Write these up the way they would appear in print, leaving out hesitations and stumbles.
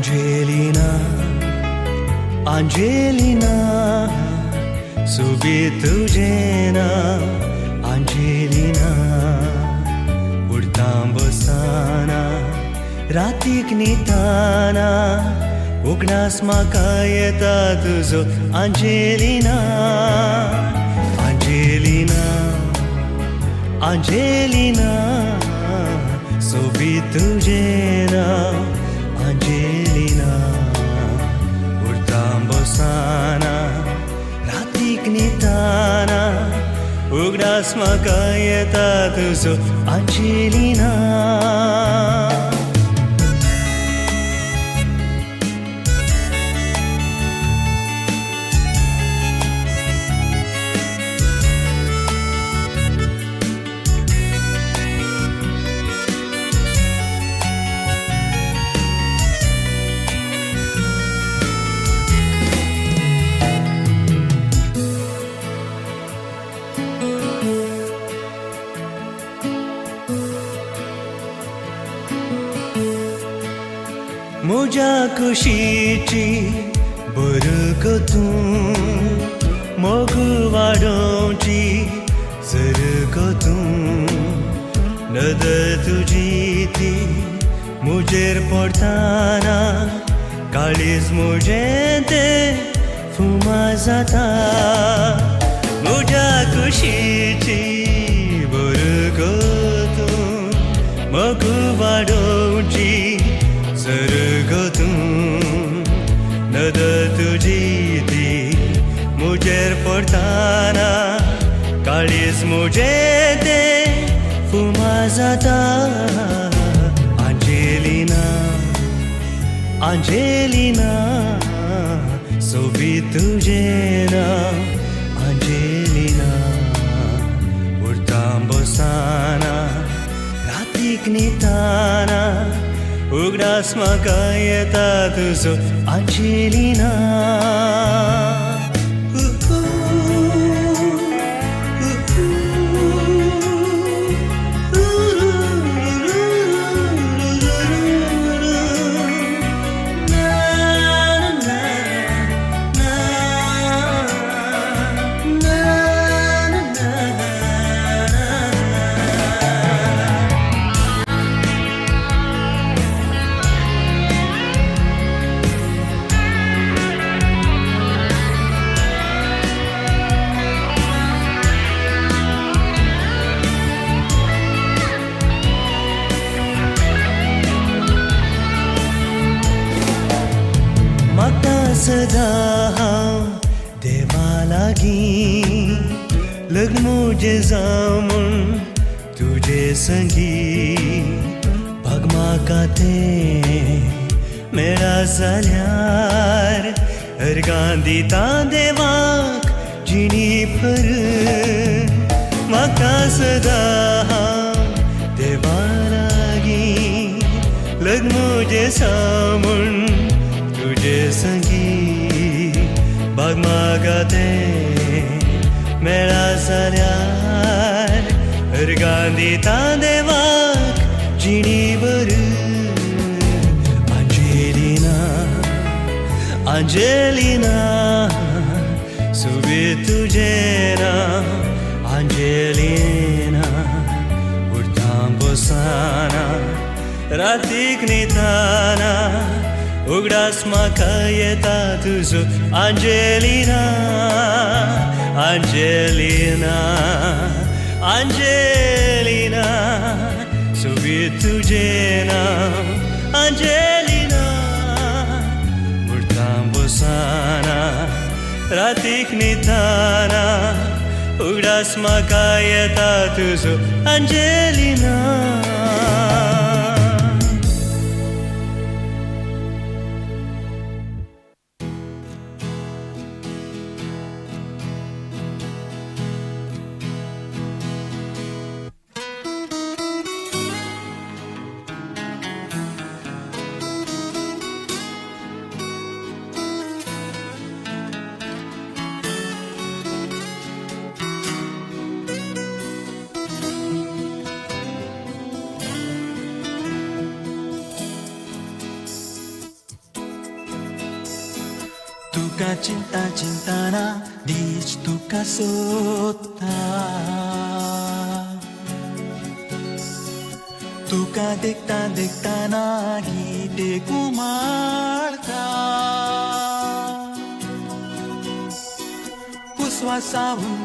Angelina, Angelina, Sobi तुझे ना Angelina, उडतां बसताना रातीक न्हिदताना उगडास म्हाका येता तुजो Angelina, Angelina, Angelina, सोबी तुझे ना Angelina, उडतां बसताना रातीक न्हिदताना उगडास म्हाका येता तुजो Angelina. म्हज्या खुशीची बरक तूं मोग वाडोवची जरक तूं नदर तुजी ती म्हजेर पडटाना काळीज म्हजें तें फुमा जाता म्हज्या खुशीची बरक तूं मोग वाडोवची जरक तूं नदर तुजी ती म्हजेर पडटाना काळीज म्हजें तें फुमा जाता Angelina, Angelina, सोबी तुझे ना Angelina, उडतां बसताना रातीक न्हिदताना उगडास म्हाका येता तुजो Angelina. सदा हांव देवा लागीं लग्न म्हजें जावं म्हूण तुजे संगी भाग म्हाका तें मेळा जाल्यार अर्गां दिता देवाक जिणी भर म्हाका सदा हांव देवा लागीं लग्न म्हजें जावं म्हूण तुजे संगी भाग म्हाका तें मेळा जाल्यार अर्गां दिता देवाक जिणी भर Angelina, Angelina, सोबी तुझे ना Angelina, उडतां बसताना रातीक न्हिदताना उगडास म्हाका येता तुजो Angelina, Angelina, Angelina, सोबी तुझे ना Angelina, उडतां बसताना रातीक न्हिदताना उगडास म्हाका येता तुजो Angelina. तुका चिंता चिंताना दिस तुका सोदता तुका देखता देखताना गीते कुमारता उस्वासाहून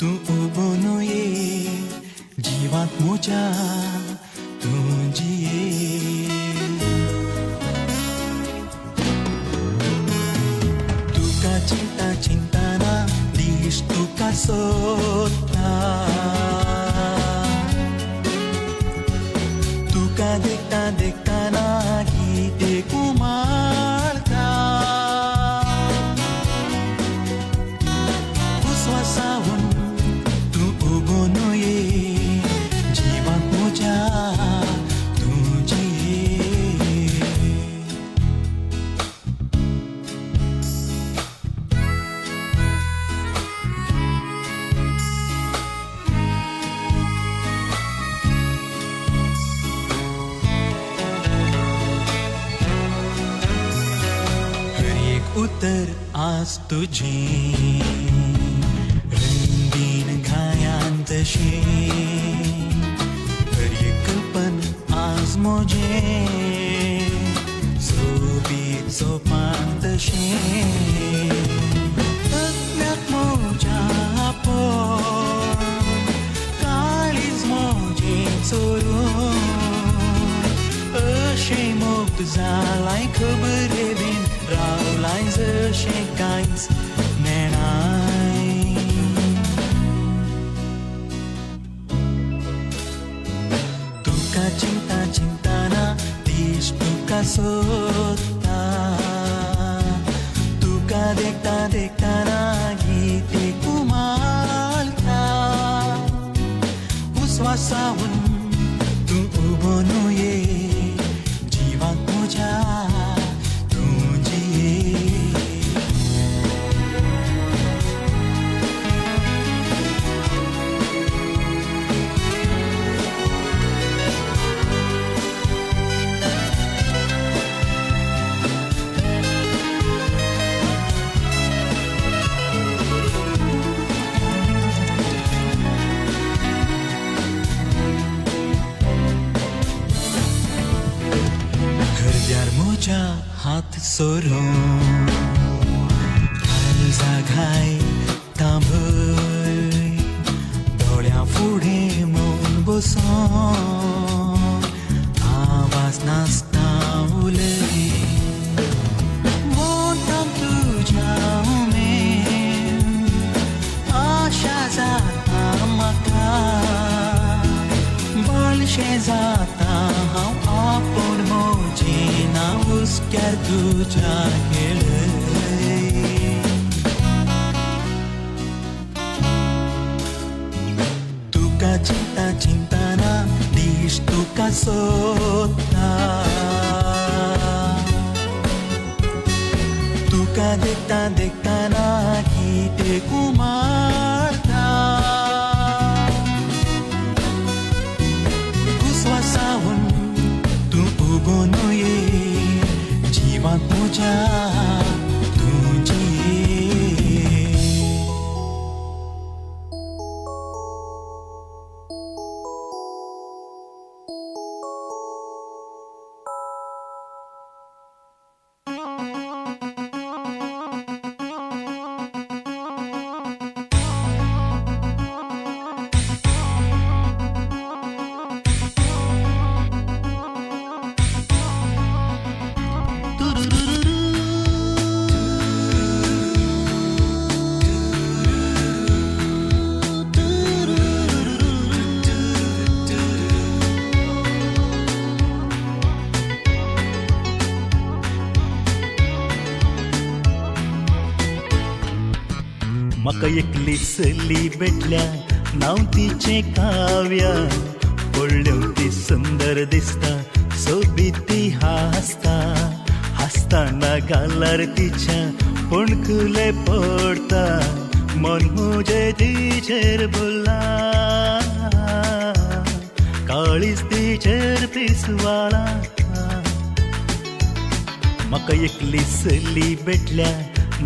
तू उबून ये जिवांत म्हज्या तूं जिये तुका चिंता चिंताना दिस तुका सोदता तुका देखता देखताना गीते कुमारता उस्वासाहून तू उबून ये जिवांत म्हज्या तूं जिये उतर आज तुझे रंगीन घायान तशे हर एक कल्पन आज मोजे सोबीत सोपान तशे तकल्याक मोज्या पण काळीज मोजे चोरून अशें मोग जालाय खबरे बीन रावलाय जशें कांयच नेणाय तुका चिंता चिंताना दिस तुका सोदता तुका देखता देखताना गीते कुमारता उस्वासाहून तू उबून ये जिवांत म्हज्या तूं जिये हृदयार म्हज्या हात सोरून काळजा घाय तांबय दोळ्या फुडें मौन बसून आवाज नासता उलय वोतां तुज्या उमेद आशा जाता म्हाका बळशें जाता हांव आपूण म्हजें नांव हुस्क्यार तुज्या खेळय तुका चिंता चिंताना दिस तुका सोदता तुका देखता देखताना गीते कुमारता उस्वासाहून तू उबून ये जिवांत म्हज्या तूं जिये म्हाका एकली चली भेटल्या नांव तिचें काव्या पडल्यो ती सुंदर दिसता सोबीत ती हासता हासताना गालार तिच्या पणकुले पडता मन म्हजें तिचेर भुल्ला काळीज तिचेर पिसवाला म्हाका एकली चली भेटल्या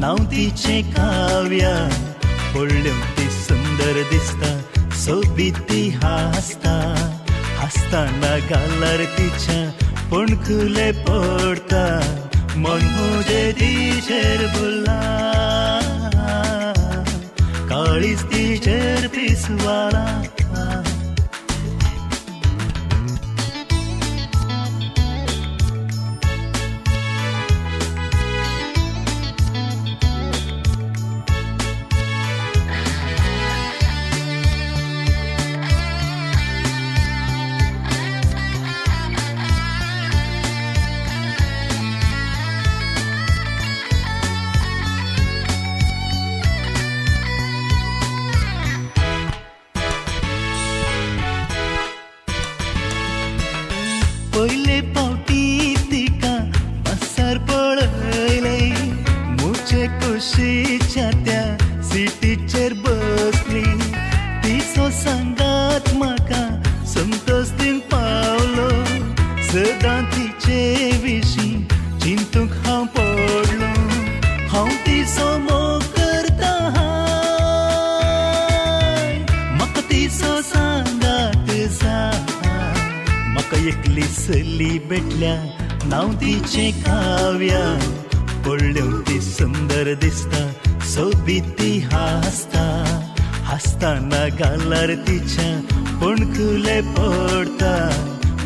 नाव तिचे काव्या पडल्यो ती सुंदर दिसता सोबीत ती हासता हसताना गालार तिच्या पणकुले पडता मन मुजे तिचेर बुला काळीज तिचेर पिसवाला पहिले पावटी तिका बसार पळयले मुजे कुशीच्या त्या सिटीचेर बसली तिचो सांगात म्हाका संतोषीन पावलो सदां तिचे विशीं चिंतूंक हांव पडलो हांव तिचो मोग करता म्हाका तिचो सांगात जाय म्हाका एकली चली भेटल्या नाव तिचे काव्या पडल्यो ती सुंदर दिसता सोबीत ती हासता हसताना गालार तिच्या पणकुले पडता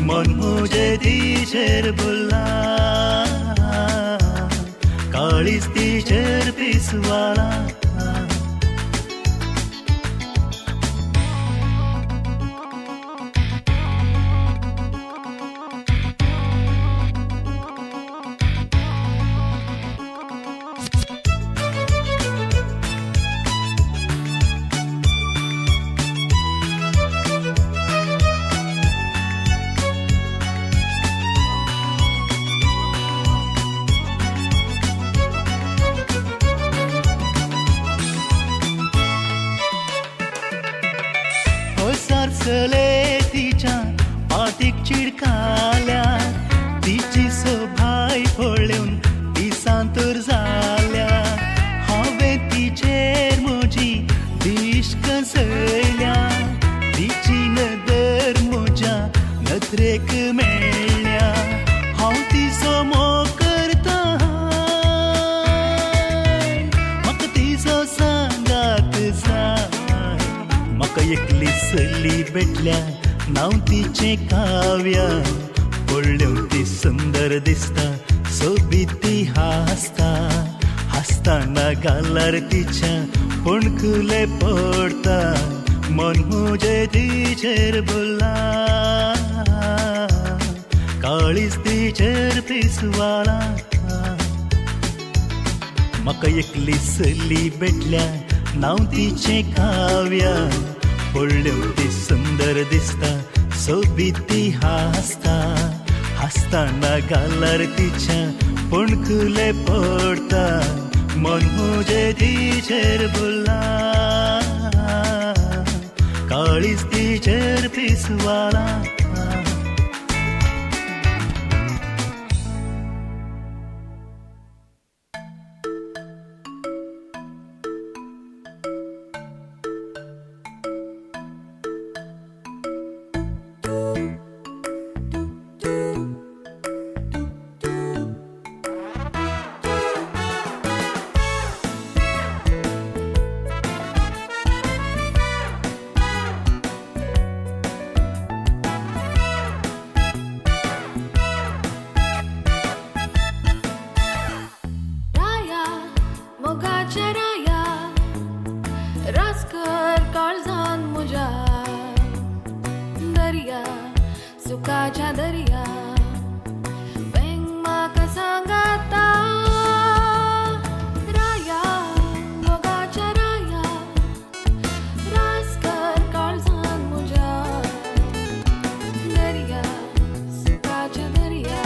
मन मुजे तिचेर बुला काळीज तिचेर पिसवाला सरसले तिच्या पाठीक चिडकाल्या तिची सोभाय पळोवन ती सांतोर जाल्या हांवें तिचेर म्हजी दिश्क चयल्या तिची नदर म्हज्या नदरेक मेळ्ळ्या हांव तिचो मोग करता म्हाका तिचो सांगात जाय म्हाका एकली चली भेटल्या नाव तिचे काव्या पडल्यो ती सुंदर दिसता सोबीत ती हासता हसताना गालार तिच्या पणकुले पडता मन मुजे तिचेर बुला काळीज तिचेर पिसवाला म्हाका एकली चली भेटल्या नाव तिचे काव्या पडल्यो ती सुंदर दिसता सोबीत ती हासता हसताना गालार तिच्या पणकुले पडता मन मुजे तिचेर बुला काळीज तिचेर पिसवाला सुखाच्या दर्या वेंग म्हाका सांगाता राया मोगाच्या राया रासकर काळजान म्हज्या दर्या सुखाच्या दर्या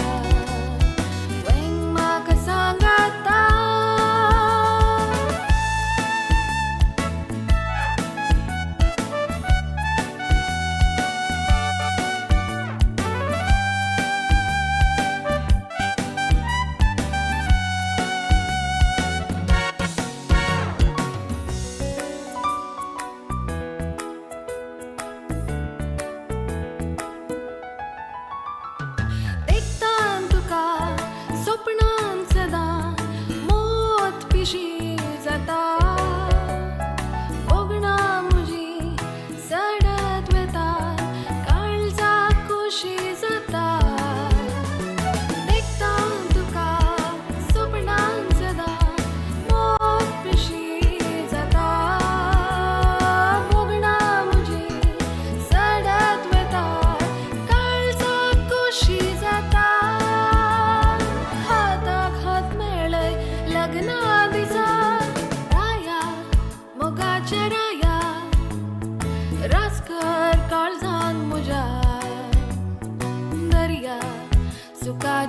वेंग म्हाका सांगाता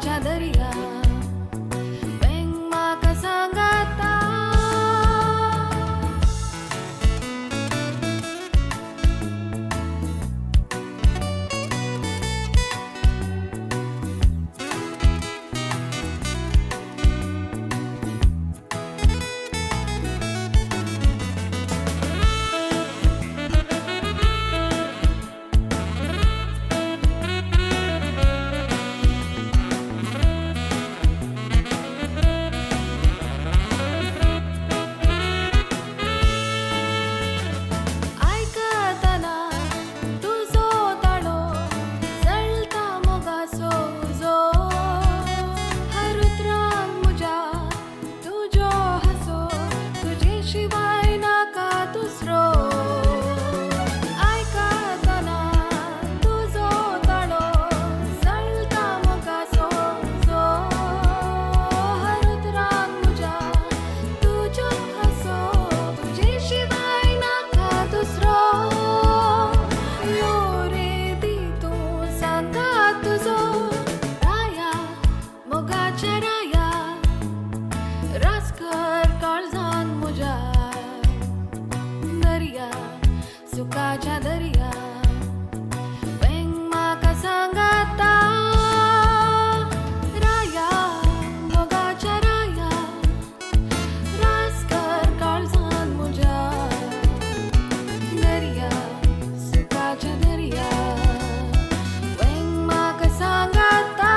सुखाच्या दर्या वेंग म्हाका सांगाता ऐकताना तुझो ताळो जळता मोगाचो उजो हरुद्रान मुजा तुझो हसो तुझे शिवाय नाका दुसरो ऐकताना तुझो ताळो जळता मोगाचो उजो हरुद्रान मुजा तुझो हसो तुझे शिवाय नाका दुसरो यो रे दी तू सांगा तुझो राया मोगाच्या राया रासकर काळजान मुजा दर्या सुखाच्या दर्या वेंग म्हाका सांगाता राया मोगाच्या राया रासकर काळजान मुजा दर्या सुखाच्या दर्या वेंग म्हाका सांगाता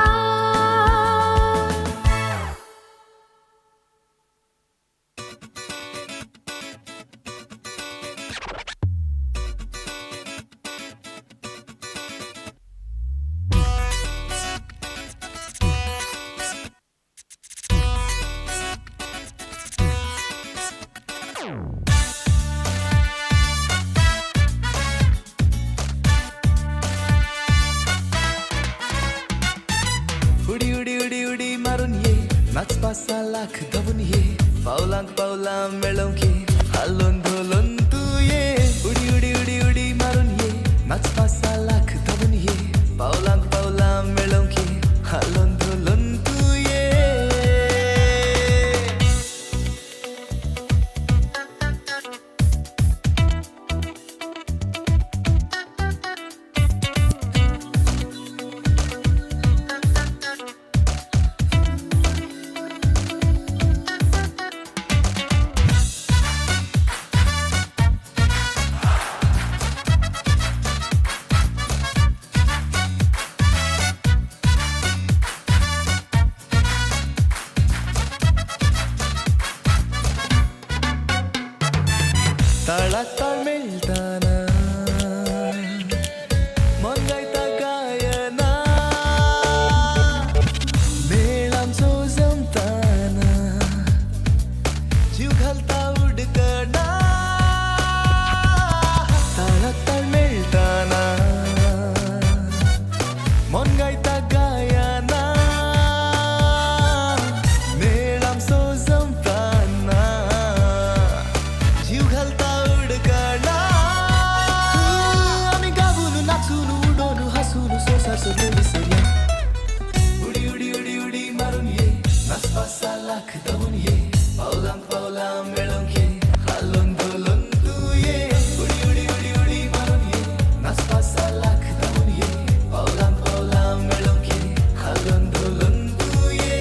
उडी उडी उडी उडी मारून ये नाच 5-6 लाख धावून ये पावलांक पावलां मेळोवंक ये हालोन धोलोन तू ये उडी उडी उडी उडी मारून ये नाच 5-6 लाख धावून ये पावलांक पावलां मेळोवंक ये हालोन धोलोन तू ये ताळाक ताळ मेळटाना मन गायता गायना मेळ आमचो जमताना जीव घालता उडकना ताळाक ताळ मेळटाना मन गायता गायना मेळ आमचो जमताना जीव घालता उडकना आम्ही गावून नाचून उडोन हसून सोसासून विसरया उडी उडी उडी उडी मारून ये नाच 5-6 लाख धावून ये पावलांक पावलां मेळोवंक ये हालोन धोलोन तू ये उडी उडी उडी उडी मारून ये नाच 5-6 लाख धावून ये पावलांक पावलां मेळोवंक ये हालोन धोलोन तू ये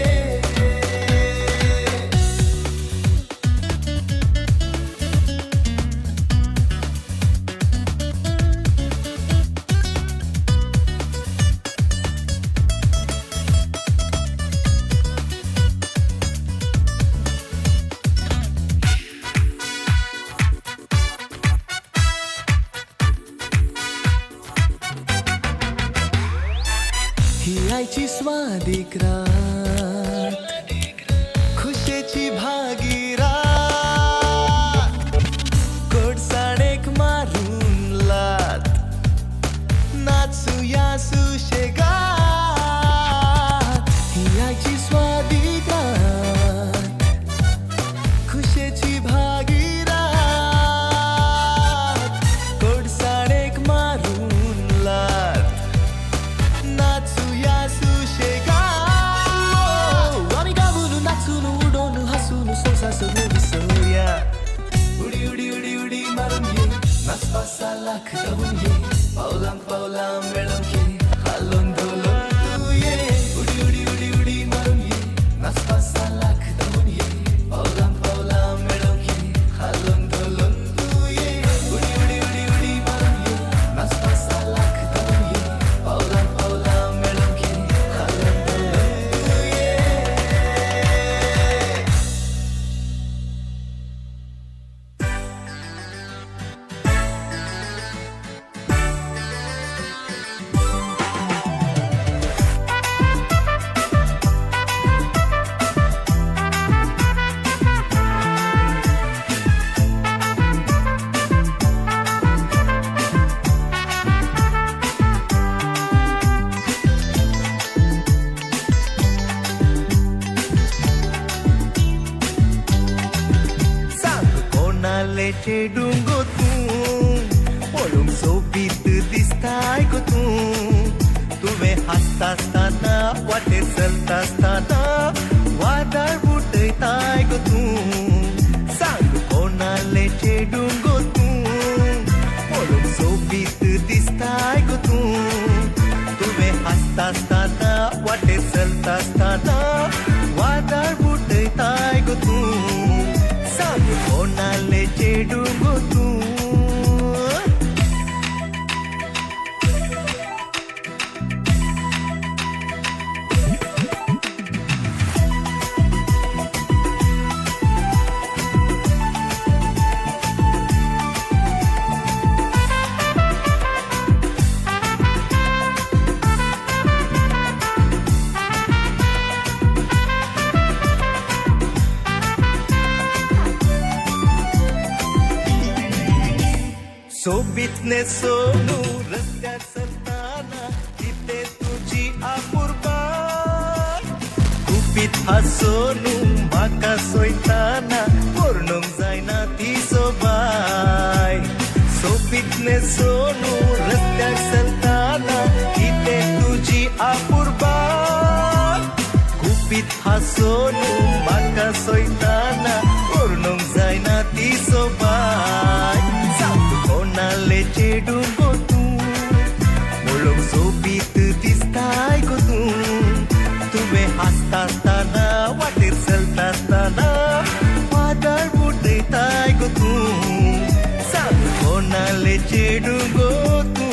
ही आईची स्वादिक रात खुशेची भागीरात कोडसाणेक मारून लात नाचूया सुशेगात ही आईची स्वादिक रात खुशेची भागीरात कोडसाणेक मारून लात नाचूया सुशेगात नासपासा लाख धावून ये पावलां पावलां मेळून ये हालोन धोलोन तू ये उडी उडी उडी उडी मारून ये नासपासा लाख धावून ये पावलां पावलां मेळून ये हालोन धोलोन तू ये उडी उडी उडी उडी मारून ये नासपासा लाख धावून ये पावलां पावलां मेळून ये हालोन धोलोन तू ये सांग कोणाले चेडूं गो तूं पळोवंक सोबीत दिसताय गो तूं तुवें हांसता आसतना वाटेर चलता आसतना वादळ बुटयताय गो तूं सांग कोणाले चेडूं गो तूं पळोवंक सोबीत दिसताय गो तूं तुवें हांसता आसतना वाटेर चलता आसतना वादळ बुटयताय गो तूं सांग कोणाले चेडूं गो तूं सोबीतने सोनू रस्त्यार चलताना तिथे तुझी आपुरबाय गुपीत हा सोनू म्हाका सोयताना पोरणोंक जायना ती सोबाय सोबीतने सोनू रस्त्यार चलताना तिथे तुझी आपुरबाय गुपीत हा सोनू म्हाका सोयताना पोरणोंक जायना ती सोबाय कोणाले चेडूं गो तूं पळोवंक सोबीत दिसताय गो तूं तुवें हांसता आसतना वाटेर चलता आसतना वादळ बुटयताय गो तूं सांग कोणाले चेडूं गो तूं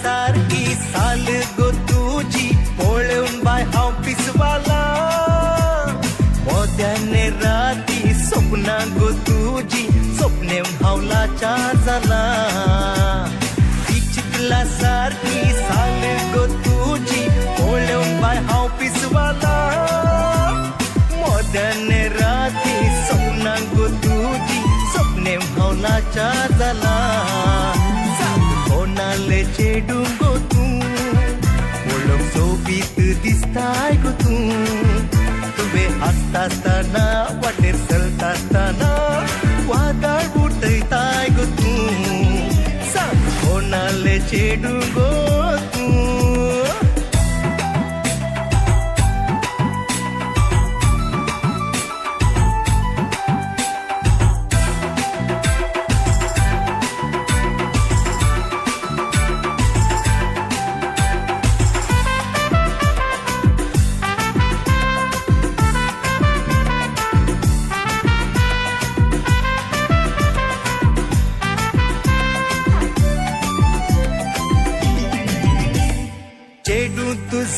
सारखी साल गो तुझी पळोवन बाय हांव पिसवाला मोद्याने राती सपना गो तुझी सपनेम हांव लाचार जाला ती चितला सारखी साल गो तुझी पळोवन बाय हांव पिसवाला मोद्याने राती सपना गो तुझी सपनेम हांव लाचार जाला कोणाले चेडूं गो तूं पळोवंक सोबीत दिसताय गो तूं तुवें हांसता आसतना वाटेर चलता आसतना वादळ बुटयताय गो तूं सांग कोणाले चेडूं गो तूं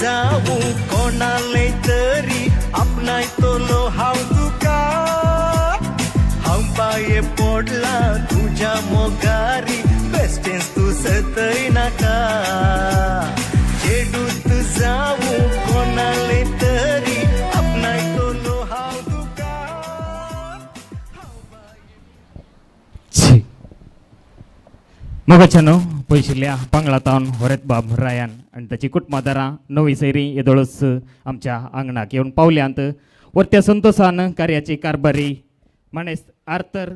जाऊ कोणाले तरी आपणाय तोलो हांव तुका हांव पाये पडला तुझ्या मोगारी बेस्टेन्स तू सतय नाका चेडूत जाऊ कोणाले तरी आपणाय तोलो हांव तुका छी मगचनो पयशिल्ल्या पंगळातावन होरेत बाब रायान आणि ताची कुटुंबादारां नवी सैरी येदोळस आमच्या आंगणाक येवन पावल्यांत वरत्या संतोषान कार्याची कारभारी मणेस आर्थर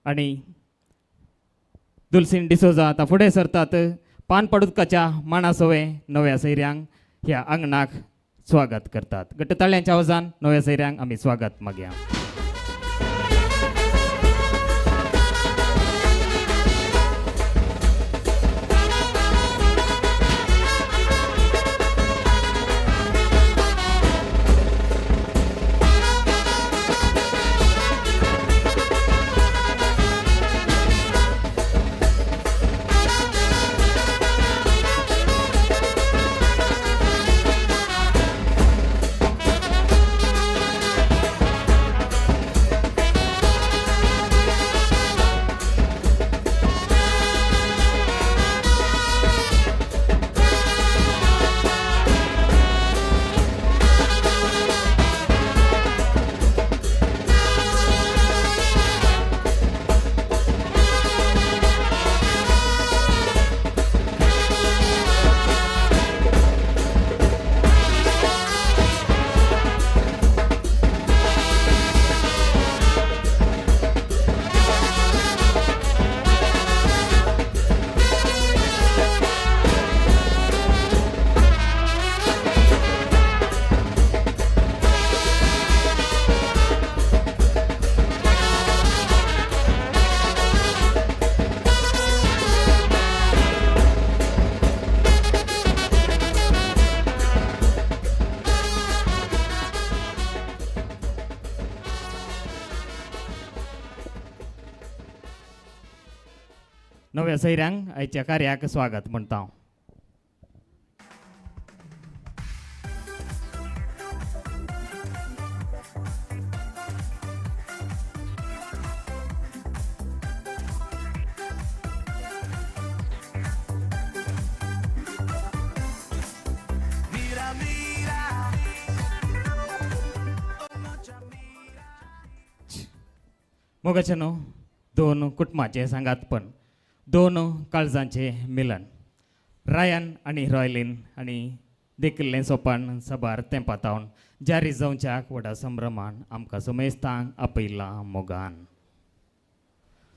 आणि दुलसीन डिसोजा आता फुडें सरतात पान पडुतकाच्या माणासोवे नव्या सैऱ्यांक ह्या आंगणाक स्वागत करतात. गट्ट ताळ्यांच्या आवाजान नव्या सैऱ्यांक आमी स्वागत मागया. नव्या सैऱ्यांक आयच्या कार्याक स्वागत म्हणटा हांव. मोगाचेनो दोन कुटुंबाचे सांगातपण दोन काळजांचे मिलन रायन आणि रॉयलीन आणि देखिल्लें सोपान सबार तेंपातावन जारी जावच्याक व्हडा संभ्रमान आमकां सुमेस्तांक आपयलां मोगान.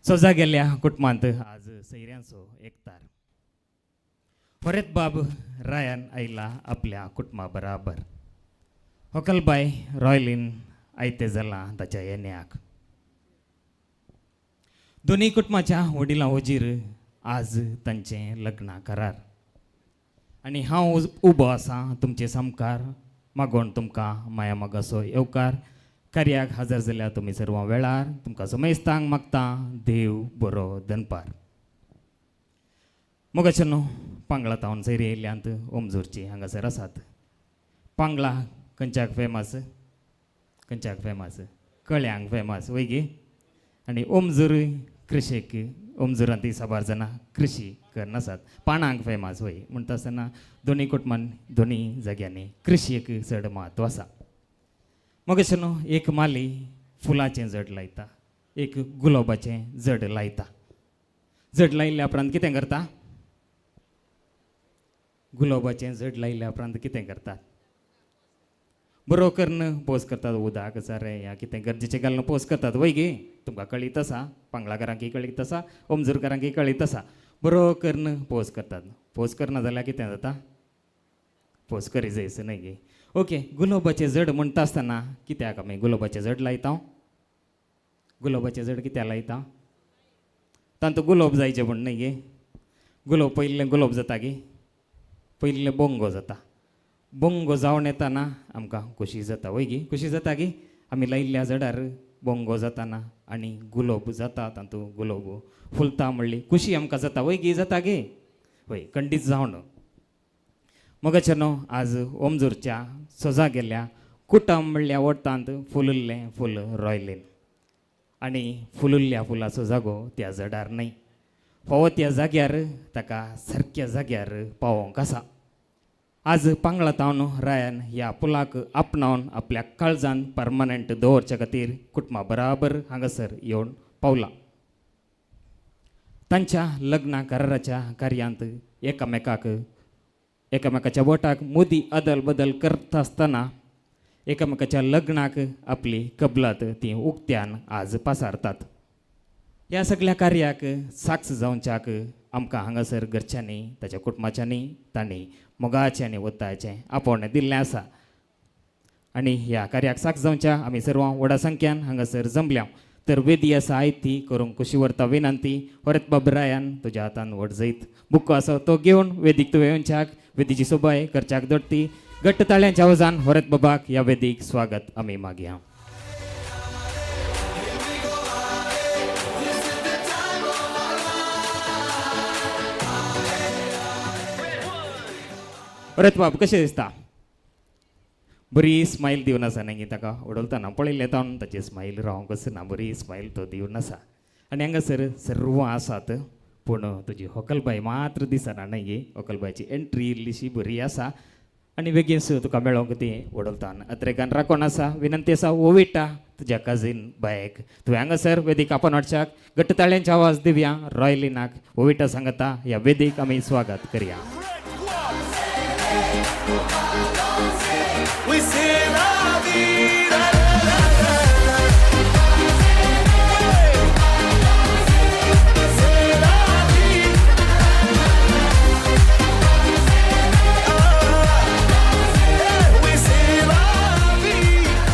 सोजा गेल्ल्या कुटुंबांत आज सैऱ्यांचो एकतार. फरेत बाब रायन आयला आपल्या कुटुंबा बराबर. होकलबाय रॉयलीन आयते जालां ताच्या येण्याक. दोन्ही कुटुंबाच्या वडिलां वजीर आज तांचें लग्न करार आनी हांव उबो आसां तुमचे समकार मागोवन तुमकां माया मोगाचो येवकार. कार्याक हजर जाल्यार तुमी सर्व वेळार तुमकां सुमेस्तांक मागतां देव बरो दनपार. मोगाचेनो पांगळातावन सैरी येयल्यांत ओमजूरची हांगासर आसात. पांगळा खंयच्याक फेमस? खंयच्याक फेमस? कळ्यांक फेमस वय गे. आनी ओमजूर कृषीक ओमजुरांत ती साबार जाणां कृषी करनासात. पानांक फेमस वय म्हणटा आसतना दोनी कुटुंबान दोनी जाग्यांनी कृषीक चड म्हत्व आसा. मोगाचेनो एक माली फुलांचें जड लायता, एक गुलाबाचें जड लायता. जड लायिल्ल्या उपरांत कितें करता? गुलाबाचें जड लायिल्ल्या उपरांत कितें करतात? बरो करून पोस करतात. उदक सारे या कितें गरजेचें घालून पोस करतात वय गे. तुमकां कळीत आसा, पांगळाकारांकय कळीत आसा, ओमजूरकारांकय कळीत आसा. बरो करून पोस करतात. पोस करना जाल्यार कितें जाता? पोस करी जायस न्हय गे. ओके, गुलाबाचें जड म्हणटा आसतना कित्याक आमी गुलाबाचें जड लायता? गुलाबाचें जड कित्याक लायता? तांतूं गुलाब जायचें म्हण न्हय गे. गुलाब पयलीं गुलाब जाता गे, पयलीं बोंगो जाता. बोंगो जावन येताना आमकां खोशी जाता वय गे. खोशी जाता गे. आमी लायिल्ल्या जडार बोंगो जाताना आनी गुलाब जाता, तातूंत गुलाब फुलता म्हणली खुशी आमकां जाता वय गे. जाता गे वय. खंडीत जावन मोगाचेनो आज ओमजूरच्या सोजा गेल्ल्या कुटुंब म्हणल्या वटांत फुलुल्लें फूल रॉयलीन आनी फुलुल्ल्या फुलाचो जागो त्या जडार न्हय. फावो त्या जाग्यार ताका सारक्या जाग्यार पावोंक आसा. आज पांगळातावन रायन ह्या पुलाक आपणावन आपल्या काळजान परमनंट दवरचे खातीर कुटुंबा बराबर हांगासर येवन पावला. तांच्या लग्ना कराराच्या कार्यांत एकामेकाच्या बोटाक मोदी अदल बदल करत असताना एकामेकाच्या लग्नाक आपली कबलात ती उक्त्यान आज पासारतात. ह्या सगळ्या कार्याक साक्ष जावच्याक आमकां हांगासर घरच्यांनी ताच्या कुटुंबाच्यांनी तांणी मोगाचें वताचें आपोवणें दिल्लें आसा. आनी ह्या कार्याक साक्ष जावच्या आमी सर्व व्हडा संख्यान हांगासर जमल्या. तर वेदी आसा आयज ती करूंक कशी व्हरता विनंती. परत बाबरायान तुज्या हातान व्हड जैत बुक्को आसा तो घेवन वेदीक तुवें येवच्याक वेदीची सोबाय करच्याक दडती. घट्ट ताळ्यांच्या आवाजान होरत बाबाक ह्या वेदीक स्वागत आमी मागया. परत बाब कशें दिसता? बरी स्मायल दिवन आसा न्ही ताका उडोवतना पळयलें तावन ताची स्मायल रावंक ना. बरी स्मायल तो दिवन आसा. आनी हांगासर सर्व आसात पूण तुजी व्हंकलबाय मात्र दिसना न्ही. व्हंकलबायची एंट्री इल्लीशी बरी आसा आनी बेगीनच तुका मेळोंक ती उडोवतान अत्रेकान राखोन आसा. विनंती आसा ओविटा तुज्या काजीन बायक तुवें हांगासर वेदीक आपोवन हाडच्याक. घट्ट ताळ्यांचे आवाज दिवया रॉयलिनाक. ओविटा सांगता ह्या वेदीक आमी स्वागत करया. We say la vida, la la la. Say la vida. We say la vida.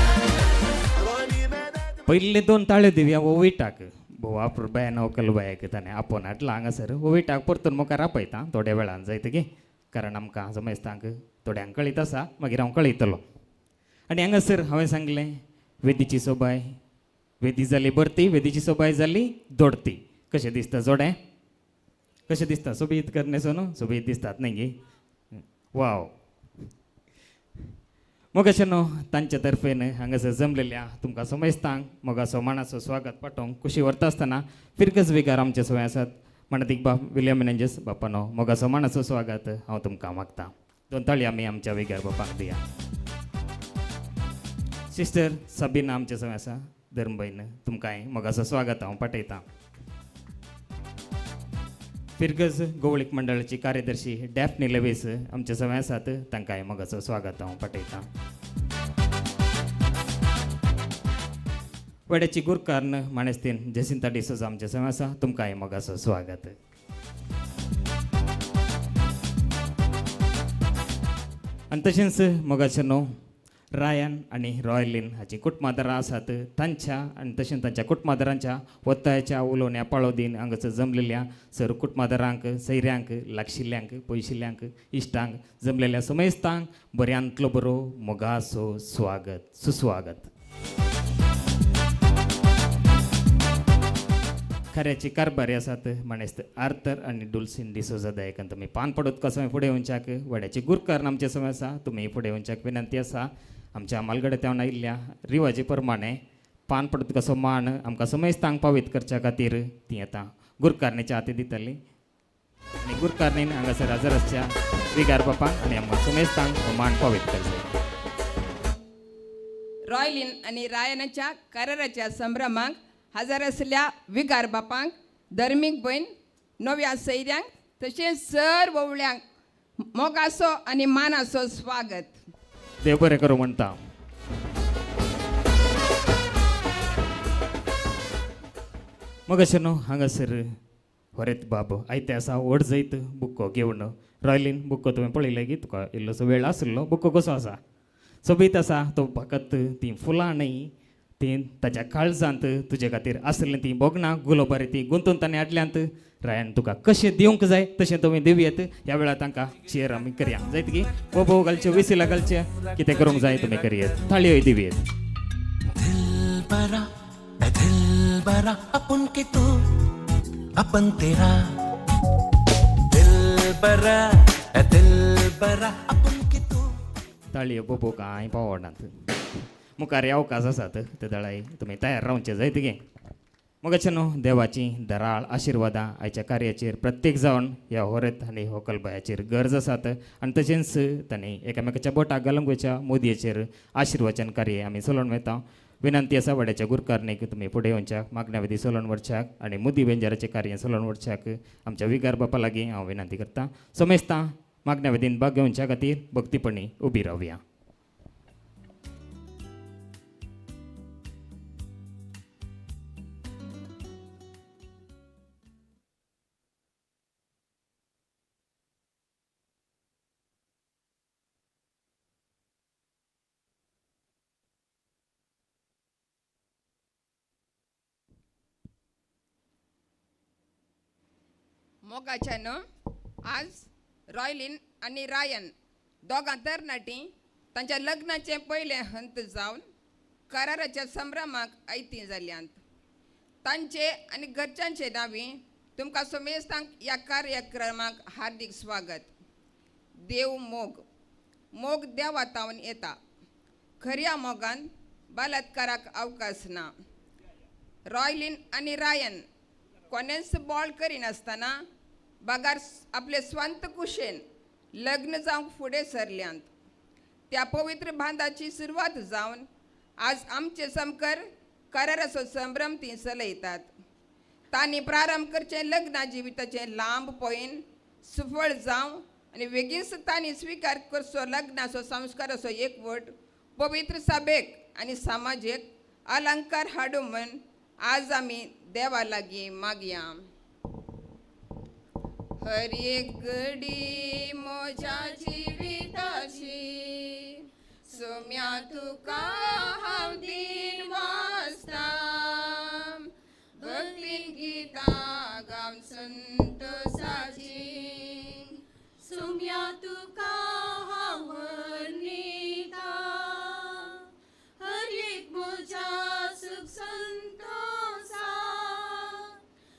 पहिले 2 ताळे दिवया ओविटाक. भोवा बायन व्हंकल बायक ताणें आपोवन हाडला हांगासर. ओविटाक परतून मुखार आपयता थोड्या वेळान जायत गे. कारण आमकां जमेस्तांक थोड्यांक कळीत आसा मागीर हांव कळयतलो. आनी हांगासर हांवें सांगलें वेदीची सोबाय वेदी जाली भरती वेदीची सोबाय जाली दोडती. कशें दिसता जोडें? कशें दिसता? सोबीत करणे न्हू सोबीत दिसतात न्ही गे. वाव. मोगाचें न्हू तांच्या तर्फेन हांगासर जमलेल्या तुमकां समेस्तांक मोगाचो मानाचो स्वागत पाठोवंक खुशी व्हरता आसतना फिरकस विकार आमचे सवय आसात. म्हणतीक बाप विलियम मेनेंजीस बापानो मोगाचो मानाचो स्वागत हांव तुमकां मागतां. 2 ताळी आमी आमच्या विकार बापाक दिया. सिस्टर साबिना आमचे सवय आसा धर्मभयण तुमकांय मोगाचो स्वागत हांव पाठयतां. फिरगज गोवळीक मंडळाची कार्यदर्शी डॅफ्नी लेवीस आमचे सवय आसात तांकांय मोगाचो स्वागत हांव पाठयतां. वड्याची गुरकार्न माणेस्तीन जसिंता डिसोजा आमचे सवय आसा तुमकांय मोगाचो स्वागत. आनी तशेंच मोगाचें न्हू रायन आनी रॉयलीन हाची कुटुंबादारां आसात. तांच्या आनी तशेंच तांच्या कुटुंबादारांच्या वतायाच्या उलोवण्या पाळो दिन हांगासर जमलेल्या सर कुटुंबादारांक सैऱ्यांक लागशिल्ल्यांक पयशिल्ल्यांक इश्टांक जमलेल्या समेस्तांक बऱ्यांतलो बरो मोगाचो स्वागत सुस्वागत. खऱ्याची कारभारी आसात माणेस्त आर्थर आनी डुल्सिन डिसोजा दायकान तुमी पान पडत कसो फुडें येवच्याक. वड्याची गुरकार आमचे सवय आसा तुमी फुडें येवच्याक विनंती आसा. आमच्या अमलगड्यान आयिल्ल्या रिवाजी प्रमाणे पान पडत कसो मान आमकां समेस्तांक पावीत करच्या खातीर ती आतां गुरकारणेच्या हाती दितली. आनी गुरकारणेन हांगासर हजर आसच्या विगार बापाक आनी आमकां समेस्तांक हो मान पावीत करचो. रॉयलीन आनी रायनाच्या कराराच्या संभ्रमाक हजर आसल्या विगार बापांक धर्मीक भयण नव्या सैऱ्यांक तशेंच सर्व वळ्यांक मोगाचो आनी मानाचो स्वागत. देव बरें करूं म्हणटा. मग अशें न्हू हांगासर होरेत बाब आयते आसा व्हड जैत बुक्को घेवन. रॉयलीन बुक्को तुवें पळयलें की तुका इल्लोसो वेळ आसलो. बुक्को कसो आसा? सोबीत आसा. तो फकत ती फुलां न्ही ती ताच्या काळजांत तुजे खातीर आसलें ती बोगणां गुलाबारी ती गुंतून ताणें हाडल्यांत. रायन तुका कशें दिवंक जाय तशें तुमी दिवयेत. ह्या वेळार तांकां चेर आमी करया. जायत की बोबो घालचे विसिला घालचे कितें करूंक जाय तुमी करयेत. थाळयोय दिवयेत. दिल बरा अपन के तू अपन तेरा दिल बरा अपन के तू. ताळयो बोबो कांय पावनात. मुखार अवकाश आसात ते दळाय तुमी तयार रावचे जायत गे. मगाचे न्हू देवाची दराळ आशिर्वादां आयच्या कार्याचेर प्रत्येक जावन ह्या होरेत आनी व्हंकलबायाचेर गरज आसात. आनी तशेंच तांणी एकामेकाच्या बोटाक घालूंक वयच्या मोदयेचेर आशिर्वचन कार्य आमी चलोवन वता. विनंती असा वड्याच्या गुरकारणे की तुम्ही पुढे येवच्याक मागण्याविधी सोलोन वरच्याक आणि मुदी बेंजाराचे कार्य सोलोन वरच्याक आमच्या विगार बापा लागीं हांव विनंती करता. समेस्तां मागण्याविधीन भाग घेवच्या खातीर भक्तीपणी उबी रावया. मोगाच्यानं आज रॉयलिन आणि रायन दोगां तरणाटी तांच्या लग्नाचे पयले हंत जावन कराराच्या संभ्रमाक आयती जाल्यांत. तांचे आनी घरच्यांचे नांवी तुमकां समेस्तांक ह्या कार्यक्रमाक हार्दिक स्वागत. देव मोग मोग देवातावन येता. खऱ्या मोगान बलात्काराक अवकाश ना. रॉयलिन आणि रायन कोणेच बॉल करिनासतना बागार आपले स्वांत कुशेन लग्न जावंक फुडें सरल्यांत. त्या पवित्र बांदाची सुरवात जावन आज आमचे समकर कराराचो संभ्रम ती चलयतात. तांणी प्रारंभ करचे लग्ना जिविताचे लांब पयन सुफळ जावं आनी बेगीनच तांणी स्विकार करचो लग्नाचो संस्काराचो एकवट पवित्र सभेक आनी समाजीक अलंकार हाडूं म्हण आज आमी देवा लागीं मागया. हर एक घडी म्हज्या जिविताची सोम्या तुका हांव दिन वाचता. भक्तीन गितां गावन संतोषाची सोम्या तुका हांव वर्णिता. हर एक म्हज्या सुख संतोषा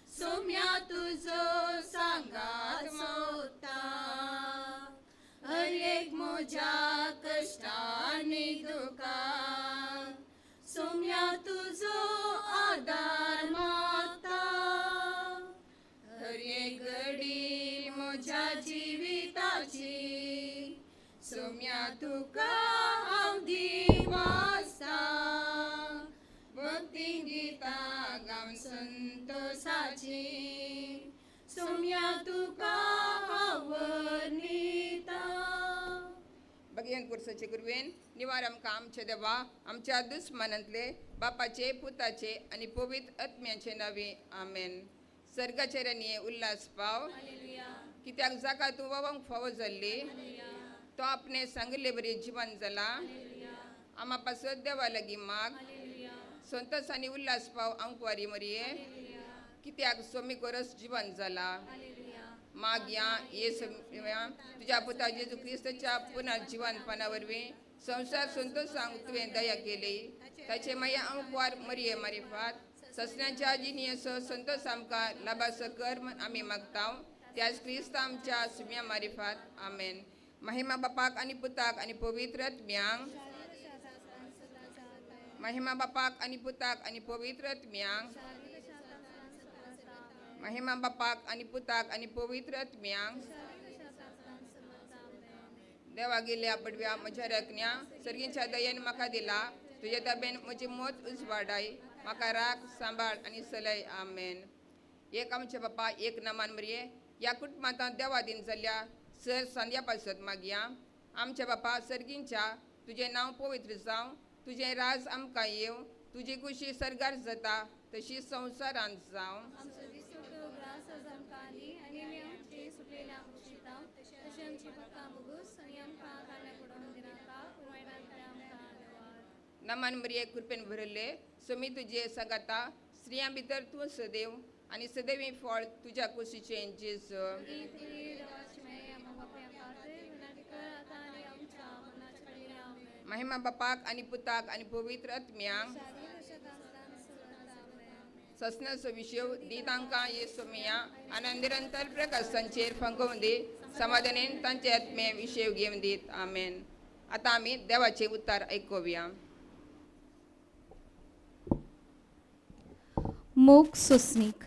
सोम्या तुजो सांगात सोदता. हर एक म्हज्या कश्टांनी दुखा सोम्या तुजो आदार मागता. हर एक घडी म्हज्या जिविताची सोम्या तुका हांव दिन वाचता. भक्ती गितां गावन संतोषाची सोम्या तुका हांव वर्णिता. भगवान कुर्साचे गुरवेन निवार आमकां आमचे देवा आमच्या दुस्मनांतले बापाचे पुताचे आनी पवित्र आत्म्याचे नांवे आमेन. सर्गाचेर आनी उल्हास पाव कित्याक जाका तूं वोवंक फावो जाल्ली तो आपणे सांगले बरे जिवन जाला. आमा पासत देवा लागीं माग संतोष आनी उल्हास पाव अंकवारी मरिये कित्याक सोमी गोरस जिवन जाला. मागया येसू तुझ्या पुता जेजू क्रिस्ताच्या पुनर्जीवनपणा वरवीं संसार संतोषांक तुवें दया केली. ताचे माया अंकवार मरिये मारिफात ससण्याच्या आजीनी असो संतोष आमकां लाभासो कर म्हण आमी मागता. त्याच क्रिस्त आमच्या सुम्या मारिफात आमेन. महिमा बापाक आनी पुताक आनी पवित्र आत्म्यांक महिमा बापाक आनी पुताक आनी पवित्र आत्म्यांक महिमा बापाक आनी पुताक आनी पवित्र आत्म्यांक. देवा गेल्या पडव्या म्हज्या रकन्या सर्गींच्या दयेन म्हाका दिला. तुजे ताबेन म्हजी मोत उजवाडाय म्हाका राख सांबाळ आनी चलय आमेन. एक आमचे बापा एक नामान मरिये ह्या कुटुंबांत देवा दिन जाल्ल्या सर सांद्या पासत मागया. आमच्या बापा सर्गींच्या तुजें नांव पवित्र जावं. तुजें राज आमकां येवं. तुजी कुशी सरगार जाता तशी संवसारांत जावं. नमान मरिये कृपेन भरले सोमी तुजे सगाता स्त्रियां भितर तूं सदैव आनी सदैवी फळ तुज्या कुशीचें जेजू. महिमा बापाक आनी पुताक आनी पवित्र आत्म्यांक ससनाचो विशव दी तांकां येसोमिया आनी निरंतर प्रकाशांचेर फंगोवन दी. समाधानेन तांचे आत्मे विशव घेवन दीत आमेन. आतां आमी देवाचे उतार आयकुया. मोग सोसनीक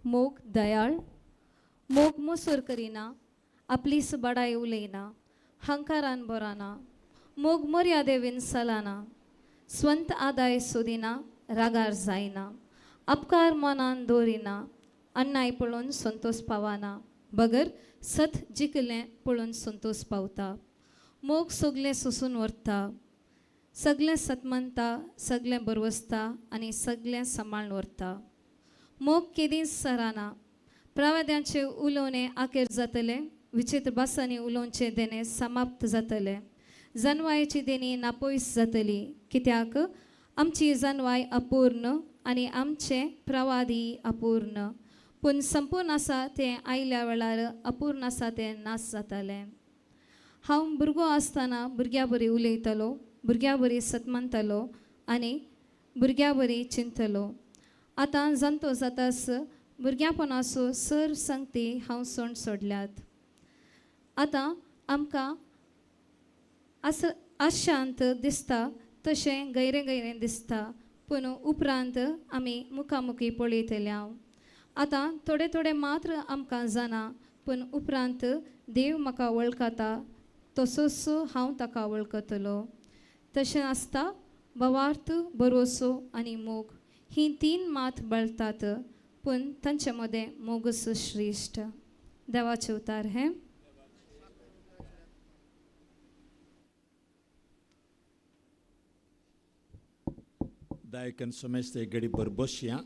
मोग दयाळ मोग मोसूर करिना आपली बडाय उलयना हंकारान बराना मोग मर्यादेवीन सलाना स्ವಂತ आदाय सोदिना रागार जायना अपकार मनान दवरिना अन्याय पळोवन संतोष पावाना बगर सत जिखलें पळोवन संतोष पावता मोग सगलें सोसून व्हरता सगलें सतमनता सगलें बरवसता आनी सगलें सांबाळून व्हरता मोग केदींच सराना प्रवाद्यांचे उलोवणे आखेर जातले विचित्र भासांनी उलोवचे देणे समाप्त जातले जनवायेची देणी नापयस जातली कित्याक आमची जनवाय अपूर्ण आनी आमचे प्रवादी अपूर्ण पूण संपूर्ण आसा तें आयल्या वेळार अपूर्ण आसा तें नाश जातालें हांव भुरगो आसतना भुरग्या बरी उलयतलो भुरग्या बरी सतमनतलो आनी भुरग्या बरी चिंतलो आतां जाणटो जातास भुरग्यापणाचो सर संगती हांव सण सोडल्यात आतां आमकां आशांत दिसता तशें गैरें दिसता पूण उपरांत आमी मुखामुखी पळयतल्या आतां थोडे मात्र आमकां जाणा पूण उपरांत देव म्हाका वळखता तसोच हांव ताका वळखतलो तशें आसता भवार्थ भरोसो आनी मोग ही 3 मात बळटात पूण तांचे मदें मोगच श्रेश्ठ देवाचे उतार हें Daikon someste gadi borbosia.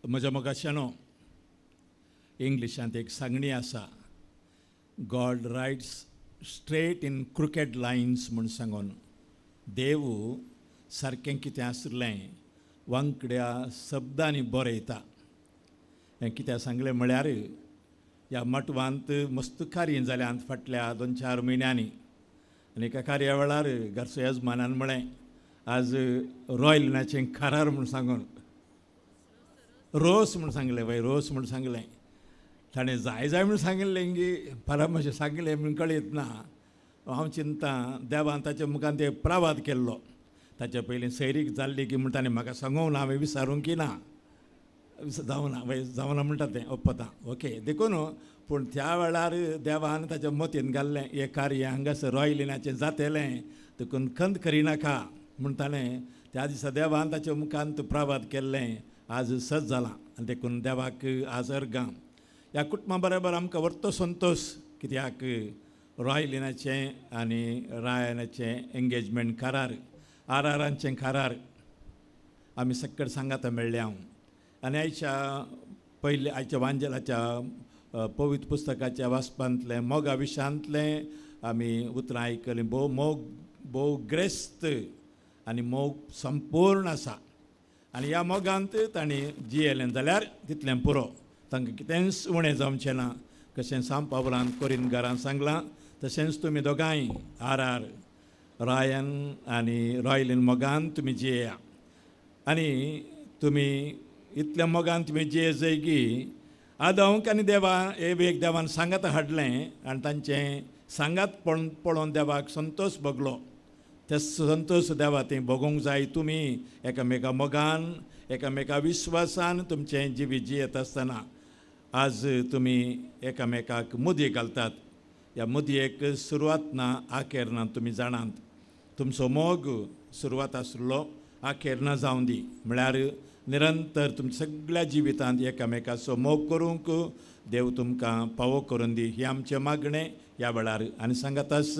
म्हज्या मोगाशानो इंग्लिशांत एक सांगणी आसा God writes straight in crooked lines म्हूण सांगून देव सारकें कितें आसलें वांकड्या शब्दांनी बरयता हें कितें सांगलें म्हळ्यार ह्या मटवांत मस्त कार्य जाल्यांत फाटल्या 2-4 म्हयन्यांनी आनी एका कार्या वेळार घरचो येजमानान म्हळें आज रॉयलनाचें खारार म्हूण सांगून रोस म्हूण सांगलें बाय रोस म्हूण सांगलें ताणें जाय म्हूण सांगिल्लें की फाल्यां मातशें सांगलें म्हूण कळीत ना हांव चिंता देवान ताच्या मुखार ते प्रावाद केल्लो ताच्या पयलीं सैरीक जाल्ली की म्हूण ताणें म्हाका सांगूंक ना हांवें विचारूंक की ना जावना म्हणटा तें ओप्पता ओके देखून पूण त्या वेळार देवान ताच्या मतीन घाल्लें हें कार्य हांगासर रॉयलिनाचें जातलें देखून खंत करिनाका म्हूण ताणें त्या दिसा देवान ताच्या मुखांत प्रावाद केल्लें आज सज जालां आनी देखून देवाक आज अर्गां ह्या कुटुंबा बरोबर आमकां वर्तो संतोश कित्याक रॉयलिनाचें आनी रायनाचें एंगेजमेंट करार आरारांचें करार आमी सक्कड सांगाता मेळ्ळे हांव आनी आयच्या वांजेलाच्या पवित्र पुस्तकाच्या वाचपांतलें मोगा विशयांतलें आमी उतरां आयकलीं भोव ग्रेस्त आनी मोग संपूर्ण आसा आनी ह्या मोगांत तांणी जियेलें जाल्यार तितलें पुरो तांकां कितेंच उणें जावचें ना कशें सांत पावलान कोरिंथकारांक सांगलां तशेंच तुमी दोगांय आर रायन आनी रॉयलीन मोगान तुमी जियेया आनी तुमी इतल्या मोगान तुमी जिये जंय की आदवंक आनी एक देवान सांगात हाडलें आनी तांचें सांगात पळोवन देवाक संतोश भोगलो ते संतोश देवा तें भोगूंक जाय तुमी एकामेका मोगान एकामेका विश्वासान तुमचें जिवी जियेत आसतना आज तुमी एकामेकाक मुदी घालतात ह्या मुदयेक सुरवात ना आखेर ना तुमी जाणात तुमचो मोग सुरवात आसलो आखेर ना जावं दी म्हळ्यार निरंतर तुमच्या सगळ्या जिवितांत एकामेकाचो मोग करूंक देव तुमकां फावो करून दी ही आमचें मागणें ह्या वेळार आनी सांगातास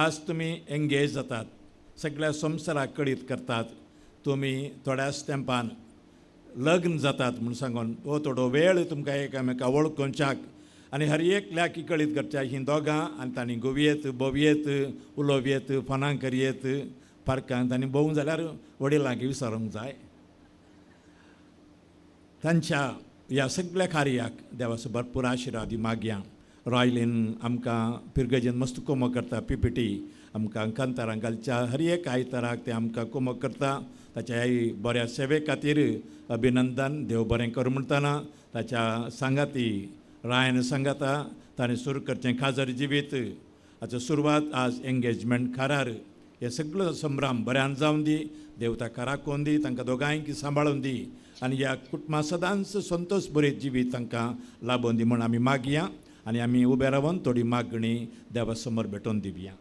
आज तुमी एंगेज जातात सगळ्या संवसाराक कळीत करतात तुमी थोड्याच तेंपान लग्न जातात म्हूण सांगून हो थोडो वेळ तुमकां एकामेका वळखोवच्याक आनी हर एकल्याक कळीत करच्या हीं दोगां आनी तांणी गोवयेत बोवयेत उलोवयेत फोनां करयेत पार्कांत आनी भोवूंक जाल्यार वडिलांक विचारूंक जाय तांच्या ह्या सगळ्या कार्याक देवाचो भरपूर आशिर्वाद मागया रॉयलीन आमकां पिरगजेन मस्त कोमो करता PPT आमकां कांतारां घालच्या हर एक आयताराक ते आमकां कोमो करता ताच्या बऱ्या सेवे खातीर अभिनंदन देव बरें कर म्हणटना ताच्या सांगाती रायन सांगाता ताणें सुरू करचें खाजर जिवीत हाचो सुरवात आज एंगेजमेंट करार हे सगळो संभ्रम बऱ्यान जावन दी देव ताका राखून दी तांकां दोगांयक सांबाळून दी आनी ह्या कुटुंबा सदांच संतोश बरें जिवीत तांकां लाभून दी म्हूण आमी मागया आणि आमी उबे रावन थोडी मागणी देवा समोर भेटोवन दिवया.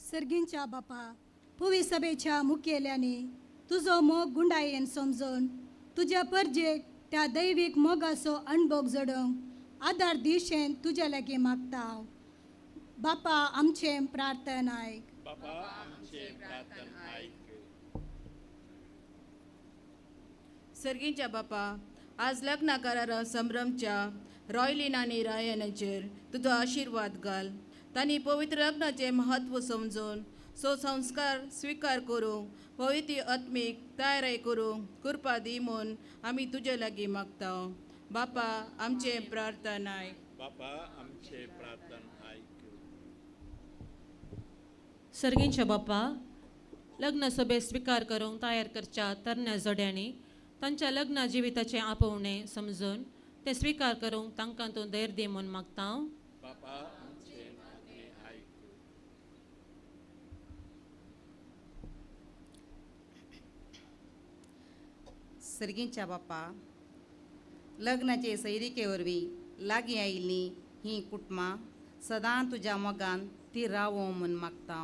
सर्गींच्या बापा पुवी सभेच्या मुखेल्यानी तुझो मोग गुंडायेन समजून तुझ्या परजेक त्या दैवीक मोगाचो अणभव जडोवंक आदार दिशेन तुझ्या लागीं मागता हांव. बापा आमचें प्रार्थना आयक. सर्गींच्या बापा आज लग्नाकारा संभ्रमच्या रॉयलीन आनी रायनाचेर तुजो आशिर्वाद घाल. तांणी पवित्र लग्नाचें महत्व समजून संस्कार स्वीकार करूंक पवित्र आत्मीक तयारी करूंक कृपा दी म्हूण आमी तुजे लागीं मागता. बापा आमचें प्रार्थना आयक. बापा आमचे प्रार्थना आयक. सर्गींच्या बापा लग्न सभे स्वीकार करूंक तयार करच्या तरण्या जोड्यांनी तांच्या लग्न जिविताचें आपोवणें समजून ते स्वीकार करूंक तांकां तूं धैर्य दी म्हूण मागता. बापा सर्गींच्या बापा लग्नाचे सैरिके वरवीं लागीं आयिल्लीं ही कुटुंबां सदां तुज्या मोगान ती रावो म्हूण मागता.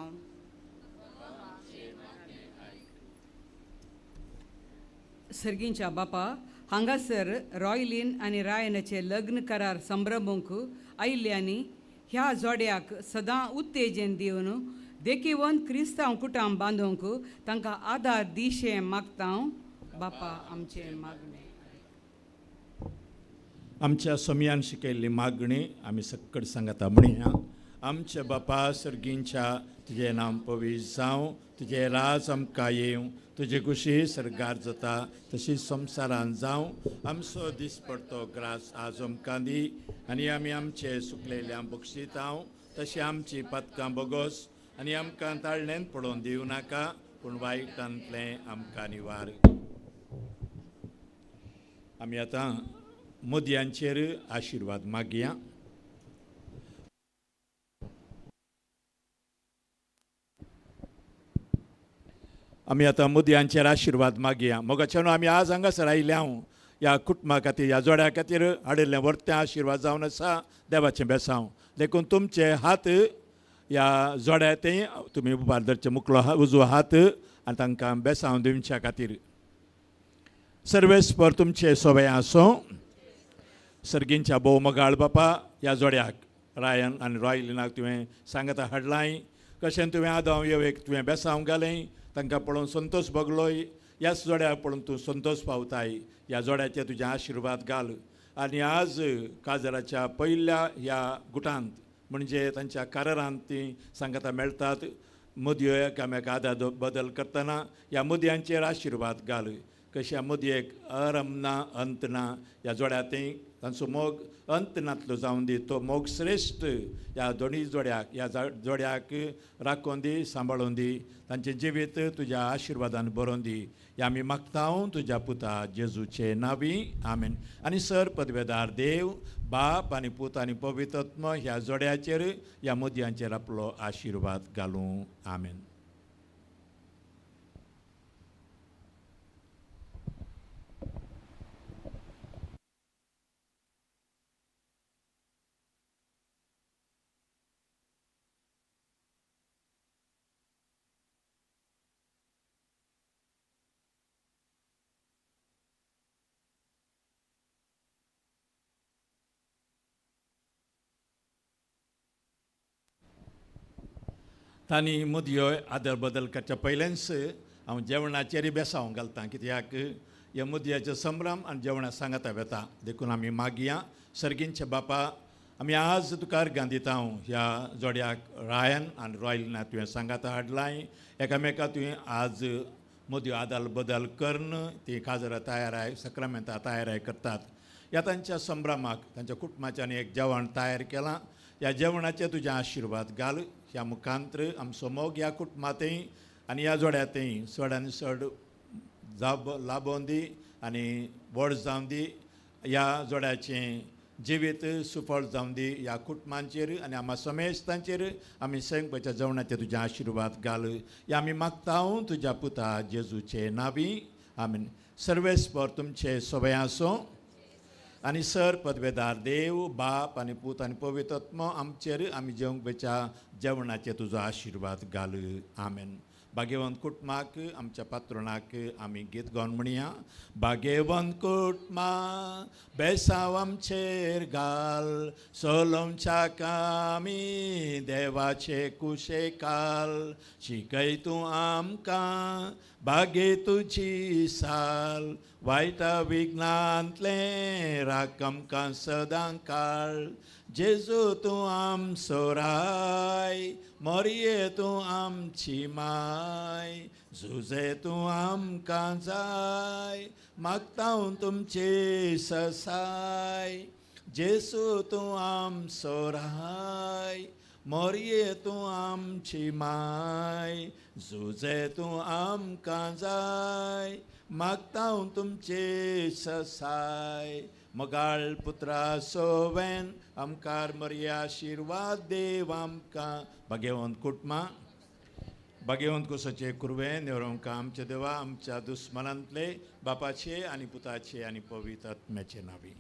सर्गींच्या बापा हांगासर रॉयलीन आनी रायनाचे लग्न करार संभ्रमूंक आयिल्ल्यांनी ह्या जोड्याक सदां उत्तेजन दिवन देखीवन क्रिस्तांव कुटुंब बांदूंक तांकां आदार दिशें मागता. बापा आमचे मागणे. आमच्या समयान शिकयल्ली मागणी आमी सक्कड सांगता म्हणया. आमचे बापा सर्गींच्या तुजें नांव पवित्र जावं, तुजें राज आमकां येवं, तुजी खुशी सरगार जाता तशी संवसारान जावं. आमचो दिसपडतो ग्रास आज आमकां दी आनी आमी आमचे सुकलेल्या बक्षितांव तशी आमची पदकां बोगोस आनी आमकां ताळणेन पडोवन दिवं नाका पूण वायटांतलें आमकां निवार. आमी आतां मुदयांचेर आशिर्वाद मागया. आमी आतां मुदयांचेर आशिर्वाद मागया. मोगाच्यान आमी आज हांगासर आयल्या ह्या कुटुंबा खातीर ह्या जोड्या खातीर हाडिल्लें वर्तें आशिर्वाद जावन आसा देवाचें बेसांव. देखून तुमचे हात ह्या जोड्यातय तुमी उबार धरचे मुकलो उजवो हात आनी तांकां बेसांव दिवच्या खातीर. सर्वेस्पर तुमचे सोबे आसूं. सर्गींच्या भोव मोगाळ बापा ह्या जोड्याक रायन आनी रॉयलिनाक तुवें सांगता हाडलाय. कशें तुवें आदां येवेक तुवें बेसांव घालें. तांकां पळोवन संतोश भोगलोय. ह्या जोड्याक पळोवन तूं संतोश पावताय. ह्या जोड्याचे तुजें आशिर्वाद घाल. आनी आज काजराच्या पयल्या ह्या गुटांत म्हणजे तांच्या करारांत तीं सांगता मेळटात. मुदयो एकामेक आदार बदल करतना ह्या मुदयांचेर आशिर्वाद घाल. कशा मुदयेक आरंभ ना अंत ना. ह्या जोड्यातय तांचो मोग अंत नातलो जावन दी. तो मोग श्रेश्ठ ह्या दोनी जोड्याक ह्या जोड्याक राखून दी, सांबाळून दी. तांचें जिवीत तुज्या आशिर्वादान बरोवन दी. हे आमी मागता तुज्या पुता जेजूचे नांवी. आमेन. आनी सर पदवेदार देव बाप आनी पूत आनी पवित्र आत्मा ह्या जोड्याचेर ह्या मुदयांचेर आपलो आशिर्वाद घालूं. आमेन. तांणी मुदयो आदर बदल करच्या पयलेंच हांव जेवणाचेर बेसांव घालता. कित्याक ह्या मुदयाचो संभ्रम आनी जेवणा सांगता वेता. देखून आमी मागया. सर्गींचे बापा आमी आज तुका अर्गां दिता. ह्या जोड्याक रायन आनी रॉयलिना तुवें सांगता हाडलाय. एकामेका तुवें आज मुदयो आदल बदल करून ती काजरां तयाराय सक्रामेंतां तयाराय करतात. ह्या तांच्या संभ्रमाक तांच्या कुटुंबाच्यान एक जेवण तयार केलां. ह्या जेवणाचेर तुजें आशिर्वाद घाल. ह्या मुखांत्र आमचो मोग ह्या कुटुंबांतय आनी ह्या जोड्यातय चड आनी चड लाबोवन दी आनी व्हड जावन दी. ह्या जोड्याचें जिवीत सुफळ जावन दी ह्या कुटुंबांचेर आनी आम्हा समेस्तांचेर आमी सैंकपाच्या जेवणाचे तुजे आशिर्वाद घाल हे आमी मागता तुज्या पुता जेजूचे नावी आमीन. सर्वेस्पर तुमचे सवय आसूं आनी सर पदवेदार देव बाप आनी पूत आनी पवित्र आत्मा आमचेर आमी जेवणाच्या जेवणाचे तुजो आशिर्वाद घाल आमेन. भाग्यवंत कुटुंबाक आमच्या पात्रोणाक आमी गीत गावन म्हणया. भाग्यवंत कुटुंबा बेसांव आमचेर घाल सोलोमच्या कामी देवाचे कुशेकाल शिकय तूं आमकां भागे तुजी साल वायटा विघ्नांतले राख आमकां सदां काळ जेजू तूं आमचो राय मोरये तूं आमची माय झुजे तूं आमकां जाय मागता तुमचे ससाय जेजू तूं आमचो राय मोरये तूं आमची माय झुजे तूं आमकां जाय मागता तुमचे ससाय मोगाळ पुत्रा सोवेन आमकार मर्या आशिर्वाद देव आमकां. भाग्यवंत कुटुंबा भाग्यवंत कुसाचे कुरवे नेवरोंका आमचे देवा आमच्या दुस्मनांतले बापाचे आनी पुताचे आनी पवित्र आत्म्याचे नावी.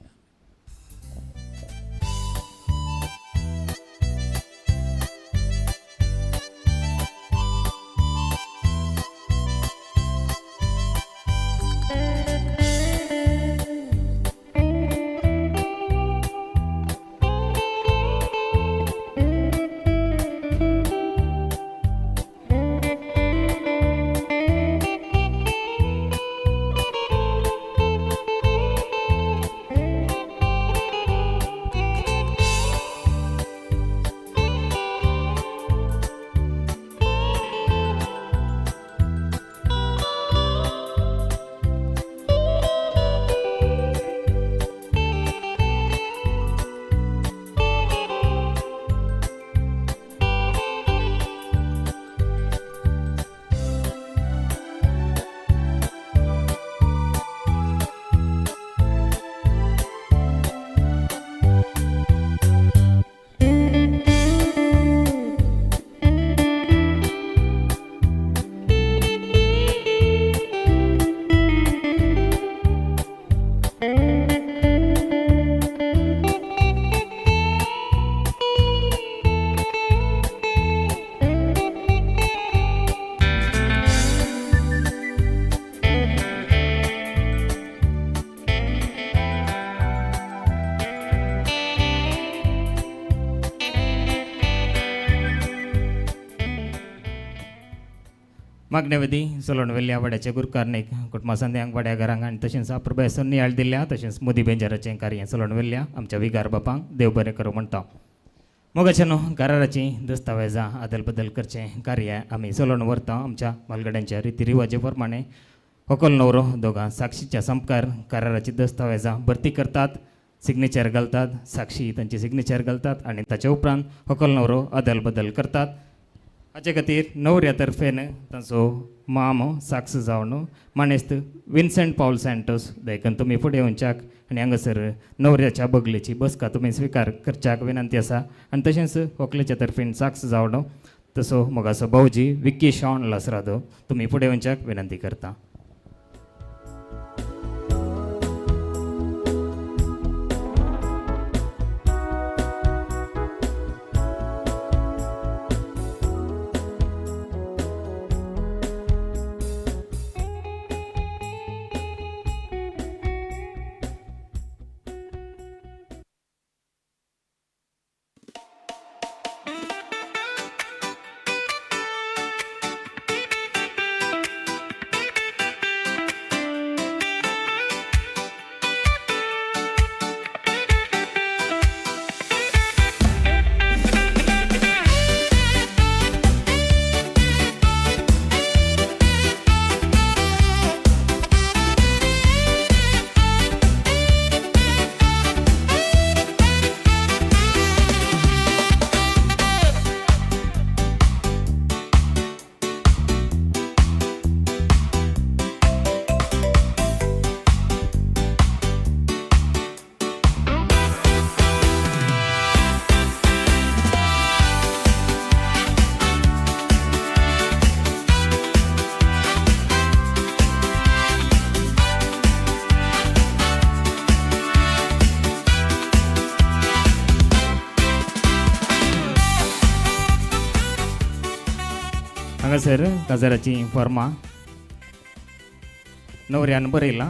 मागण्यवधी सोलोन वेल्ल्या वाड्याचे गुरकारनीक कुटुंबा संद्यांक वाड्या घरांक आनी तशेंच प्रभेसन नियाळ दिल्या तशेंच मोदी बेंजाराचें कार्य सोलोन वेल्ल्या आमच्या विगार बापांक देव बरें करूं म्हणटा. मोगाचे न्हू कराराची दस्तावेजां आदल बदल करचें कार्य आमी सोलोन व्हरता. आमच्या मालगड्यांच्या रिती रिवाजे प्रमाणे व्हंकल न्हवरो दोगां साक्षीच्या संपकार कराराची दस्तावेजां भरती करतात, सिग्नेचर घालतात, साक्षी तांची सिग्नेचर घालतात आनी ताच्या उपरांत व्हंकल न्हवरो आदल बदल करतात. हाचे खातीर न्हवऱ्या तर्फेन तांचो मामो साक्ष जावन मानेस्त विन्सेंट पावल सॅन्टोस देखून तुमी फुडें येवच्याक आनी हांगासर न्हवऱ्याच्या बगलेची बसका तुमी स्विकार करच्याक विनंती आसा. आनी तशेंच व्हंकलेच्या तर्फेन साक्ष जावन तसो मोगाचो भावजी विक्की शॉन लासरादो तुमी फुडें येवच्याक विनंती करता. हांगासर काजाराची फॉर्मां नवऱ्यान बरयलां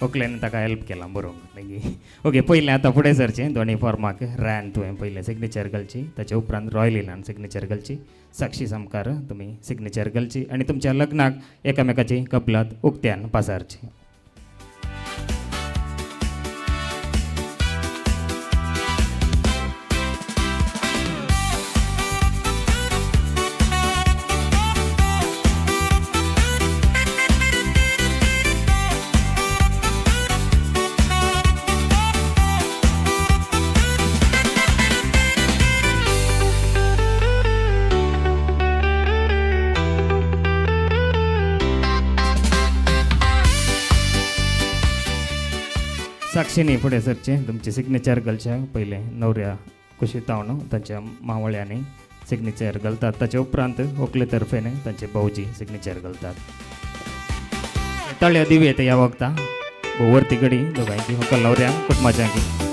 व्हंकलेन ताका हेल्प केला बरोवंक मागीर ओके पयलें आतां फुडें सरचें दोनी फॉर्माक रायन तुवें पयलें सिग्नेचर घालची ताचे उपरांत रॉयलिनान सिग्नेचर घालची साक्षी समकार तुमी सिग्नेचर घालची आनी तुमच्या लग्नाक एकामेकाची कपलात उक्त्यान पासारची. साक्षीनी फुडें सरचें तुमचे सिग्नेचर घालचे पयलें नवऱ्या कुशीतावन तांच्या मावळ्यांनी सिग्नेचर घालतात ताचे उपरांत व्हंकले तर्फेन तांचे भाऊजी सिग्नेचर घालतात. ताळयो दिवयेत ह्या वखदां वर्ती घडी दोगांयकी व्हंकल नवऱ्या कुटुंबाच्यांकी.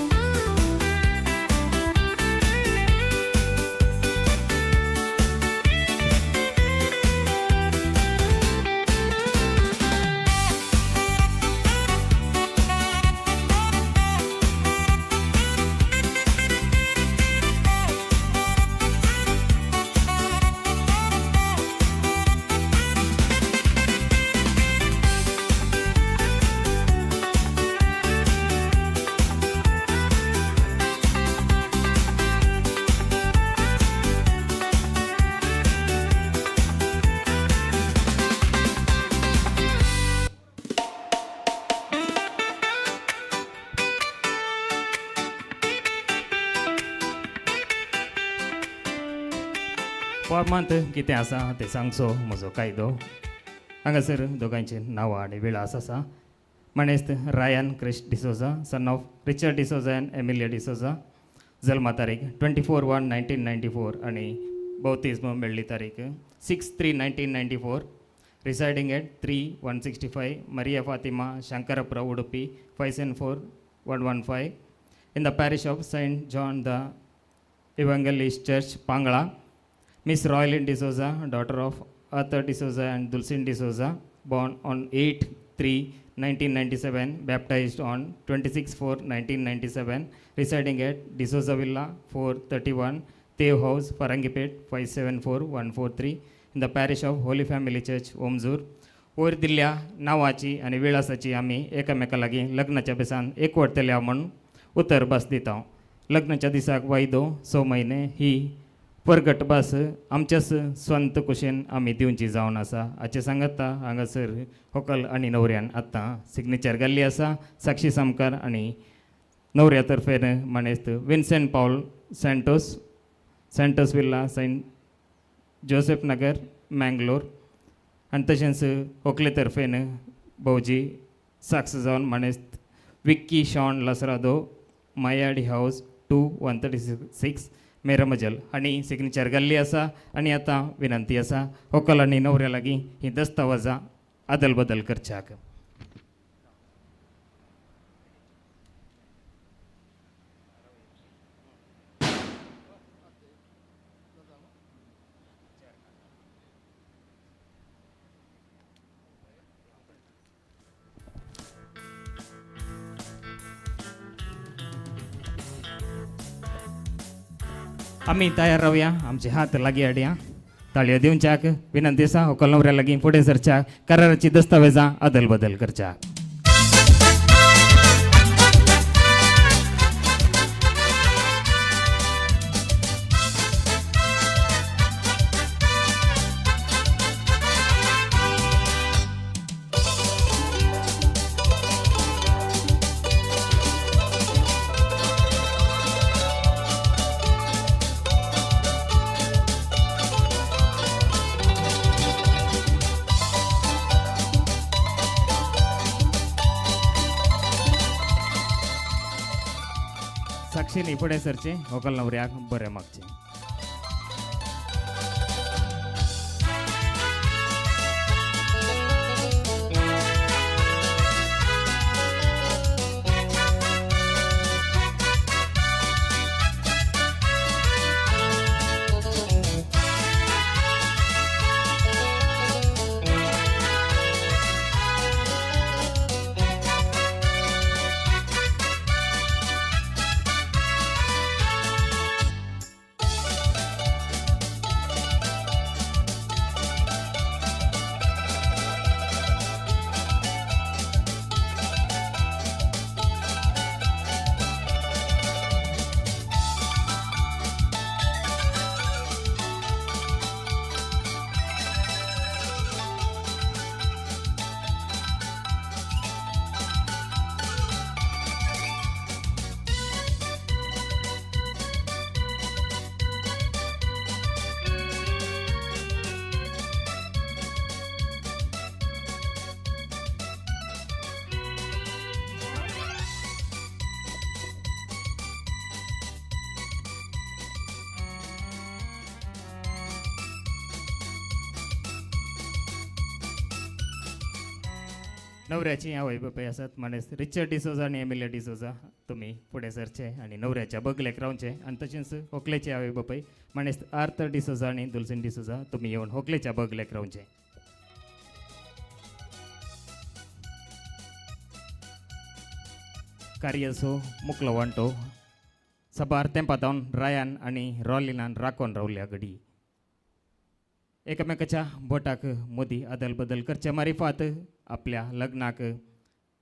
फॉर्मांत कितें आसा तें सांगचो म्हजो कायदो. हांगासर दोगांयची नांवां आनी विळास आसा. मनेस्त Ryan Krish D'Souza son of Richard D'Souza and Emilia D'Souza. जल्मा तारीख 24/1/1994 आनी बौतिस्म मेळ्ळी तारीख 6/3/1994. Residing at 3/165 Maria Fatima Shankarpura Udupi 574/115 in the parish of Saint John the Evangelist Church, Pangla. Miss Roylin D'Souza, daughter of Arthur D'Souza and Dulcine D'Souza, born on 8/3/1997, baptized on 26/4/1997, residing at D'Souza Villa 431, Theo House, Farangipet 574-143, in the parish of Holy Family Church, Omzur. वयर दिल्ल्या नांवाची आनी विळासाची आमी एकामेका लागीं लग्नाच्या बेसान एकवटतल्या म्हूण उतर भास दिता. लग्नाच्या दिसाक वायदो 6 म्हयने ही परगट भास आमच्याच स्वंत कुशेन आमी दिवची जावन आसा. हाचे सांगता हांगासर व्हंकल आनी नवऱ्यान आतां सिग्नेचर घाल्ली आसा. साक्षी समकार आनी नवऱ्या तर्फेन मनेस्त विन्सेंट पावल सँटोस विल्ला सेंट जोसेफ नगर मँगलोर आनी तशेंच व्हंकले तर्फेन भौजी साक्ष जावन मनेस्त विक्की शॉन लसरादो मायाडी हावस 2/136 मेरमजल हांणी सिग्नेचर घाल्ली आसा. आनी आतां विनंती आसा व्हंकल आनी नवऱ्या लागीं ही दस्तावेजां आदल बदल करच्याक. आमी तयार रावया. आमचे हात लागीं हाडया. ताळयो दिवच्याक विनंती आसा व्हंकल नवऱ्या लागीं फुडें सरच्याक कराराची दस्तावेजां आदल बदल करच्याक. साक्षीनी फुडें सरचें व्हंकल नवऱ्याक बरें मागचें. नवऱ्याची आवय बापाय आसात माणूस रिचर्ड डिसोजा आणि एमिलिया डिसोजा तुम्ही पुढे सरचे आणि नवऱ्याच्या बगलेक रावचे आणि तशेंच होकलेचे आवय बापाय माणूस आर्थर डिसोजा आणि दुल्सिन डिसोजा तुम्ही येऊन होकलेच्या बगलेक रावचे. कार्याचो मुखलो वांटो सबार तेंपातावन रायान आणि रॉलिनान राखोन रावल्या घडी. एकामेकाच्या बोटाक मोदी अदल बदल करच्या मारिफात आपल्या लग्नाक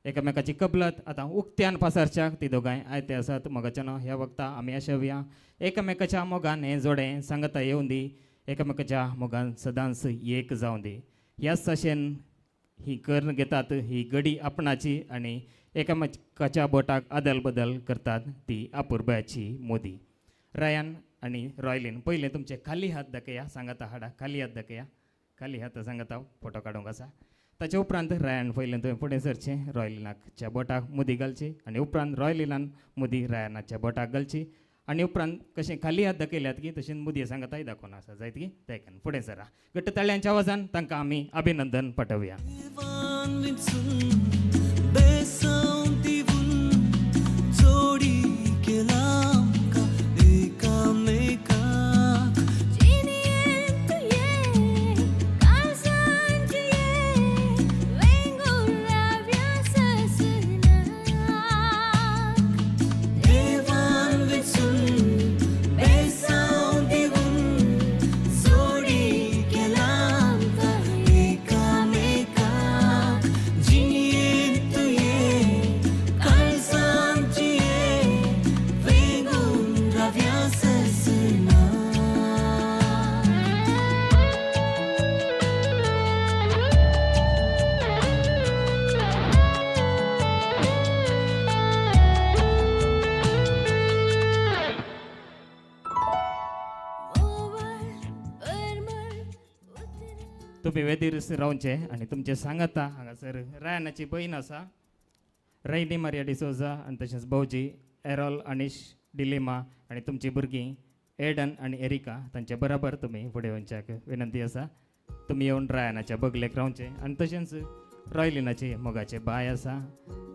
एकामेकाची कबलत आतां उक्त्यान पासारच्या ती दोगांय आयते आसात. मोगाच्यान ह्या वक्ता आमी अशें येवया एकामेकाच्या मोगान हें जोडें सांगता येवं दी, एकामेकाच्या मोगान सदांच एक जावं दी. ह्याच तशेन ही कर्ण घेतात ही घडी आपणाची आणि एकामेकाच्या बोटाक अदल बदल करतात ती अपुर्बाची मोदी. रायान आणि रॉयलीन पहिले तुमचे खाली हात दाखया सांगाता हाडा खाली हात दाखया खाली हात सांगाता फोटो काडूंक आसा. ताचे उपरांत रायान पयलें तुवें फुडें सरचें रॉयलिनाच्या बोटाक मुदी घालची आणि उपरांत रॉयलिनान मुदी रायानाच्या बोटाक घालची आणि उपरांत कशें खाली हात दाखयल्यात की तशें मुदी सांगाताय दाखोवन आसा जायत की तेकान फुडें सरा. घट्ट ताळ्यांच्या आवाजान तांकां आमी अभिनंदन पाठवया. तुम्ही वेदीर रावचे आणि तुमचे सांगता हांगासर रायनाची बहीण आसा रैनी मारिया डिसोजा आणि तशेंच भाऊजी एरॉल अनिश डिलेमा आणि तुमची भुरगीं एडन आणि एरिका तांचे बराबर तुम्ही फुडें येवच्याक विनंती आसा. तुम्ही येवन रायनाच्या बगलेक रावचे आणि तशेंच रॉयलिनाची मोगाचे बाय आसा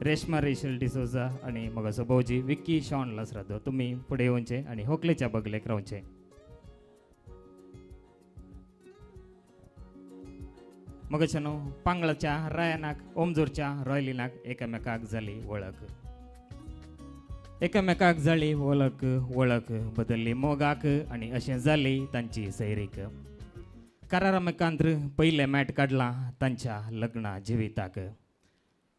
रेशमा रेशल डिसोजा आणि मोगाचो भाऊजी विक्की शॉन लसरादो तुम्ही फुडें येवचे आणि होकलेच्या बगलेक रावचे. मगच्यानो पांगळाच्या रायानाक ओमजोरच्या रॉयलिनाक एकामेकाक जाली वळख. एकामेकाक जाली वळख बदलली मोगाक आणि अशें जाली तांची सैरीक. करारामेकांत्र पयलें मॅट काडलां तांच्या लग्ना जिविताक.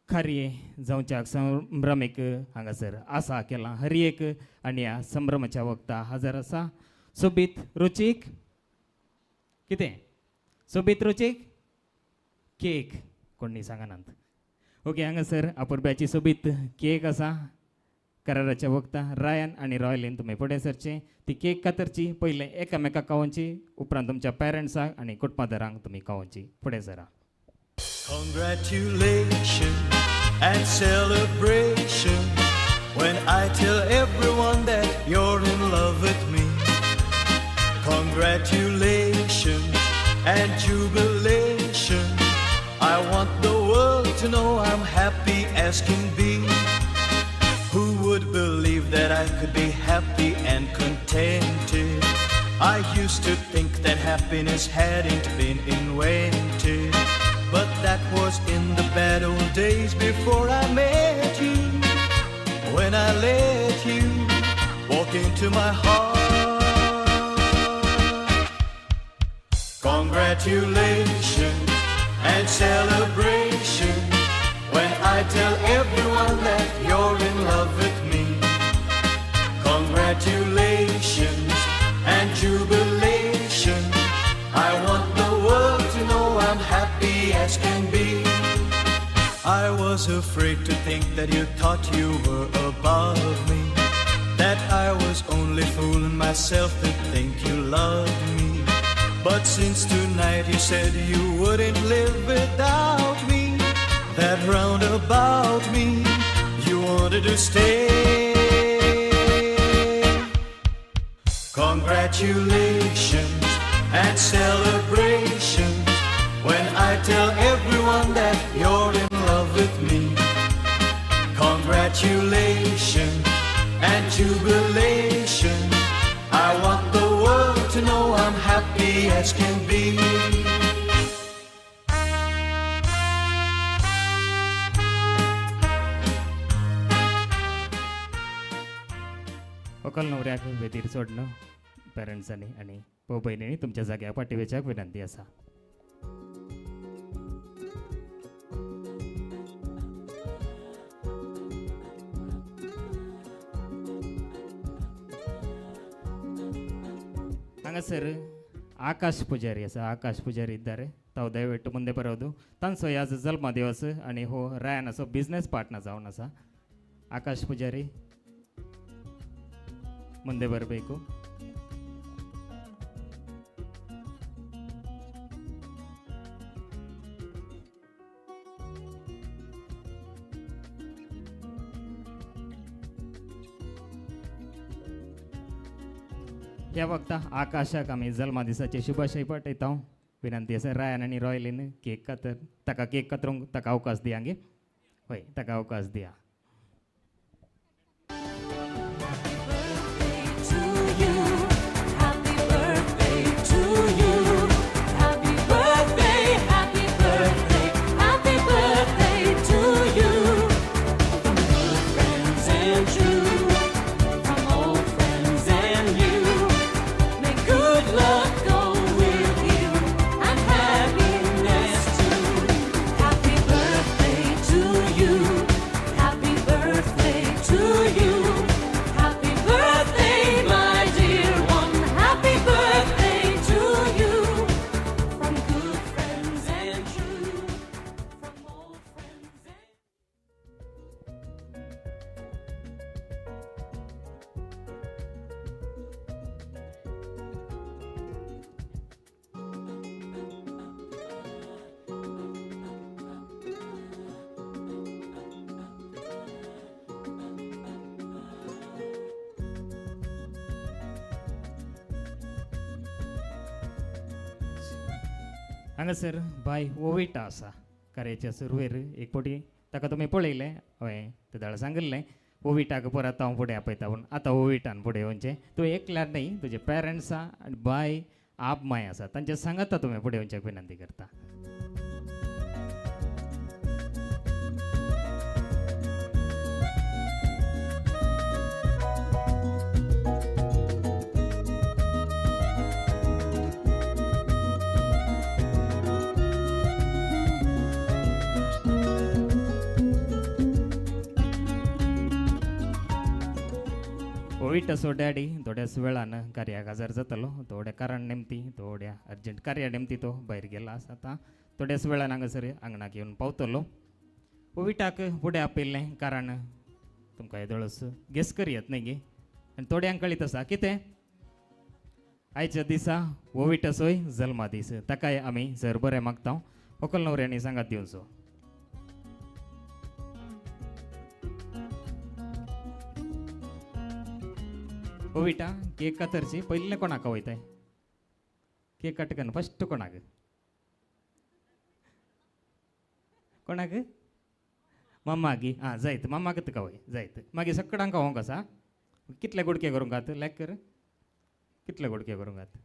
खारये जावच्याक संभ्रमीक हांगासर आसा केलां हरयेक आनी ह्या संभ्रमाच्या वक्ता हजर आसा सोबीत रुचीक कितें सोबीत रुचीक केक कोणी सांगानात. ओके हांगासर अपुर्ब्याची सोबीत केक आसा कराराच्या वक्ता रायन आणि रॉयलीन तुम्ही फुडें सरचे. ती केक कातरची पयलें एकामेकाक खावोवची उपरांत तुमच्या पेरंट्साक आणि कुटुंबादारांक तुमी खावोवची. फुडें सरा. Congratulations and celebration when I tell everyone that you're in love with me. Congratulations and jubilation. I want the world to know I'm happy as can be. Who would believe that I could be happy and contented? I used to think that happiness hadn't been invented, but that was in the bad old days before I met you. When I let you walk into my heart. Congratulations and celebration when I tell everyone that you're in love with me. Congratulations and jubilation. I want the world to know I'm happy as can be. I was afraid to think that you thought you were above me, that I was only fooling myself to think you loved me. But since tonight you said you wouldn't live without me, that round about me you wanted to stay. Congratulations and celebrations when I tell everyone that you're in love with congratulations and jubilation. I want the world to know I'm happy as can be. अकल नवऱ्याक वेदीर सोडणं पेरंट्सांनी आणि भाऊ बहिणींनी तुमच्या जाग्यार पाठिवेच्याक विनंती आसा. ಹಾಂಗಸರ್ ಆಕಾಶ್ ಪೂಜಾರಿ ಆಸ ಆಕಾಶ್ ಪೂಜಾರಿ ಇದ್ದಾರೆ. ತಾವು ದಯವಿಟ್ಟು ಮುಂದೆ ಬರೋದು. ತನ್ಸೋ ಯಾಜ್ ಜಲ್ಮ ದಿವಸ आणि हो रायन असो बिझनेस पार्टनर जाऊन असा. ಆಕಾಶ್ ಪೂಜಾರಿ ಮುಂದೆ ಬರಬೇಕು. या वक्ता आकाशाक आम्ही जल्मा दिसाचे शुभाशय पाठयता. विनंती आसा रायन आनी रॉयलीन केक कातर ताका केक कातरूंक ताका अवकाश दियांगे. होय ताका अवकाश दिया. हांगासर बाय ओविटा आसा. कार्याच्या सुरवेर एक फावटी ताका तुमी पळयलें. हय ते दाळ सांगिल्लें ओविटाक परत हांव फुडें आपयता पूण आतां ओविटान फुडें येवचें. तूं एकल्यार न्ही तुजे पेरंट्स आसा आनी बाय आप माय आसा तांचे सांगाता तुमी फुडें येवच्याक विनंती करता. ओविटा सो डॅडी थोड्याच वेळान कार्याक हजर जातलो. थोड्या कारण नेमती थोड्या अर्जंट कार्या नेमती तो भायर गेला आसा. आतां थोड्याच वेळान हांगासर आंगणाक येवन पावतलो. ओविटाक फुडें आपयल्लें कारण तुमकां येदोळस गेस करयात न्ही गे. आनी थोड्यांक कळीत आसा कितें आयच्या दिसा ओविटाचोय जल्मा दीस. ताकाय आमी सर बरें मागता. व्हंकल न्हवऱ्यांनी सांगात दिवचो. ओविटा केक कातरची पयलीं कोणाक वयताय केक काटकन फस्ट कोणाक कोणाक मम्मागी. हां जायत मम्माक तुका वय जायत. मागीर सगळ्यांक खावंक आसा. कितले गुडके करूंक घात लायक कर. कितले गुडके करूंक घात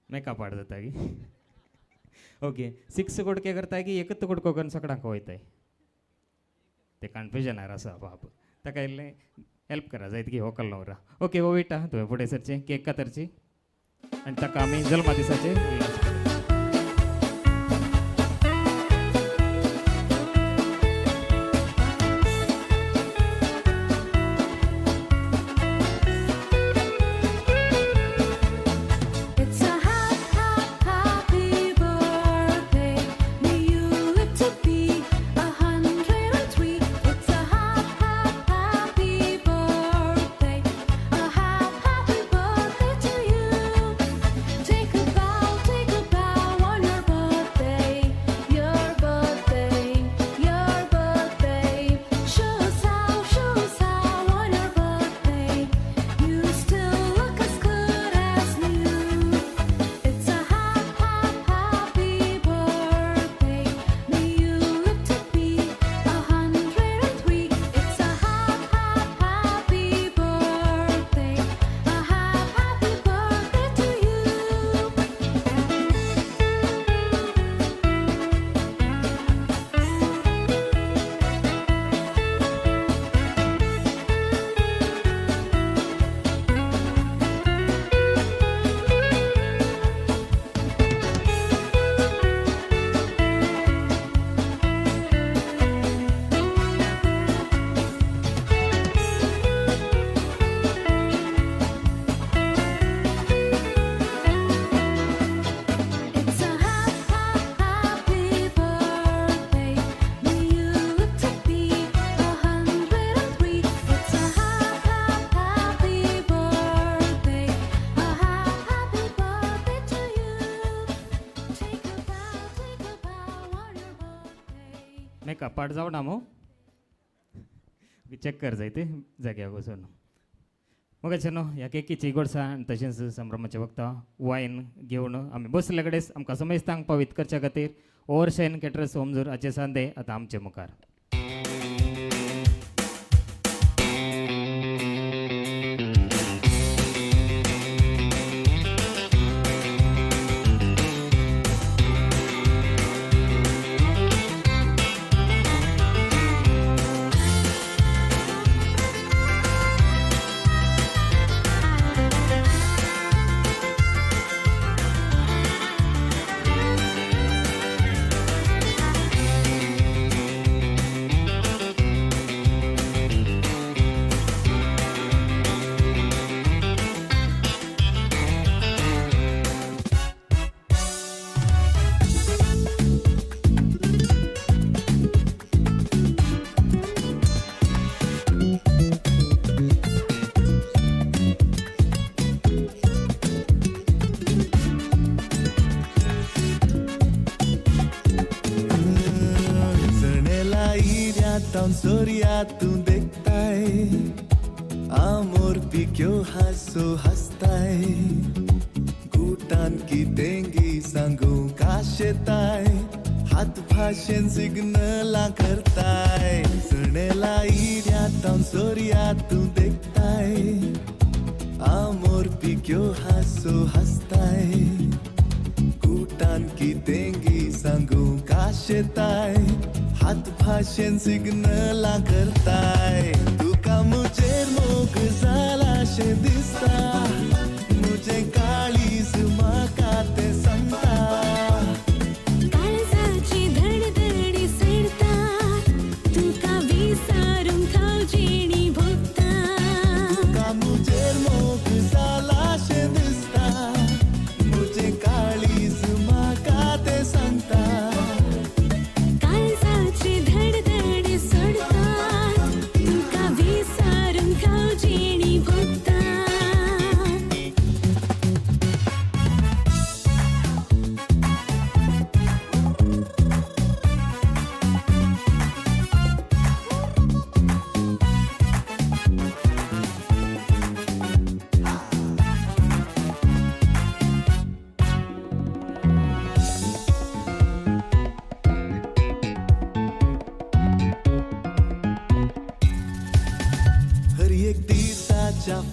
मेकअप पाड जाता की. ओके 6 गुडके करताय की एकच गुडको करून सगळ्यांक वयताय. ते कन्फ्युजनार आसा बाप. ताका इल्लें हेल्प करा जायत की व्हंकल न्हवरा. ओके ओविटा तुवें फुडें सरचें केक कातरची आनी ताका आमी जल्मा दिसाचे Take a bow, take a पाठ जाऊ ना मग चेक कर जायते जाग्यार वचून मग न्हू ह्या केकीची गोडसाण आनी तशेंच संभ्रमाच्या वखदां वायन घेवन आमी बसले कडेच आमकां समेस्तांक पवित्र करच्या खातीर ओवरशेन कॅटरर्स ओमजूर हाचे सांदे आतां आमचे मुखार. Soria tu dektai Amor pikyo haso hastai Gutan ki tengi sangu kashetai Hat bhashen signala kartai Sunela irya tam soria tu dektai Amor pikyo haso hastai Gutan ki tengi sangu kashetai हात भाषण सिग्नला करताय तुका मुझे मोग झाला शे दिसता मुझे काळीज माका ते सांगता काळजाची धडधडी सडता तुका विसारून खावजेणी भोगता तुका मुझे मोग झाला शे दिसता मुझे काळीज माका ते सांगता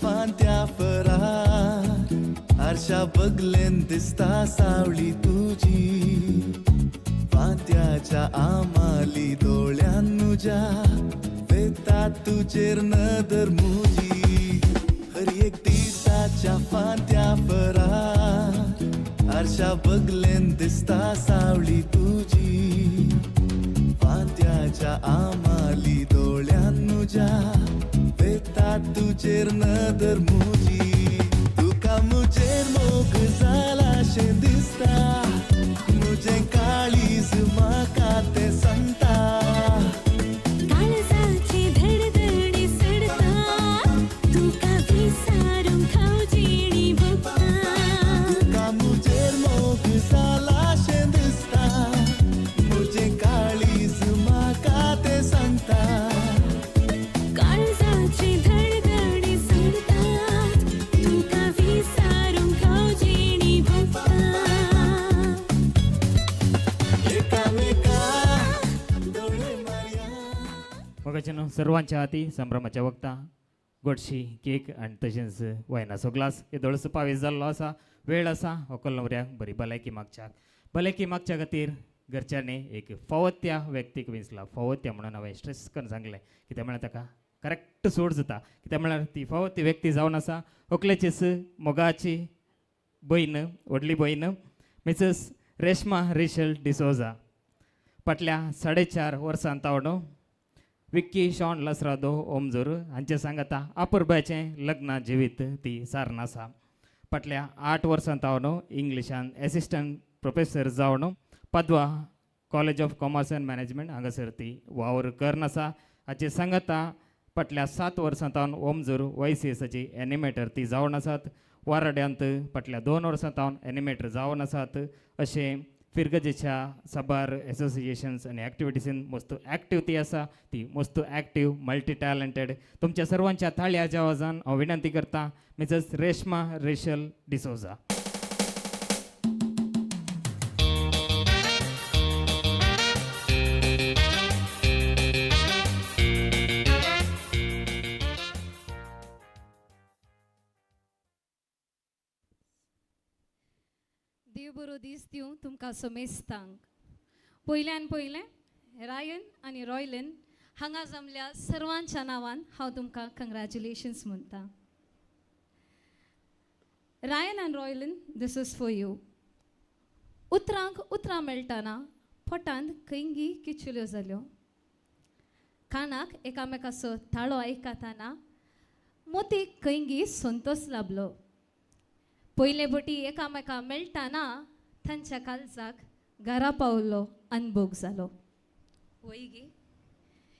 फांत्या फरार आरशा बगलेन दिसता सावळी तुजी फांत्याच्या आमाली दोळ्यान नुजा वेता तुजेर नदर मुजी हर एक दिसाच्या फांत्या फरार आरशा बगलेन दिसता सावळी तुजी फांत्याच्या आमाली दोळ्यान नुजा वेता तुजेर नदर मुजी तुका मुझेर मोग झाला शे दिसता मुझे काळीज माका ते सांगता काळजाची धडधडी सडता तुका विसारून खावजेणी भोगता तुका मुझेर मोग झाला शे दिसता मुझे काळीज माका ते सांगता काळजाची धडधडी सडता तुका विसारून खावजेणी भोगता एकामेका डोळे मारया मगाच्यान सर्वांच्या हाती संभ्रमाच्या वखदां गोडशी केक आनी तशेंच वायनाचो ग्लास हे दळस पावीस जाल्लो आसा वेळ आसा व्हंकल न्हवऱ्याक बरी भलायकी मागच्या खातीर घरच्यांनी एक फावत्या व्यक्तीक विंचला फावत्या म्हणून हांवें स्ट्रेस करून सांगलें कित्याक म्हळ्यार ताका करेक्ट सोड जाता कित्याक म्हळ्यार ती फावती व्यक्ती जावन आसा व्हंकलेचीच मोगाची भयण व्हडली भयण मिसेस रेश्मा रिशल डिसोजा फाटल्या 4.5 वर्सां तावडो विक्की शॉन लसरादो ओमजोर हांचे सांगाता अपुर्बाचें लग्न जिवीत ती सारन आसा फाटल्या 8 वर्सां तावडो इंग्लिशान एसिस्टंट प्रोफेसर जावन Padua college of commerce and management हांगासर ती वावर करन आसा हाचे सांगाता फाटल्या 7 वर्सां तावन ओमजोर YCSची एनिमेटर ती जावन आसात वारड्यांत फाटल्या 2 वर्सां तावन एनिमेटर जावन आसात अशें फिरगजेच्या साबार एसोसिएशन्स आणि ॲक्टिव्हिटीसीन मस्त ॲक्टिव्ह ती आसा ती मस्त ॲक्टिव्ह मल्टी टॅलंटेड तुमच्या सर्वांच्या थाळ्याच्या आवाजान हांव विनंती करता मिसेस रेश्मा रेशल डिसोजा. देव बरो दीस दिवं तुमकां समेस्तांक. पयल्यान पयलें रायन आनी रॉयलन हांगा जमल्या सर्वांच्या नांवान हांव तुमकां कंग्रॅच्युलेशन्स म्हणटा. रायन आनी रॉयलन दीस इज फॉर यू. उतरां मेळटाना पोटांत कैंगी किचल्यो जाल्यो. कानाक एकामेकाचो ताळो आयकताना मोतीक कैंगी संतोष लाभलो. पयले बोटी एकामेका मेळटाना तांच्या काळजाक घरा पावलो अनुभव जालो. वैगी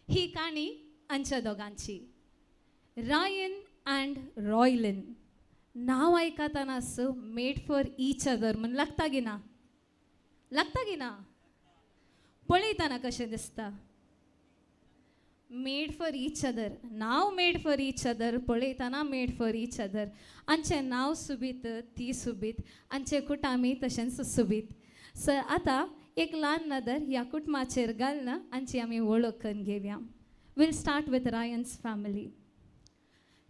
ही काणी आमच्या दोगांची. रायन अँड रॉयलन नांव आयकताना मेड फॉर ईच अदर म्हण लागता गी ना पळयतना कशें दिसता. Made for each other now made for each other पळयतना मेड फॉर ईच अदर. आमचें नांव सुबीत ती सुबीत आमचे कुटामी तशेंच सुबीत. आतां एक ल्हान नदर ह्या कुटुंबाचेर घालून आमची आमी वळख करून घेवया. We'll start with Ryan's family.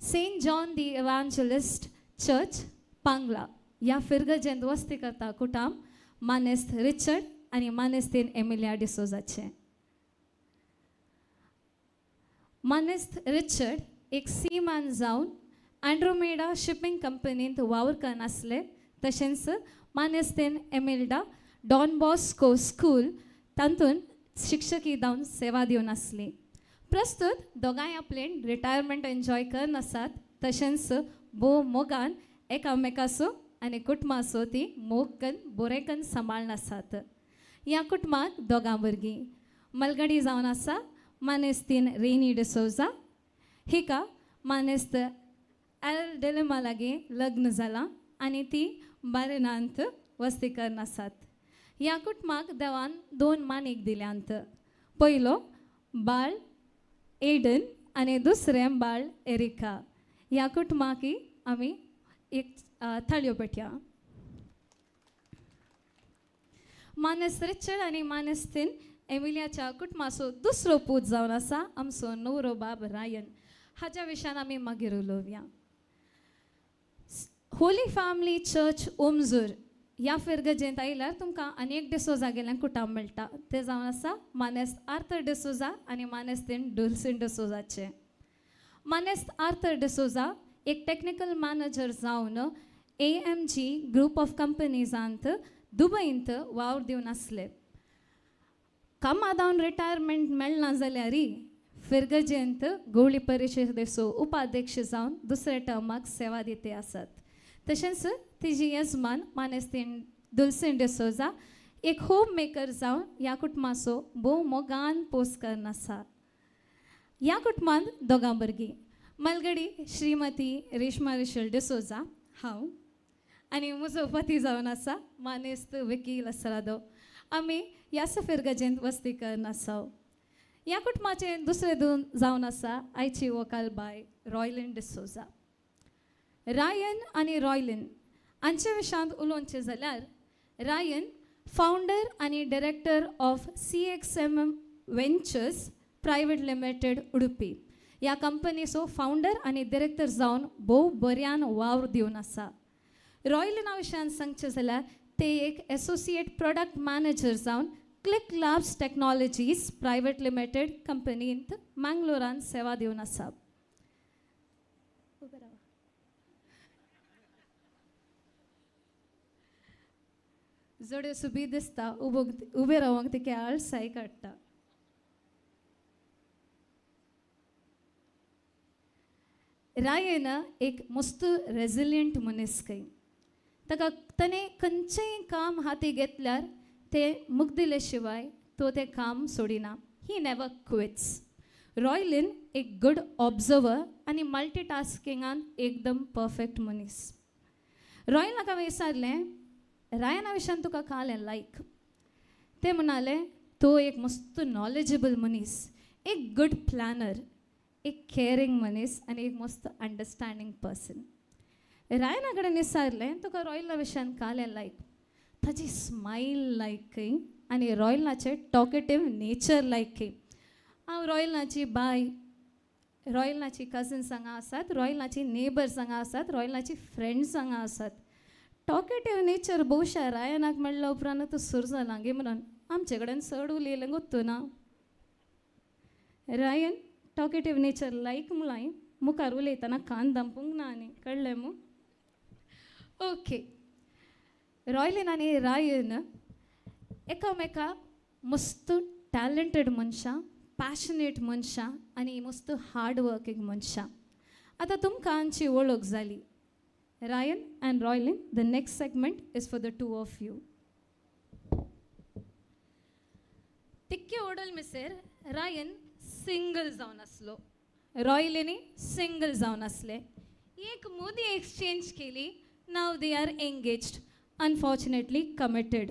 Saint John the evangelist church पांगला ह्या फिरगजेंत वस्ती करता कुटाम मानेस्त रिचर्ड आनी मानेस्तीन एमिलिया डिसोजाचे. मानेस्त रिचर्ड एक सीमॅन जावन अँड्रोमेडा शिपिंग कंपनींत वावर करन आसले. तशेंच मानेस्तीन एमिल्डा डॉन बॉस्को स्कूल तातूंत शिक्षकी जावन सेवा दिवन आसली. प्रस्तुत दोगांय आपलें रिटायरमेंट एन्जॉय करन आसात. तशेंच भोव मोगान एकामेकाचो आनी कुटुंबाचो ती मोग करून बरें करून सांबाळन आसात. ह्या कुटुंबाक दोगां भुरगीं मलगडी जावन आसा मानेस्तीन रेनी डिसोजा. हिका मानेस्त एल डिलेमा लागीं लग्न जालां आनी ती बारेनांत वस्ती करन आसात. ह्या कुटुंबाक देवान 2 मानीक दिल्यांत. पयलो बाळ एडन आनी दुसरें बाळ एरिका. ह्या कुटुंबाकी आमी एक थाळयो पेटया. मानेस्त रिचर्ड आनी मानेस्तीन एमिलियाच्या कुटुंबाचो दुसरो पूत जावन आसा आमचो नवरो बाब रायन. हाच्या विशयान आमी मागीर उलोवया. होली फॅमिली चर्च ओमजूर ह्या फिरगजेंत आयल्यार तुमकां आनी एक डिसोजा गेल्ल्यान कुटाम मेळटा. ते जावन आसा मानेस्त आर्थर डिसोजा आनी मानेस्तीन डुल्सिन डिसोजाचे. मानेस्त आर्थर डिसोजा एक टेक्निकल मॅनेजर जावन AMG ग्रूप ऑफ कंपनीजांत दुबयंत वावर दिवन आसले. कामां जावन रिटायरमेंट मेळना जाल्यार फिरगजेंत गवळी परिशदेचो उपाध्यक्ष जावन दुसऱ्या टर्माक सेवा दिते आसात. तशेंच तिजी येजमान मानेस्तीन दुल्सिन डिसोजा एक होम मेकर जावन ह्या कुटुंबाचो भोव मोगान पोस करन आसा. ह्या कुटुंबांत दोगां भुरगीं मलगडी श्रीमती रेश्मा रेशल डिसोजा हांव आनी म्हजो पती जावन आसा मानेस्त वकील असरादो. आमी ह्या फिरगजेंत वस्ती करन आसा. ह्या कुटुंबाचे दुसरे 2 जावन आसा आयची व्हंकल बाय रॉयलन डिसोजा. रायन आनी रॉयलन हांचे विशयांत उलोवचें जाल्यार रायन फावंडर आनी director of CXM ventures private limited Udupi. ह्या कंपनीचो फावंडर आनी डिरेक्टर जावन भोव बऱ्यान वावर दिवन आसा. रॉयलना विशयान सांगचें जाल्यार ते एक एसोसिएट प्रोडक्ट मॅनेजर जावन click labs technologies private limited कंपनींत मंगलोरान सेवा दिवन आसा. जोड्यो सुबी दिसता उबे रावंक तिके आळसाय काडटा. रायन एक मस्त रेजिलियंट मनीस कय. ताणें खंयचेंय काम हाती घेतल्यार ते मुख शिवाय तो ते काम सोडिना. He never quits. रॉयलन एक गुड ऑब्जर्वर आनी मल्टीटास्किंगान एकदम परफेक्ट मनीस. रॉयन म्हाका विचारलें रायना विशयान तुका कालें लायक. ते म्हणाले तो एक मस्त नॉलेजेबल मनीस, एक गुड प्लॅनर, एक केअरिंग मनीस आणि एक मस्त अंडरस्टँडिंग पर्सन. रायना कडेन विचारलें तुका रॉयला विशयान कालें लायक. ताची स्मायल लायक खंय आनी रॉयलाचें टॉकेटीव नेचर लायक खंय. हांव रॉयलाची बाय, रॉयलाची कझन्स हांगा आसात, रॉयलाची नेबर्स हांगा आसात, रॉयलाची फ्रेंड्स हांगा आसात. टॉकेटीव नेचर भोवशा रायनाक म्हणल्या उपरांत तूं सुरू जालां गे म्हणून आमचे कडेन चड उलयलें गोत्तू ना. रायन टॉकेटीव नेचर लायक मुलाय मुखार उलयतना कान दांपूंक ना आनी कळ्ळें मू. ओके, रॉयलीन आनी रायन एकामेका मस्त टॅलंटेड मनशां, पॅशनेट मनशां आनी मस्त हार्ड वर्कींग मनशां. आतां तुमकां हांची वळख जाली. Ryan and Roylin, the next segment is for the two of you. तिक्के ओडल मिसेर रायन सिंगल जावन आसलो, रॉयलीनी सिंगल जावन आसले. एक मोदी एक्सचेंज केली. नाव they are engaged, unfortunately committed.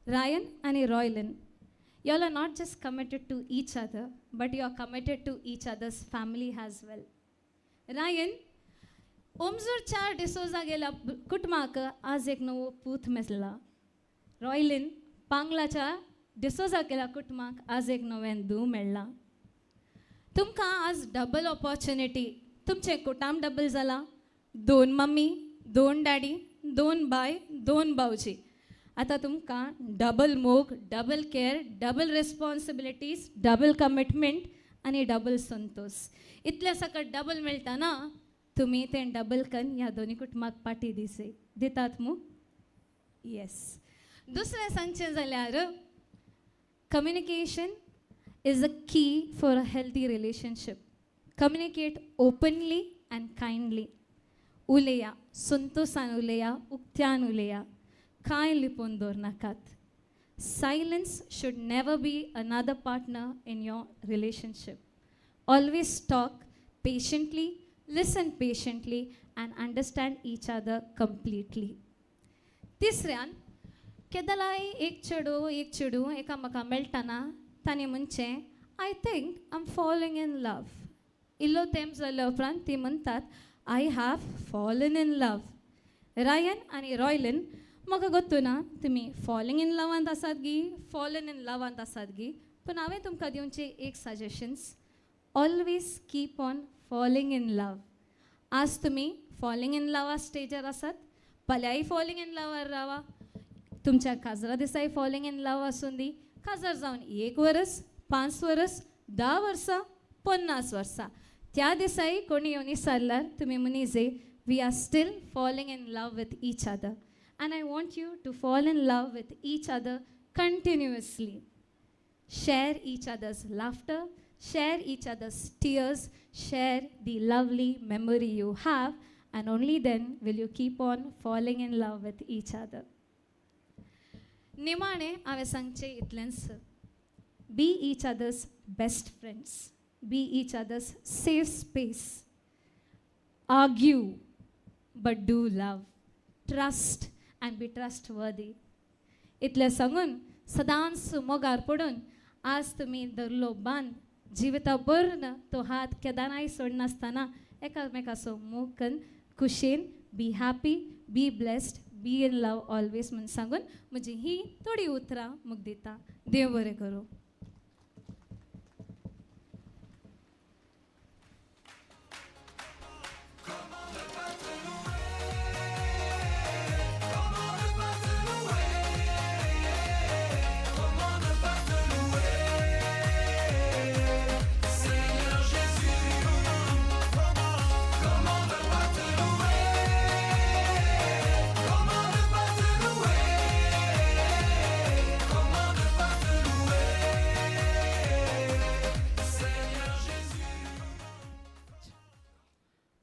Ryan and Roylin, you all are not just committed to each other, but you are committed to each other's family as well. Ryan, ओमजूरच्या डिसोजा गेल्या कुटुंबाक आज एक नवो पूत मेळ्ळा. रॉयलीन, पांगलाच्या डिसोजा गेल्या कुटुंबाक आज एक नवें धूव मेळ्ळा. तुमकां आज डबल ऑपॉर्च्युनिटी. तुमचें कुटुंब डबल जाला. 2 मम्मी, 2 डॅडी, 2 बाय, 2 भावजी. आतां तुमकां डबल मोग, double care, double responsibilities, double commitment आनी डबल संतोष. इतले सकट डबल मेळटा ना, तुमी तें डबल कन ह्या दोनी कुटुंबाक पाटी दितात मू. येस. दुसरें सांगचें जाल्यार communication is a key for a healthy relationship. Communicate openly and kindly. उलया, संतोषान उलया, उक्त्यान उलया, कांय लिपोवन दवरनाकात. Silence should never be another partner in your relationship. Always talk patiently, listen patiently, and understand each other completely. तिसऱ्यान, केदलाय एक चेडू एकामेका मेळटाना तांणी म्हणचें, I think I am following in love. इल्लो तेंप जाल्या उपरांत ती म्हणटात, I have fallen in love. रायन आनी रॉयलीन, म्हाका गोत्तू ना तुमी फॉलिंग इन लवांत आसात गी, फॉलन इन लवांत आसात गी, पूण हांवें तुमकां दिवचें एक suggestions. Always keep on falling in लव. आज तुमी फॉलिंग इन लवा स्टेजार आसात, फाल्यांय फॉलिंग इन लवार रावा. तुमच्या काजरा दिसाय फॉलिंग इन लव आसून दी. काजार जावन 1 वर्स, 5 वर्स, 10 वर्सां, 50 वर्सां. त्या दिसाय कोणी येवन विचारल्यार तुमी मनीजे, we are still falling in love with each other. And I want you to fall in love with each other continuously. Share each other's laughter, share each other's tears, share the lovely memory you have, and only then will you keep on falling in love with each other. निमाणे हांवें सांगचें इतलेंच. Be each other's best friends. Be each other's safe space. Argue, but do love. Trust and be trustworthy. इतलें सांगून सदांच मोगार पडून आज तुमी धरलो बांद, जिविताभर तो हात केदानाय सोडनासतना एकामेकाचो मोग करून खुशेन be happy, be blessed, be in love always म्हूण सांगून म्हजी ही थोडी उतरां मुख दिता. देव बरें करूं.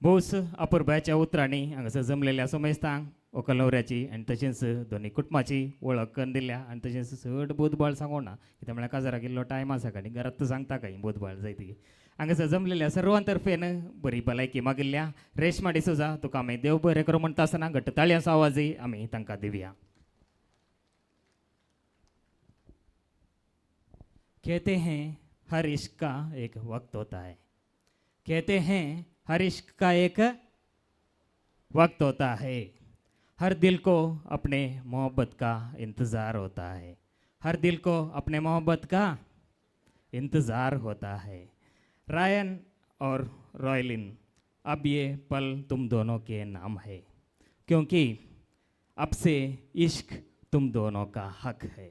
भोस अपुर्बाच्या उतरांनी हांगासर जमलेल्या सोमेस्तांक ओकलवऱ्याची आनी तशेंच दोनी कुटुंबाची वळख करून दिल्या. आनी तशेंच चड बोधबाळ सांगूं ना, कित्याक म्हळ्यार काजाराक इल्लो टायम आसा आनी घरांत सांगता काय बोधबाळ जाय ती. हांगासर जमलेल्या सर्वां तर्फेन बरी भलायकी मागिल्ल्या रेशमा डिसोजा तुका आमी देव बरें करूं म्हणटा आसतना घट्ट ताळयांचो आवाजय आमी तांकां दिवया. कहते हैं हर इश्क का एक वक्त होता है, कहते हैं हर इश्क का एक वक्त होता है, हर दिल को अपने मोहब्बत का इंतज़ार होता है, हर दिल को अपने मोहब्बत का इंतज़ार होता है। रायन और रॉयलिन, अब ये पल तुम दोनों के नाम है, क्योंकि अब से इश्क तुम दोनों का हक है.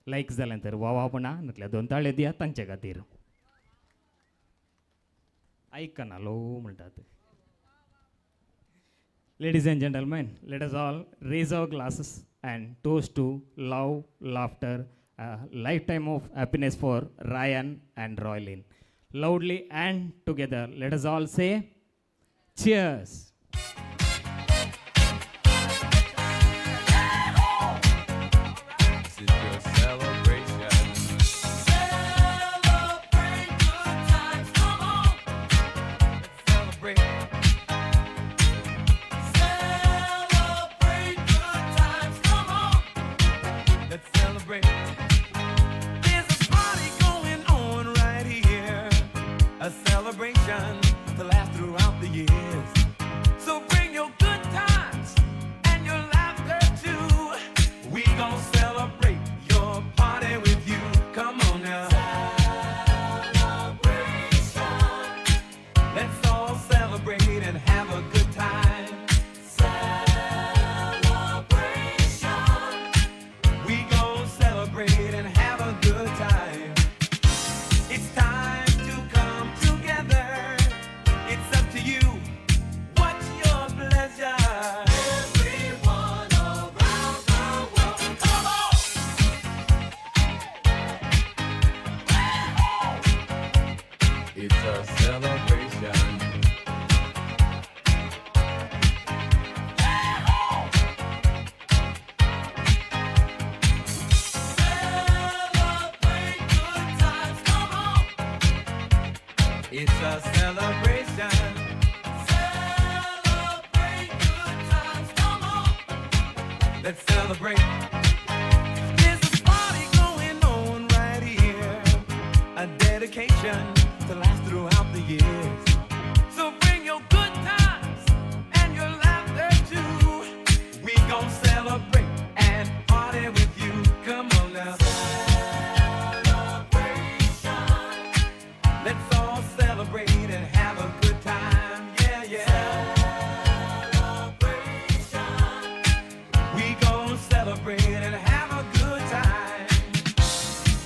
लाईक झालं तर वावा म्हणा नटल्या 2 ताळे दिया तांच्या खातीर. ऐका ना लो म्हणटात. Ladies and gentlemen, let us all raise our glasses and toast to love, laughter, a lifetime of happiness for Ryan and Roylin. Loudly and together, let us all say cheers. This is your celebration. Celebrate good times, come on. Let's celebrate. Celebrate good times, come on. Let's celebrate. There's a party going on right here, a celebration to last throughout the years. So bring your good times and your laughter too. We gon' celebrate your party with you. Come on now. Celebration. Let's all celebrate and have a good time. Celebration. We gon' celebrate and have a good time. It's time to come together. It's up to you. What's your pleasure? Everyone around the world, come on. It's a celebration. Celebrate good times, come on. It's a celebration. Celebrate good times, come on. Let's celebrate. There's a party going on right here, a dedication to last throughout the years. So bring your good times and your laughter too. We gon' celebrate and party with you. Come on now. Celebration. Let's all celebrate and have a good time. Yeah, yeah. Celebration. We gon' celebrate and have a good time.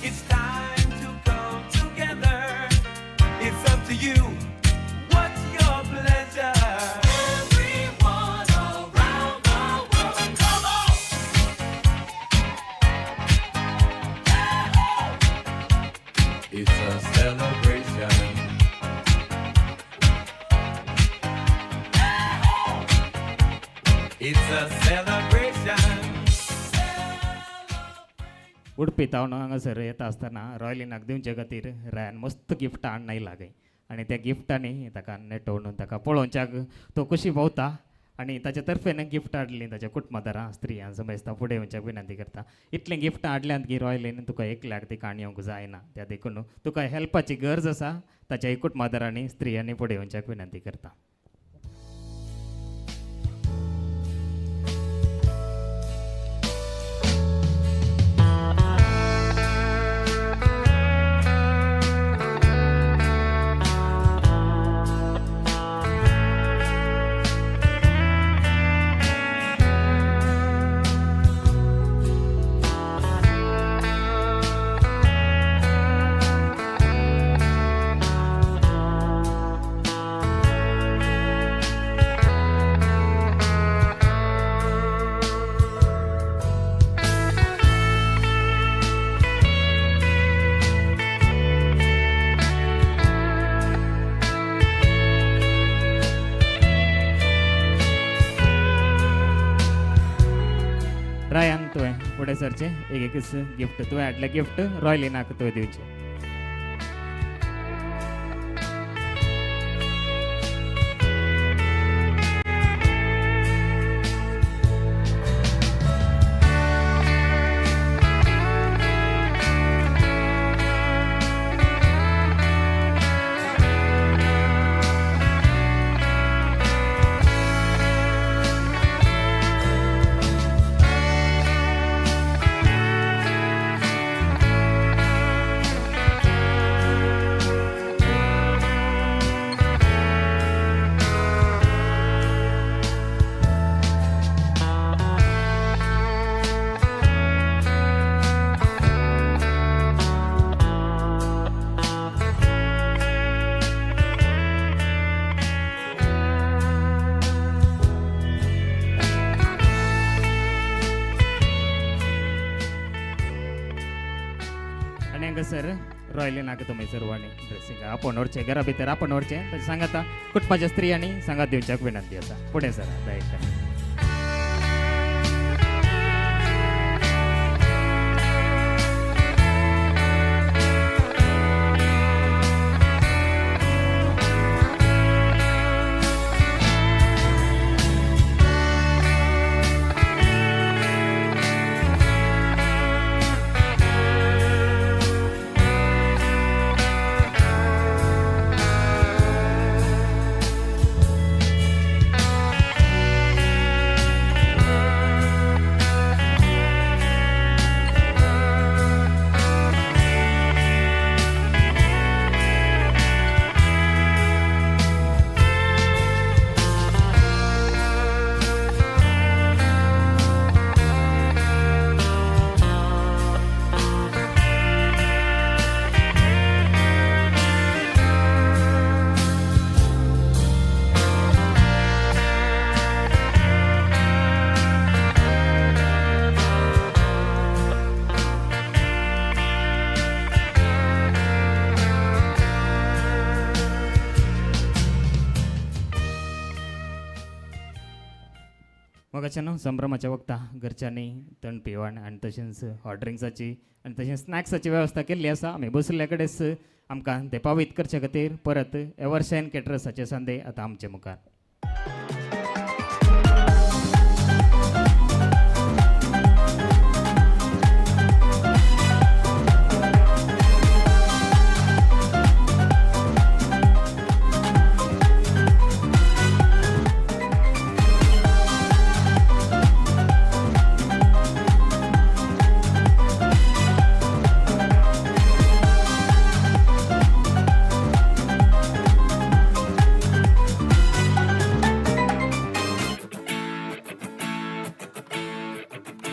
It's time to come together. It's up to you. What's your pleasure? Everyone around the world, come on. It's a celebration. It's a celebration. Udupi तावन हांगासर येता आसतना रॉयलिनाक दिवचे खातीर रायन मस्त gift हाडून आयलागय आनी त्या गिफ्टांनी ताका नेटोवन ताका पळोवच्याक तो कशी भोंवता आनी ताचे तर्फेन गिफ्ट हाडली ताच्या कुटुंबादारां स्त्रियां समजता फुडें येवच्याक विनंती करता. इतलें गिफ्ट हाडल्यांत की रॉयलिन तुका एकल्याक ती काणयोंक जायना, त्या देखून तुका हेल्पाची गरज आसा ताच्या कुटुंबादारांनी स्त्रियांनी फुडें येवच्याक विनंती करता. रायन तुवें फुडें सरचें, एक गिफ्ट तुवें हाडलें गिफ्ट रॉयलिनाक तुवें दिवचें. हंगासर रॉयली नाका तुमी सर्वांनी ड्रेसिंग आपण व्हरचें घरा भितर आपण व्हरचें तशें सांगाता कुटुंबाच्या स्त्रियांनी सांगात दिवच्याक विनंती आसा फुडें सर दयेता मोगाच्यान संभ्रमाच्या वक्ता घरच्यांनी तण पिवण आनी तशेंच हॉट ड्रिंक्साची आनी तशेंच स्नॅक्साची वेवस्था केल्ली आसा आमी बसले कडेच आमकां ते पावीत करचे खातीर परत एवर्शेन कॅटरर्साचे संदे आतां आमचे मुखार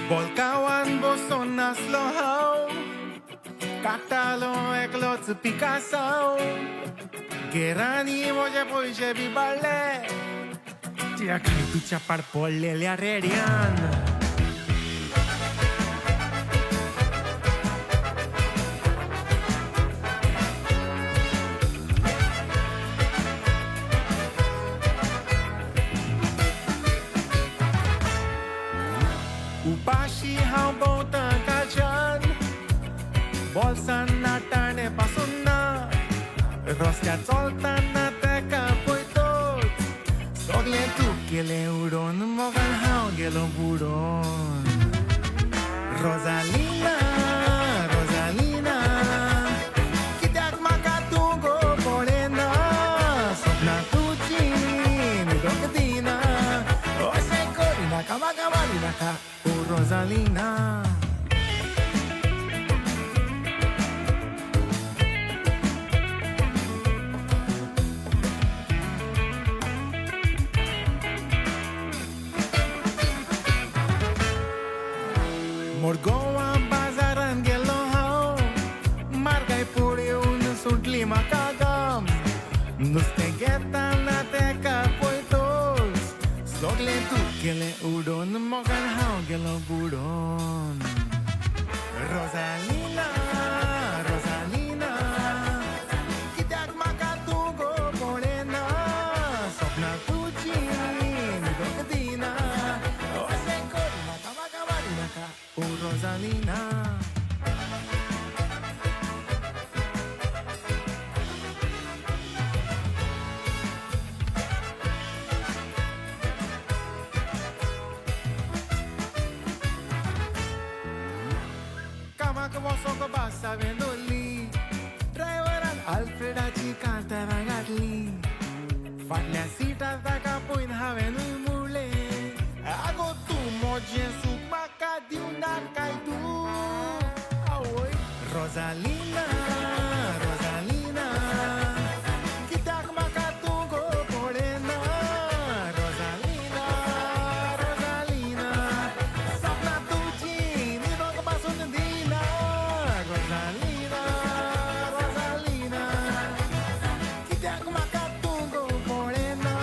Bolkawan boson naslo haw काटालो एकलोच पिकासो गेरांनी म्हजे पयशे बी बाळ्ळे त्या खायतीच्या पाड पडलेल्या रेड्यान उपाशी हांव भोंवता काळजान बोल्सान नाटाणे पासून ना रस्त्यार चलतना तेका पळयतोच सगलें तूं केलें उडोवन मोगान हांव गेलो बुडोवन रोजालिना रोजालिना कित्याक म्हाका तूं गो पळयना सपनां तुजीं न्हिदोंक दिना अशें करिनाका म्हाका मारिनाका ओ रोजालिना मोरगोवा बाजारान गेलो हांव मारगाय पळोवन सुटली म्हाका गाम नुस्तें घेताना तेका पळयतोच सगलें तूं केलें उडोवन मोगान हांव गेलो बुडोवन रोजालिना रोजालिना कित्याक म्हाका तूं गो पळयना सपनां तुजीं न्हिदोंक दिना अशें करिनाका म्हाका मारिनाका ओ रोजालिना कामाक वचोंक बस हांवें दवरली ड्रायव्हरान आल्फ्रेडाची कांतारां घातली फाटल्या सिटार ताका पळयन हांवेंनूय मुळ्ळें आगो तूं म्हजें सूख म्हाका दिवना काय तूं आवय रोजालिना रोजालिना कित्याक म्हाका तूं गो पळयना रोजालिना रोजालिना सपनां तुजीं न्हिदोंक पासून दिना रोजालिना रोजालिना कित्याक म्हाका तूं गो पळयना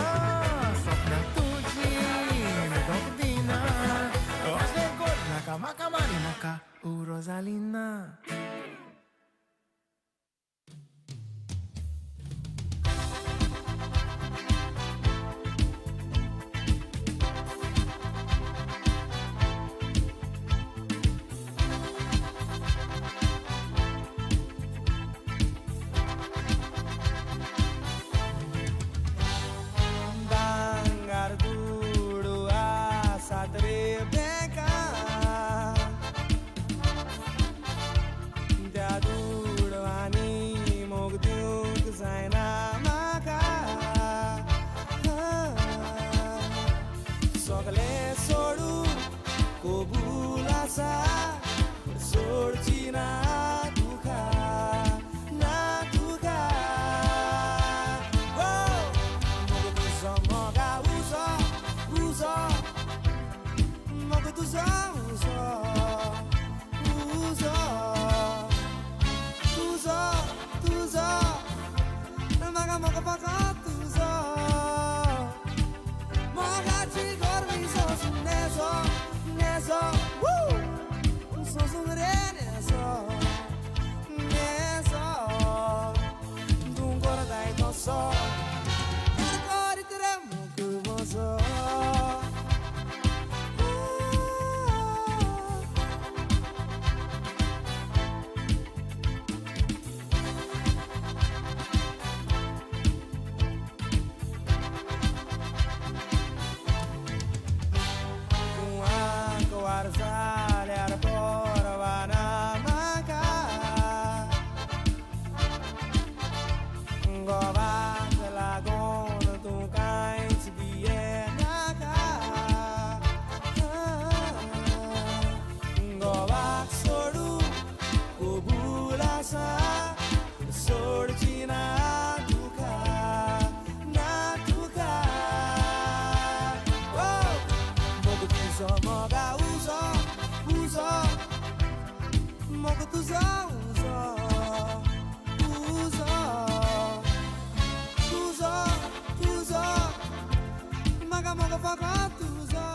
faka tuzo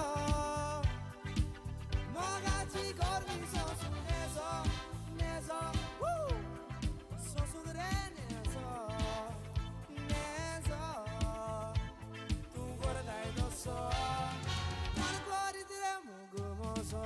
mogaci corni sosu nezo sosu gre nezo tu gore dai dosso tan cuori diremo gomoso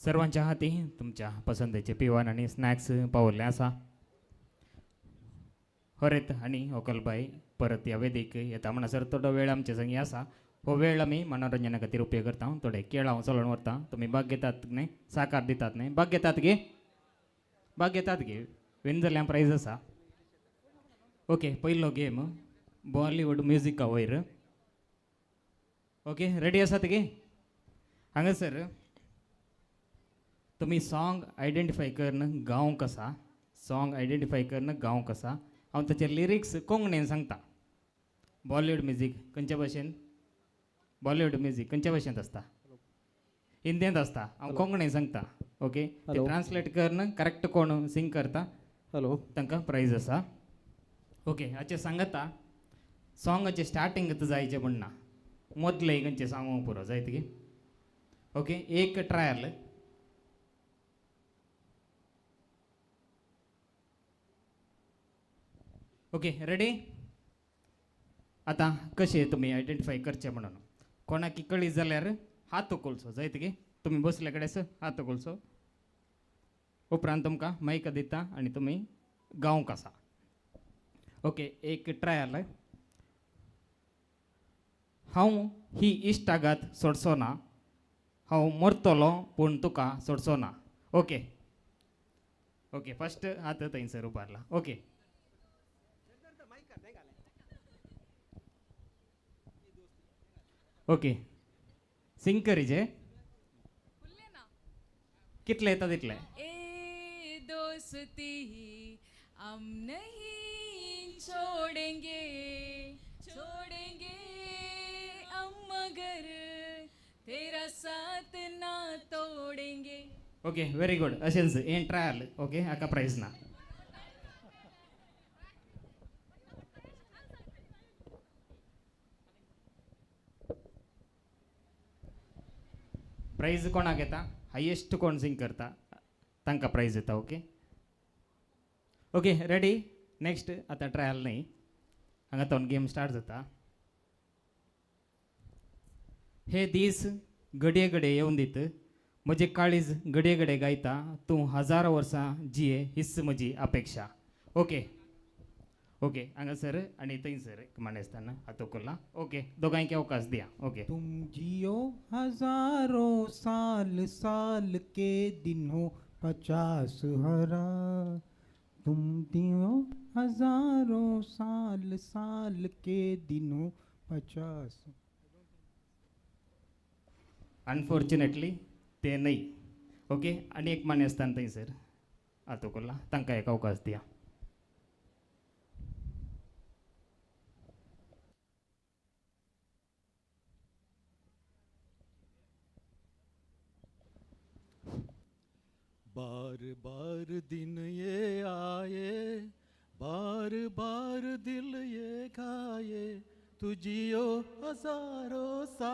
सर्वांच्या हाती तुमच्या पसंतीचे पिवान आणि स्नॅक्स पावल्ले आसा. हरेत आणि ओकलबाई परत ह्या वेदीक येता म्हणसर थोडो वेळ आमचे संगी आसा. हो वेळ आमी मनोरंजना खातीर उपयोग करता. थोडे खेळ हांव चलोवन व्हरता. तुमी भाग घेतात न्ही, साकार दितात न्ही, भाग घेतात गे, भाग घेतात गे, विन जाल्यार प्रायज आसा. ओके, पयलो गेम बॉलिवूड म्युजिका वयर. ओके, रेडी आसात गे. हांगासर तुम्ही सॉंग आयडेंटिफाय करून गावंक कसा, सॉंग आयडेंटिफाय करून गावंक कसा. हांव ताचे लिरिक्स कोंकणीन सांगता. बॉलिवूड म्युजीक खंयच्या भाशेन, बॉलिवूड म्युजीक खंयच्या भाशेंत आसता, हिंदींत आसता. हांव कोंकणीन सांगता. ओके, ते ट्रान्सलेट करून करेक्ट कोण सिंग करता हॅलो तांकां प्रायज आसा. ओके, हाचे सांगता सॉंगाचे स्टार्टींग जायचे म्हणना, मदले खंयचे सांगूंक पुरो जायत गे. ओके, एक ट्रायल. Okay, ready. आतां कशें तुमी आयडेंटिफाय करचें म्हणून कोणाक कळी जाल्यार हात उखलचो जायत गे. तुमी बसले कडेस हात उखलचो. उपरांत तुमकां मायक दिता आनी तुमी गावंक आसा. ओके, एक ट्रायल. हांव ही इश्टागात सोडचो ना, हांव मरतलो पूण तुका सोडचो ना. ओके ओके, फस्ट हात थंयसर उबारला. ओके, ओके, सिंग करीचे कितले येता तितले. ए दोस्ती हम नहीं छोड़ेंगे, छोड़ेंगे हम मगर तेरा साथ ना तोड़ेंगे. Okay, very good. अशेंच हें ट्रायल. ओके, हाका प्रायज ना. प्रायज कोणाक येता, हायेस्ट कोण सिंग करता तांकां प्रायज येता. Okay okay, ready. नेक्स्ट आतां ट्रायल न्ही, हांगा तो गेम स्टार्ट जाता. हे दीस घडये घडये येवन दीत, म्हजे काळीज घडये घडये गायता, तूं 1000 वर्सां जिये हीच म्हजी अपेक्षा. ओके ओके, हांगासर आनी थंयसर मानेस्ताना हात उखलला. ओके, दोगांयक अवकाश दिया. ओके, तुम जियो हजारों साल, साल के दिनों 50 हरा. तुम जियो हजारों साल, साल के दिनों 50. अनफॉर्च्युनेटली ते नाही. ओके, आनी एक मानेस्तान थंयसर हात उखलला, तांकां एक अवकाश दिया. बार बार दिन ये आए, बार बार दिल ये खाए, तुझियो हजारों सा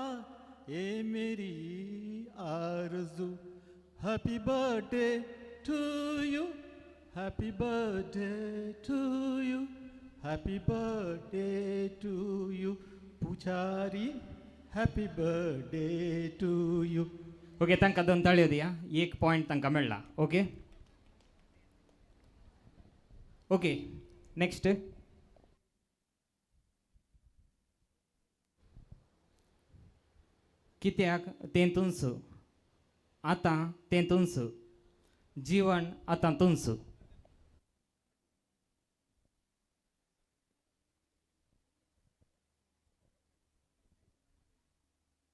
ये मेरी आरज़ू. Happy birthday to you, happy birthday to you, happy birthday to you. Pujari happy birthday to you. Okay, तांकां 2 ताळयो दिया. 1 पॉयंट तांकां मेळ्ळा. Okay okay, next. कित्याक तेंतूंच आतां तेंतूंच जीवन आतां तुंच.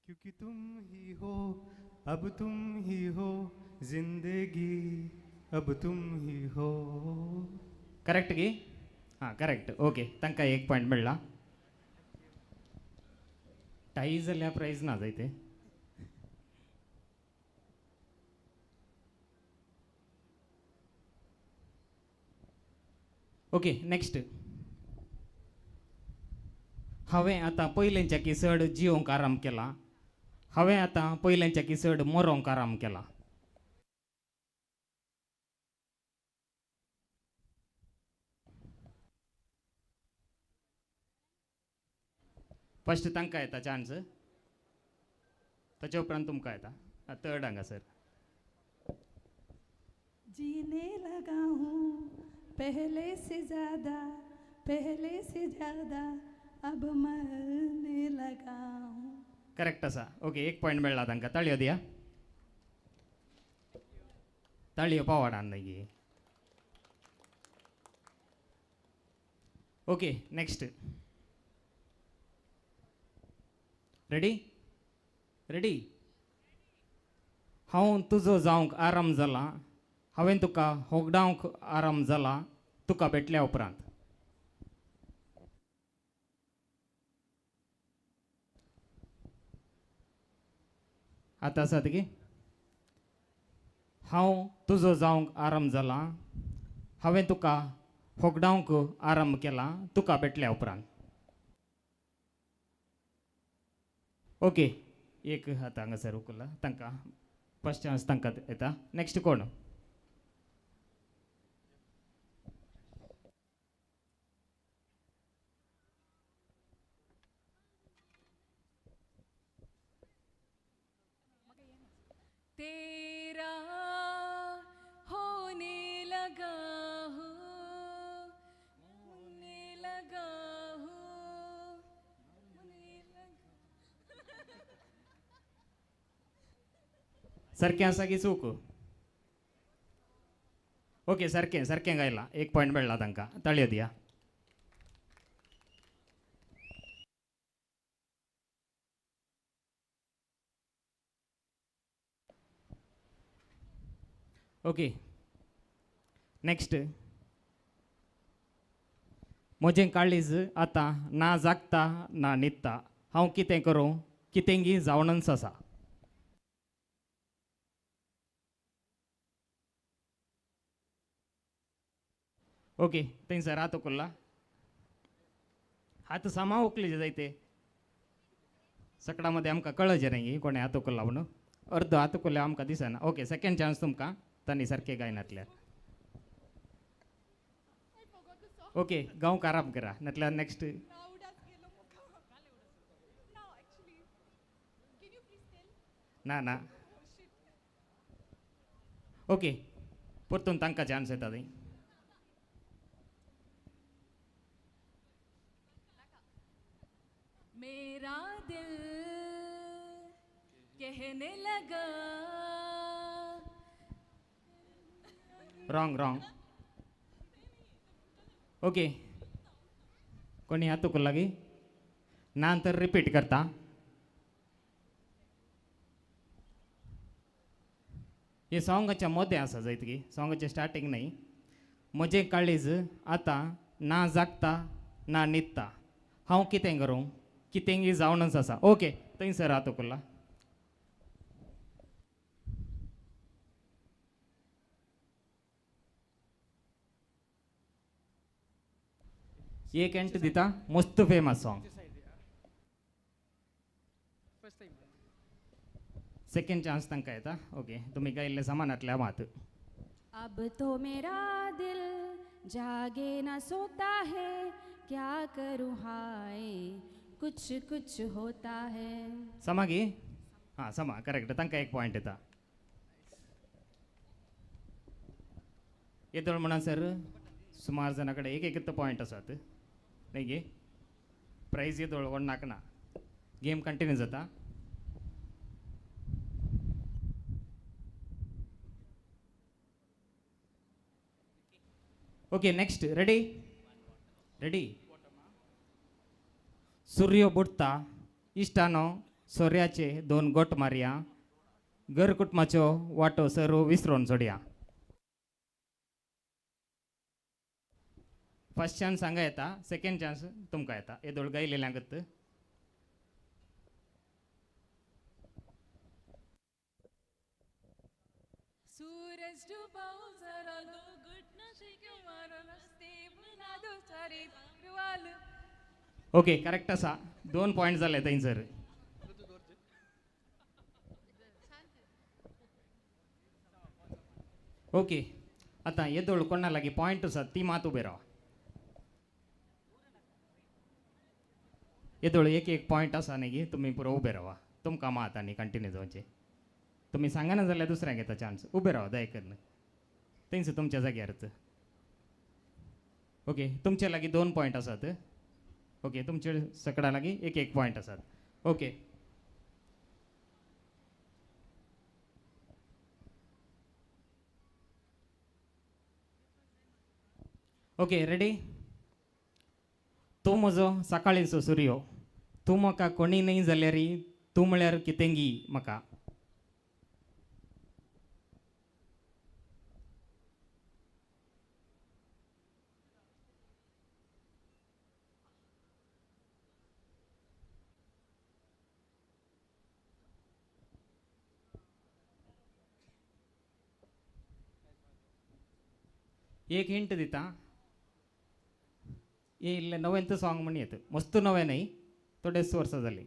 क्योंकि तुम ही हो, अब तुम ही हो, जिंदगी अब तुम ही हो. करेक्ट गे. हां, करेक्ट. ओके, तांकां 1 पॉयंट मेळ्ळा. टाई जाल्यार प्रायज ना जायते. Okay, next. हांवें आतां पयलेंच्या किसड जियोंक आराम केला, हांवें आतां पयलेंच्या किसड मरोंक आराम केला. फस्ट तांकां येता चान्स, ताचे उपरांत तुमकां येता. थर्ड हांगासर जीने लगा हूँ पहले से ज़्यादा अब मरने लगा हूँ. करेक्ट असा. ओके, 1 पॉईंट मिळाला तांकां. ताळयो दिया. ताळयो पावाडा नाही. Okay, next. रेडी. हांव तुजो जावंक आराम जाला, हांवें तुका होगडावंक आराम जाला, तुका भेटल्या उपरांत. आतां आसा तेगे. हांव तुजो जावंक आराम जाला, हांवें तुका होगडावंक आराम केला, तुका भेटल्या उपरांत. ओके, एक आतां हांगासर उकला तांकां फर्स्ट चान्स तांकां येता. नेक्स्ट कोण? तेरा होने लगा हूँ, होने लगा हूँ, होने लगा. सारकें आसा की चूक? ओके, सारकें गायला. 1 पॉईंट मेळ्ळा तांकां. ताळयो दिया. Okay, next. म्हजें काळीज आतां ना जागता ना न्हिदता, हांव कितें करूं, कितेंगी जावनच आसा. ओके, थंयसर हात उखल्ला. हात सामा उखलेजे जायते. सकडामध्ये आमकां कळचे न्ही कोणें हात उखल्ला म्हणून. अर्द हात उखल्ले आमकां दिसना. ओके, सेकंड चान्स तुमकां. तांणी सारकें गायनातल्यार. ओके, गांवक आराम करा नातल्यार नेक्स्ट. ना. ओके, परतून तांकां चान्स येता थंय. मेरा दिल कहने लगा. रॉंग. ओके, कोणी हात उखल्ला गी? ना तर रिपीट करता. हे सॉंगाच्या मध्ये आसा जायत गी, सॉंगाचे स्टार्टींग नाही. म्हजें काळीज आतां ना जागता ना न्हिदता, हांव कितें करूं, कितेंगी जावनच आसा. ओके, थंयसर हात उखल्ला. एक एंट दिता. मस्त फेमस सॉंग. सेकंड चान्स तांकां येता. ओके, तुमी गायल्ले सामानांतल्या मात. अब तो मेरा दिल जागे ना सोता है, क्या करूँ हाय कुछ कुछ होता है. समा गी. हां, समा करेक्ट. तांकां 1 पॉईंट येता. येदोळ म्हणसर सुमार जाणां कडेन एक पॉईंट आसात न्ही गे. प्रायज येदोळ कोण नाकना. गेम कंटिन्यू जाता. Okay, next. रेडी. सूर्य बुडता इश्टानो सोर्याचे 2 गोट मारया, घर कुटुंबाच्यो वाटो सर्व विसरून सोडया. फर्स्ट चान्स हांगा येता. सेकंड चान्स तुमकां येता. येदोळ गायलेल्यांकत. सूरज डुबाओ जरा लो घुटना शेके मारो रस्ते बना दो सारे वाल. ओके, करेक्ट आसा. 2 पॉईंट जाले थंयसर. ओके, आतां येदोळ कोणा लागीं पॉईंट आसा ती मात उबे रावा. येदोळ एक पॉईंट आसा न्ही गी, तुमी पुरो उबे रावा. तुमकां मात आनी कंटिन्यू जावचें. तुमी सांगना जाल्यार दुसऱ्यांक येता चान्स. उबे रावा दया करून. थंयच तुमच्या जाग्यारच. ओके, तुमच्या लागीं 2 पॉयंट आसात. ओके, तुमचे सकडा लागीं 1 पॉयंट आसात. Okay, okay, ready. तूं म्हजो सकाळींचो सूर्यो, तूं म्हाका कोणी न्ही जाल्यार तूं म्हळ्यार कितेंगी म्हाका. एक हिंट दिता. हे इल्लें नवेंत सॉंग म्हण येत. मस्त नवें न्ही, थोडेच वर्सां जालीं.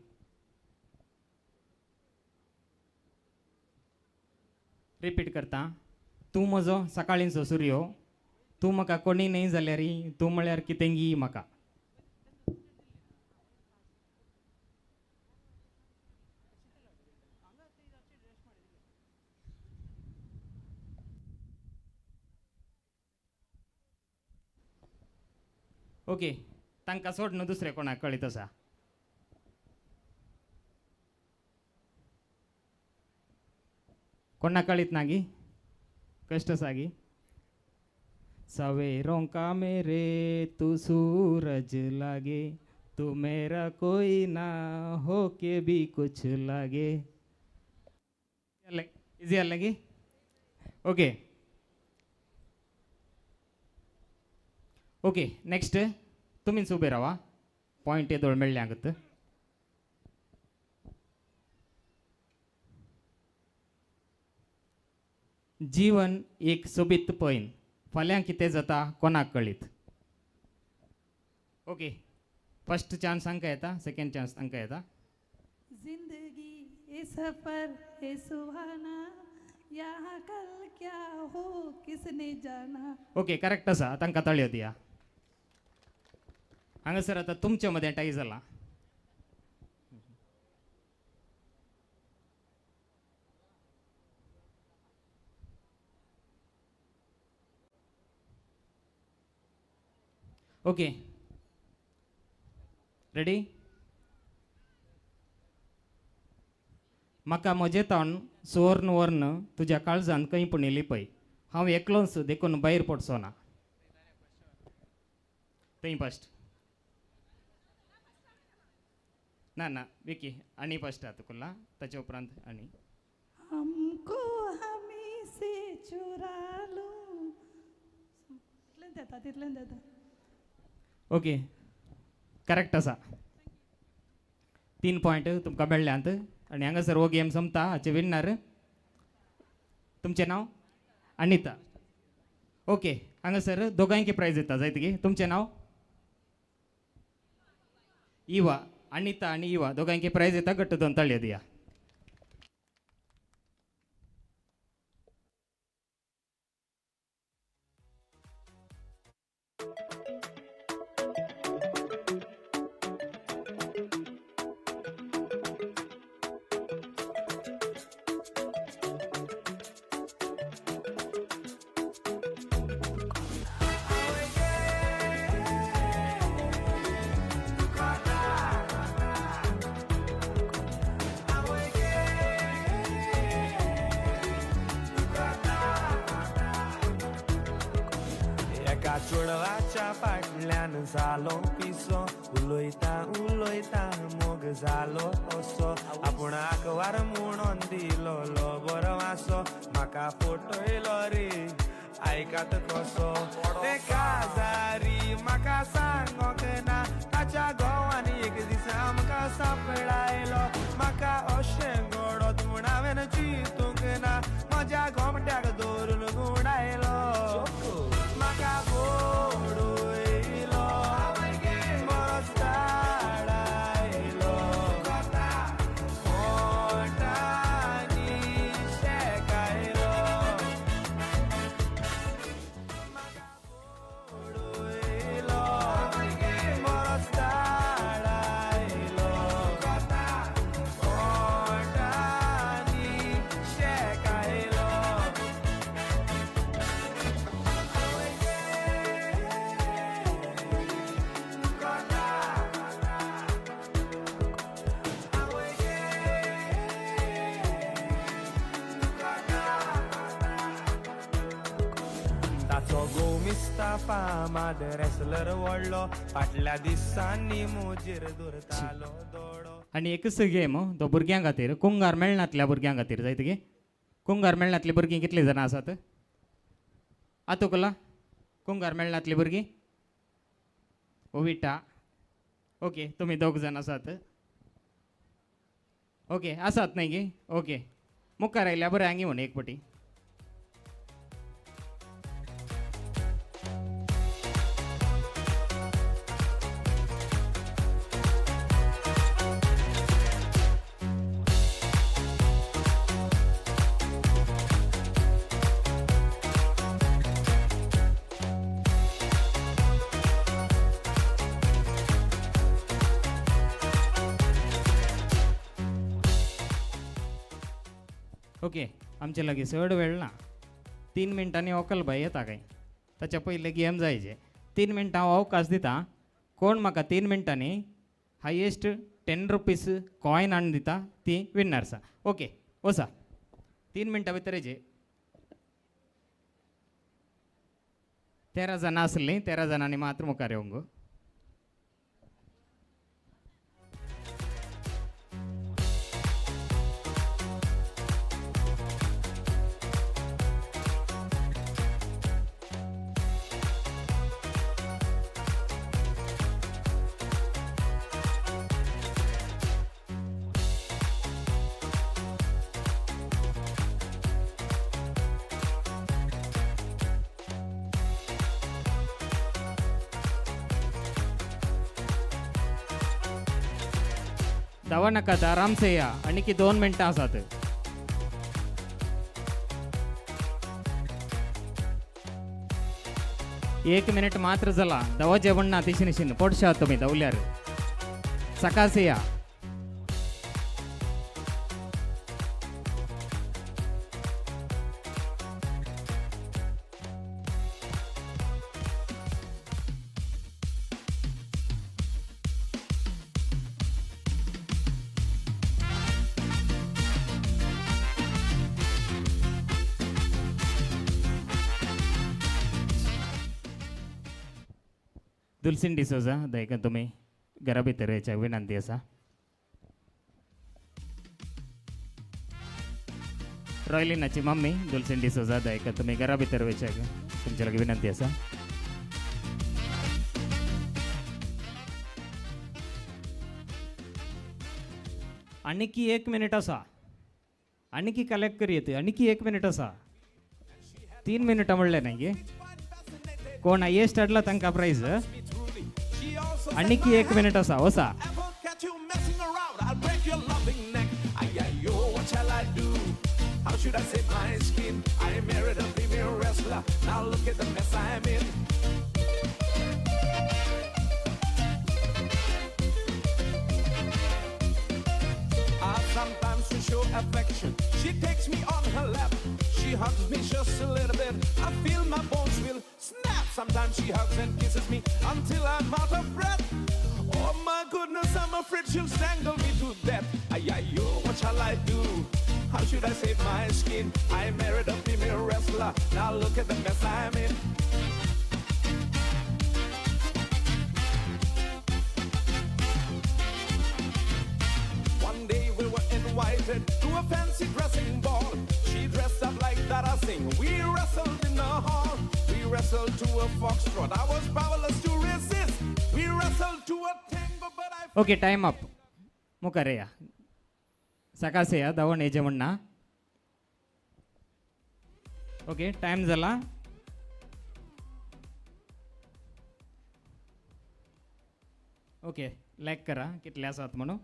रिपीट करता. तूं म्हजो सकाळींचो सूर्यो, तूं म्हाका कोणी न्ही जाल्यार तूं म्हळ्यार कितेंगी म्हाका. ओके, तांकां सोड न्हू, दुसरें कोणाक कळीत आसा. कोणाक कळीत ना गी? कष्ट आसा गी? सवेरों का मेरे तू सूरज लागे, तू मेरा कोई ना हो के भी कुछ लागे. इजी आलें गी? ओके, ओके, नेक्स्ट तुमीच उबे रावा. पॉयंट येदोळ मेळ्ळे आगत. जीवन एक सोबीत पैन, फाल्यां कितें जाता कोणाक कळीत. ओके, फर्स्ट चान्स हांकां येता, सेकंड चान्स तांकां येता. जिंदगी ये सफर है सुहाना, यहाँ कल क्या हो किसने जाना. ओके, करेक्ट आसा. तांकां ताळयो दिया. हांगासर आतां तुमच्या मदें टाय जाला. Okay, ready. म्हाका म्हजें तोंड सुवर्ण वर्ण तुज्या काळजान खंय पुणिल्ली पळय, हांव एकलोच देखून भायर पडचो ना. थंय फस्ट ना ना विकी आनी फस्ट आतां तुला, ताचे उपरांत आनी. हमको हमी से चुरा लो. तितल्यान जाता. ओके, करेक्ट आसा. 3 पॉयंट तुमकां मेळ्ळ्यांत. आनी हांगासर हो गेम संपता. हाचे विन्नर तुमचें नांव अनिता. ओके, हांगासर दोगांयकी प्रायज येता. जायत गे तुमचें नांव? इवा. अनिता आनी इवा दोगांयकी प्रायज येता. घट्ट 2 ताळयो दिया. चोडवाच्या फाटल्यान जालो पिसो, उलोयता उलोयता मोग जालो असो, आपुणाक वार म्हणून दिलो बरो वासो, म्हाका फटयलो रे आयकात कसो. ते काजारी म्हाका सांगोक ना, ताच्या घोवान एक दीस आमकां सांपडायलो. म्हाका अशें घडत म्हूण हांवें चिंतूंक ना, म्हज्या घोमट्याक धरून गुडायलो. म्हाका फोडूयलो बरोच धाडायलो, पोटांनी शेकायलो. ताचो गोमिस्ता फामाद रेसलर व्हडलो फाटल्या दिसांनी मोजेर दवरतालो दोडो. आनी एकच गेम तो भुरग्यां खातीर कुंगार मेळनातल्या भुरग्यां खातीर जाय तुगे कुंगार मेळनातली भुरगीं कितलीं जाणां आसात आतुकला कुंगार मेळनातली भुरगीं ओविटा ओके तुमी दोग जाण आसात ओके आसात न्ही गे ओके मुखार आयल्या बरें आंगी म्हूण एक पटी ओके आमचे लागीं चड वेळ ना 3 मिनटांनी ओकल बाय येता काय ताच्या पयले गेम जायचे 3 मिनटां हांव अवकाश दिता कोण म्हाका 3 मिनटांनी हायेस्ट 10 रुपीज कॉयन हाडून दिता ती विन्नर आसा ओके वसा 3 मिनटां भितर हेजे 13 जाणां आसलीं 13 जाणांनी मात्र मुखार येवंक धावा नाकात आराम से या आणि की 2 मिनटां आसात एक मिनिट मात्र जाला धावा जेवण ना तिशीन पडशात तुमी धावल्यार सकाळचे या दुलसिन डिसोजा दयकन तुमी घरा भितर येवच्याक विनंती आसा रॉयलिनाची मम्मी दुलसिन डिसोजा दयकन तुमी घरा भितर येवच्याक तुमचे लागीं विनंती आसा आनीकी 1 मिनिट आसा आनीकी कलेक्ट करीत आनीकी 1 मिनिट आसा 3 मिनिटां म्हणलें न्ही गे कोण हायेस्ट हाडला तांकां प्रायज आनीकी 1 मिनिट आसा वसा How should I save my skin? I married a female wrestler. Now look at the mess I'm in. Sometimes to show affection, she takes me on her lap. She hugs me just a little bit. I feel my bones will snap. Sometimes she hugs and kisses me until I'm out of breath. Oh my goodness, I'm afraid she'll strangle me to death. Ay, ay, yo, what shall I do? How should I save my skin? I married a female wrestler. Now look at the mess I'm in. One day we were invited to a fancy dressing ball. She dressed up like Dara Singh. We wrestled in the hall. We wrestled to a foxtrot. I was powerless to resist. We wrestled to a tango, but I... okay time up मुखार या सकाळचे या धावण येजे म्हणना okay time जाला okay लायक करा कितले आसात म्हणून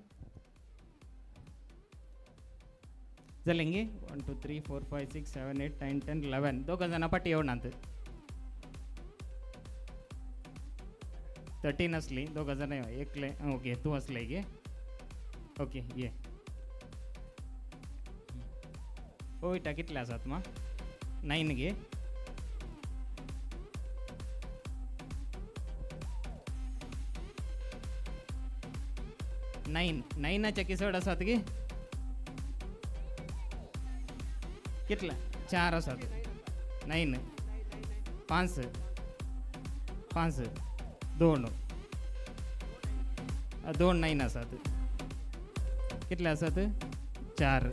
जालें गे 1 2 3 4 5 6 7 8 9 10 11 दोग जाणां पाटी येवनात 13 असली दोग जाणां एकले ओके तूं असले गे ओके ये ओयटा कितले आसात मा 9 गे नाईनाचे किसड आसात गे कितले 4 आसात 9 5 5 2 2 9 आसात कितले आसात 4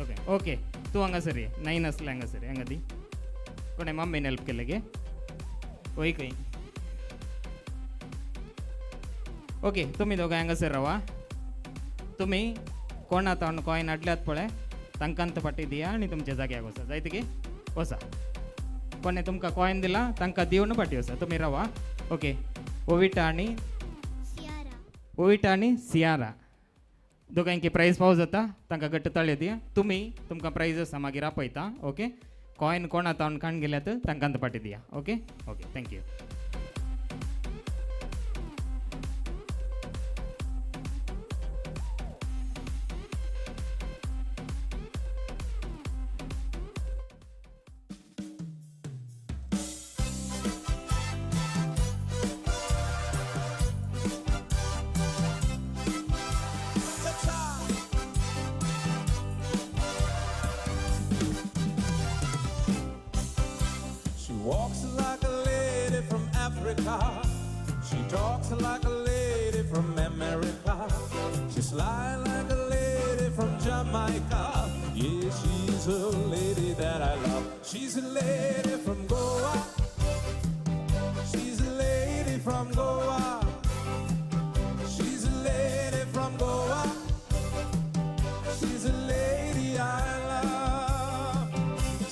ओके ओके तूं हांगासर ये 9 आसले हांगासर हांगा दी कोणें मम्मीन हेल्प केलें गे वय खंय ओके तुमी दोगांय हांगासर रावा तुमी कोण आतां कॉयन हाडल्यात पळय तांकांत पाटी दिया आनी तुमच्या जाग्याक वचा जायत गे वचा कोणें तुमकां कॉयन दिला तांकां दिवन पाटी वचा तुमी रावा ओके ओविटा आनी सियारा दोगांयकी प्रायज फावो जाता तांकां घट्ट ताळयो दिया तुमी तुमकां प्रायज आसा मागीर आपयता ओके कॉयन कोण आतां काण गेल्यात तांकांत पाटी दिया okay okay thank you She walks like a lady from Africa. She talks like a lady from America. She's sly like a lady from Jamaica. Yeah, she's a lady that I love. She's a lady from Goa. She's a lady from Goa. She's a lady from Goa. She's a lady I love.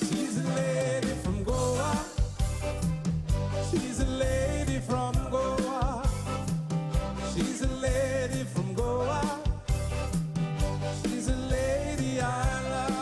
She's a lady from Goa. She's a lady from Goa. She's a lady from Goa. She's a lady I love.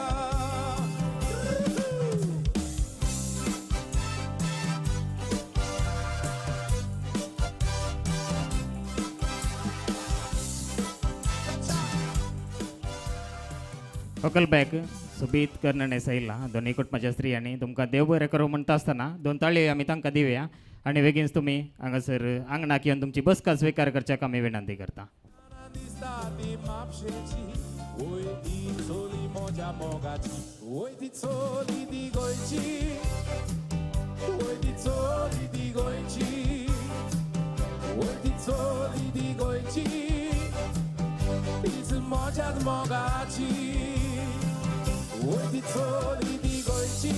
ओकलबॅक सुबीत कर्णने सैला दोन्ही कुटुंबाच्या स्त्रियांनी तुमकां देव बरें करूं म्हणटा आसतना 2 ताळयो आमी तांकां दिवया आनी बेगीनच तुमी हांगासर आंगणाक येवन तुमची बसका स्विकार करच्याक आमी विनंती करता Oi di soli moja mogaci. Oi di soli di goici. Oi di soli di goici. Oi di soli di goici. It's moja mogaci. Oi di soli di goici.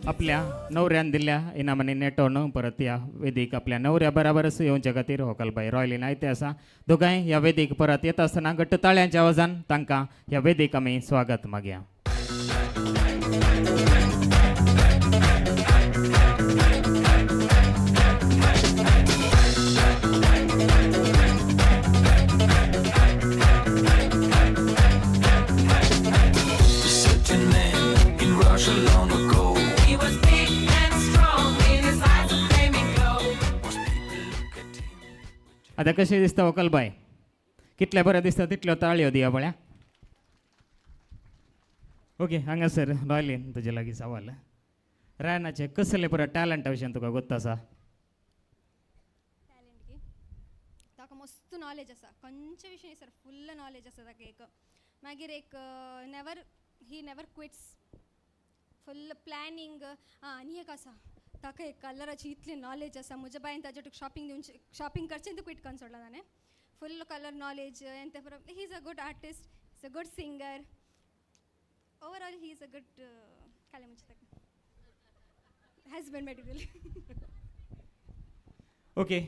आपल्या नवऱ्यान दिल्ल्या इनामांनी नेटोवन परत ह्या वेदीक आपल्या नवऱ्या बराबरच येवच्या खातीर होकलबाई रॉयलीन आयते आसा दोगांय ह्या वेदीक परत येता आसतना घट्ट ताळ्यांच्या आवाजान तांकां ह्या वेदीक आमी स्वागत मागया आतां कशें दिसता वकलबाय कितले बरें दिसता तितल्यो ताळयो दिया पळया ओके हांगासर रॉयलीन तुजे लागीं सवाल रायनाचे कसले परत टॅलंटा विशयी तुका गोत्त आसा ताका मस्त नॉलेज आसा खंयच्या विशयी सर फुल्ल नॉलेज आसा ताका एक मागीर एक he never quits full planning आनी एक आसा ताका एक कलराची इतली नॉलेज आसा म्हज्या बायन ताजे शॉपिंग दिवन शॉपिंग करचें तूं क्विट करून सोडला ताणें फुल्ल कलर नॉलेज आनी ते he is a good artist is a good singer overall he is a good काय म्हणचे ताका हजबंड मॅटेरियल ओके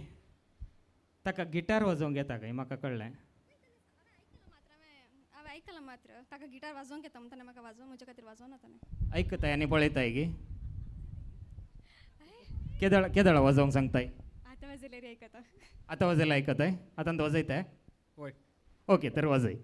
ताका गिटार वाजोवंक येता काय म्हाका कळ्ळें हांवें आयकलां मात्र ताका गिटार वाजोवंक येता म्हणटा म्हाका वाजोवंक म्हजे खातीर वाजोवना ताणें ऐकताय आनी पळयताय गे केदळ वाजोवंक सांगताय आतां वाजयल्यार आयकता आतां वाजयला आयकताय आतां वाजयताय वय ओके तर वाजय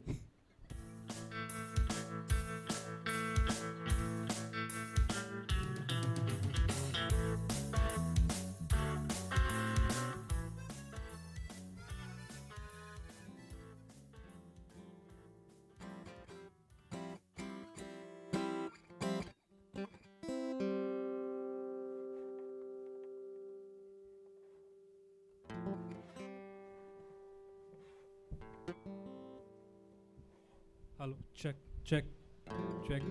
Hello, check, check, check.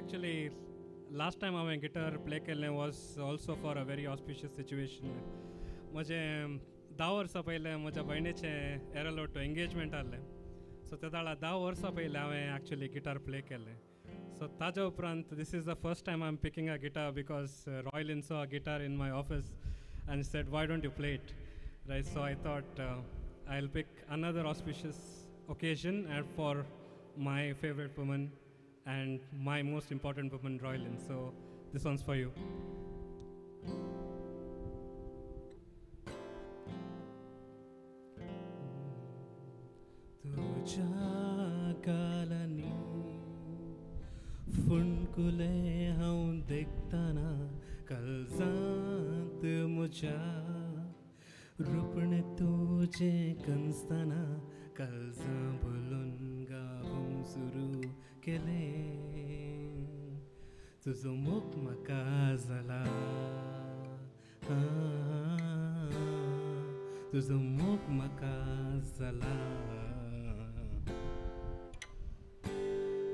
Actually, last time हांवें गिटार प्ले केल्लें was also for a very auspicious situation. म्हजें 10 वर्सां पयलें म्हज्या भयणीचें एरलोटो एंगेजमेंट आहलें. सो त्या वेळा 10 वर्सां पयलें हांवें एक्चुली गिटार प्ले केल्लें. सो ताज्या उपरांत this is the first time I am picking a guitar because Roylin saw a guitar in my office and said, why don't you play it? Right, so I thought I'll pick another auspicious occasion and for my favorite woman and my most important woman, Roylin. So this one's for you. तुझ्या गालांनी फुंडकुले हांव देखताना काळजांत म्हज्या रुपणे तुजें गंजताना काळजां बोलून गावूंक सुरू केलें. तुजो मोग म्हाका जाला, तुजो मोग म्हाका जाला,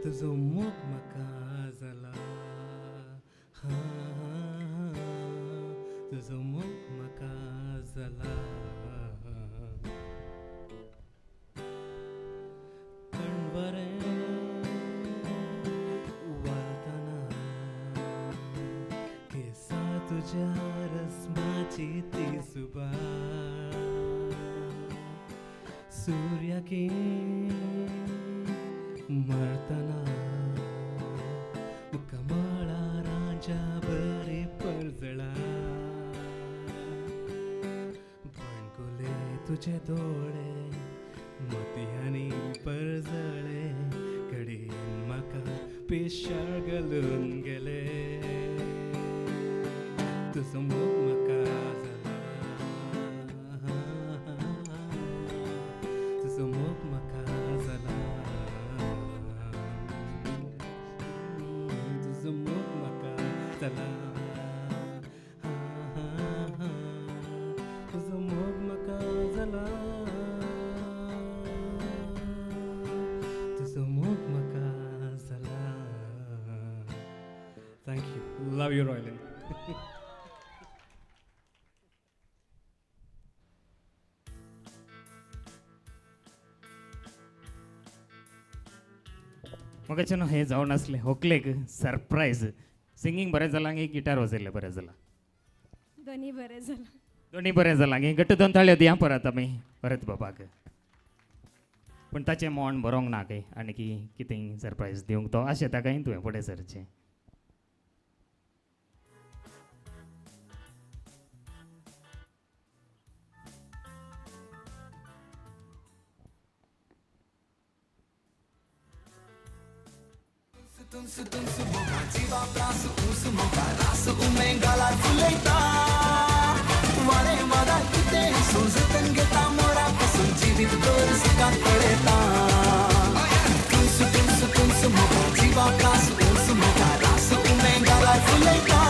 तुजो मोग म्हाका जाला, तुजो मोग म्हाका जाला. कणवरें वळताना केसां तुज्या रस्माची ती सुबार सूर्याकी मरतना कमळा राजा बरी परजळा. पणकुले तुझे डोळे मोतयांनी परजळे कडेन म्हाका पेशाळ घालून गेले. तुजो मोग म्हाका जाला, तुजो मोग म्हाका जाला, तुजो मोग म्हाका जाला, तुजो मोग म्हाका जाला, तुजो मोग म्हाका जाला. Thank you. Love you, Roylin. मगाच्यान हें जावन आसलें होकलेक सरप्रायज. सिंगींग बरें जालां की गिटार वाजयलें बरें जालां? दोन्ही बरें झालं. दोन्ही बरें जालां गे. गट्ट दोन ताळयो दिया परत आमी भरत बाबाक. पूण ताचें मोण बरोंक ना काय आनी कितें सरप्रायज दिवंक तो आशेता काय तुवें फुडें सरचें. Tunsu tunsu moga jiva prasu usu moga rasu umengala fuleita mare mara kite suzatan geta mora pasun jivit dor sikat padeta. Tunsu tunsu tunsu moga jiva prasu usu moga rasu umengala fuleita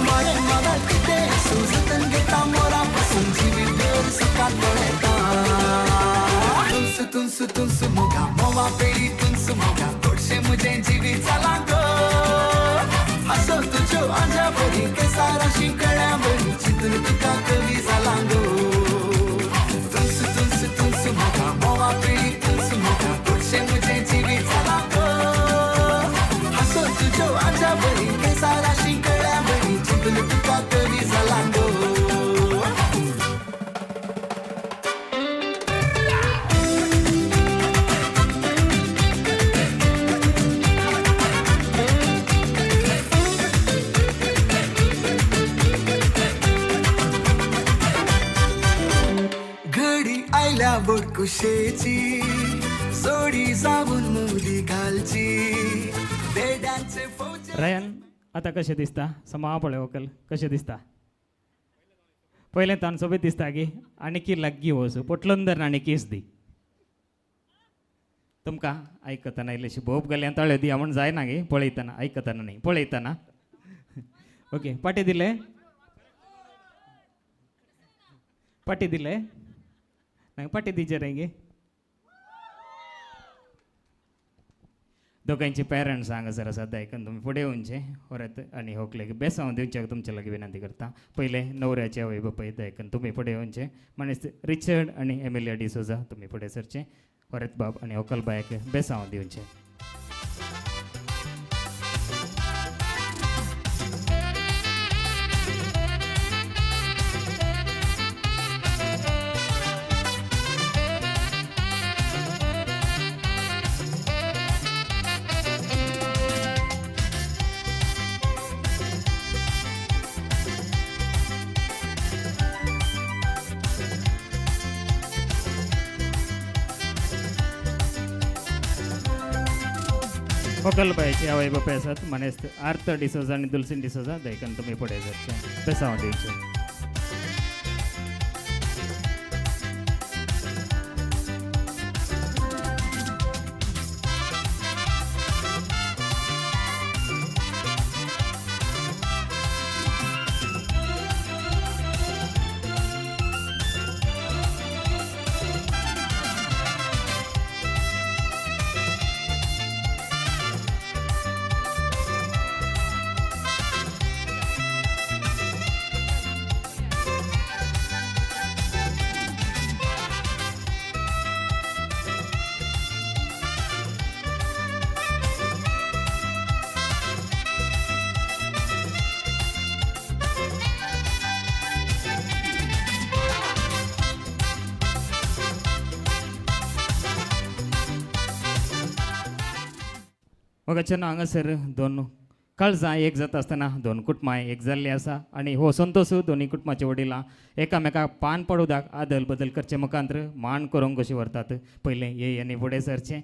mare mara kite suzatan geta mora pasun jivit dor sikat padeta. Tunsu tunsu tunsu moga mova peri tunsu moga तोडशे मुझे जीवी चला गो असो तुझो आजा बरी के सारा शिंकड्या बरी चितून तुका कवी जाला गो. तुंस तुंस तुंस मोगा मोवा पिळी तुंस मोगा तोडशे मुझे जीवी चला गो असो तुझो आजा बरी के सारा शिंकड्या बरी चितून तुका कवी जाला गो. बोडकुशेची सोडी जाऊन मुली घालची बेड्यांचे फौज. रायन आतां कशें दिसता? समा पळय वकल कशें दिसता? पयलें तान सोबीत दिसता गे आनी लागगी वच पोटलंदर आनी केस दी. तुमकां आयकतना इल्लेशी भोप गेले ताळ्यो दिया म्हण जायना गे. पळयतना आयकतना न्ही पळयतना. ओके पाटी दिले पाटी दिले पाटी दिजे रे गे. दोगांचे पेरंट्स हांगासर आसात देखून तुमी फुडें येवचे परत आनी होकलेक बेसांव दिवचे तुमचे लागीं विनंती करता. पयले न्हवऱ्याचे आवय बापूय देखून तुमी फुडें येवचे. मनीस रिचर्ड आनी एमिलिया डिसोजा तुमी फुडें सरचे. परत बाब आनी होकलबायक बेसांव दिवचे. होकलबायचे आवय बापूय आसात. मनीस आर्थ डिसोजा आनी दुलसीन डिसोजा देखून तुमी फुडें सरचे. बेसांव दिवचे. मगाच्यान हांगासर दोन काळजां एक जाता आसतना दोन कुटुंबां एक जाल्लीं आसा आनी हो संतोश दोनी कुटुंबाच्या वडिलां एकामेकाक पान पडोवपाक आदल बदल करचे मुखांतर मांड करूंक कशी व्हरतात. पयलें ये आनी फुडें सरचें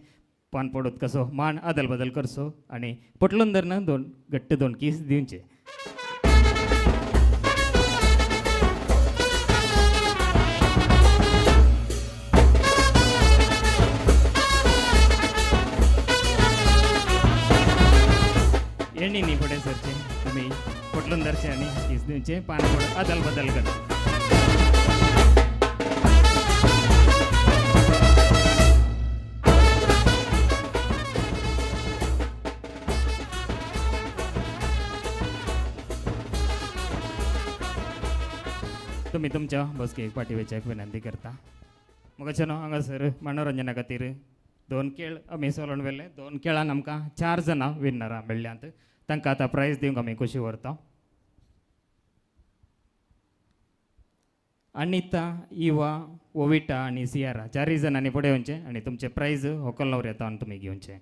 पान पडोवप कसो मांड आदल बदल करचो आनी पटलून धरना दोन घट्ट दोन किस दिवचे. एण्णी फुडें सरचे तुमी पटलून धरचे आनी किस दिवचे पान पडोवप आदल बदल करचे. तुमी तुमच्या बसकेक फाटी वेवच्याक विनंती करता. मगाच्यान हांगासर मनोरंजना खातीर दोन खेळ आमी सोलोवन व्हेले. दोन खेळान आमकां 4 जाणां विनरां मेळ्ळ्यांत. तांकां आतां प्रायज दिवंक आमी खोशी व्हरता. अनिता, इवा, ओविटा आनी सियारा 4 जाणांनी फुडें येवचें आनी तुमचें प्रायज होकल न्हवऱ्यातान तुमी घेवचें.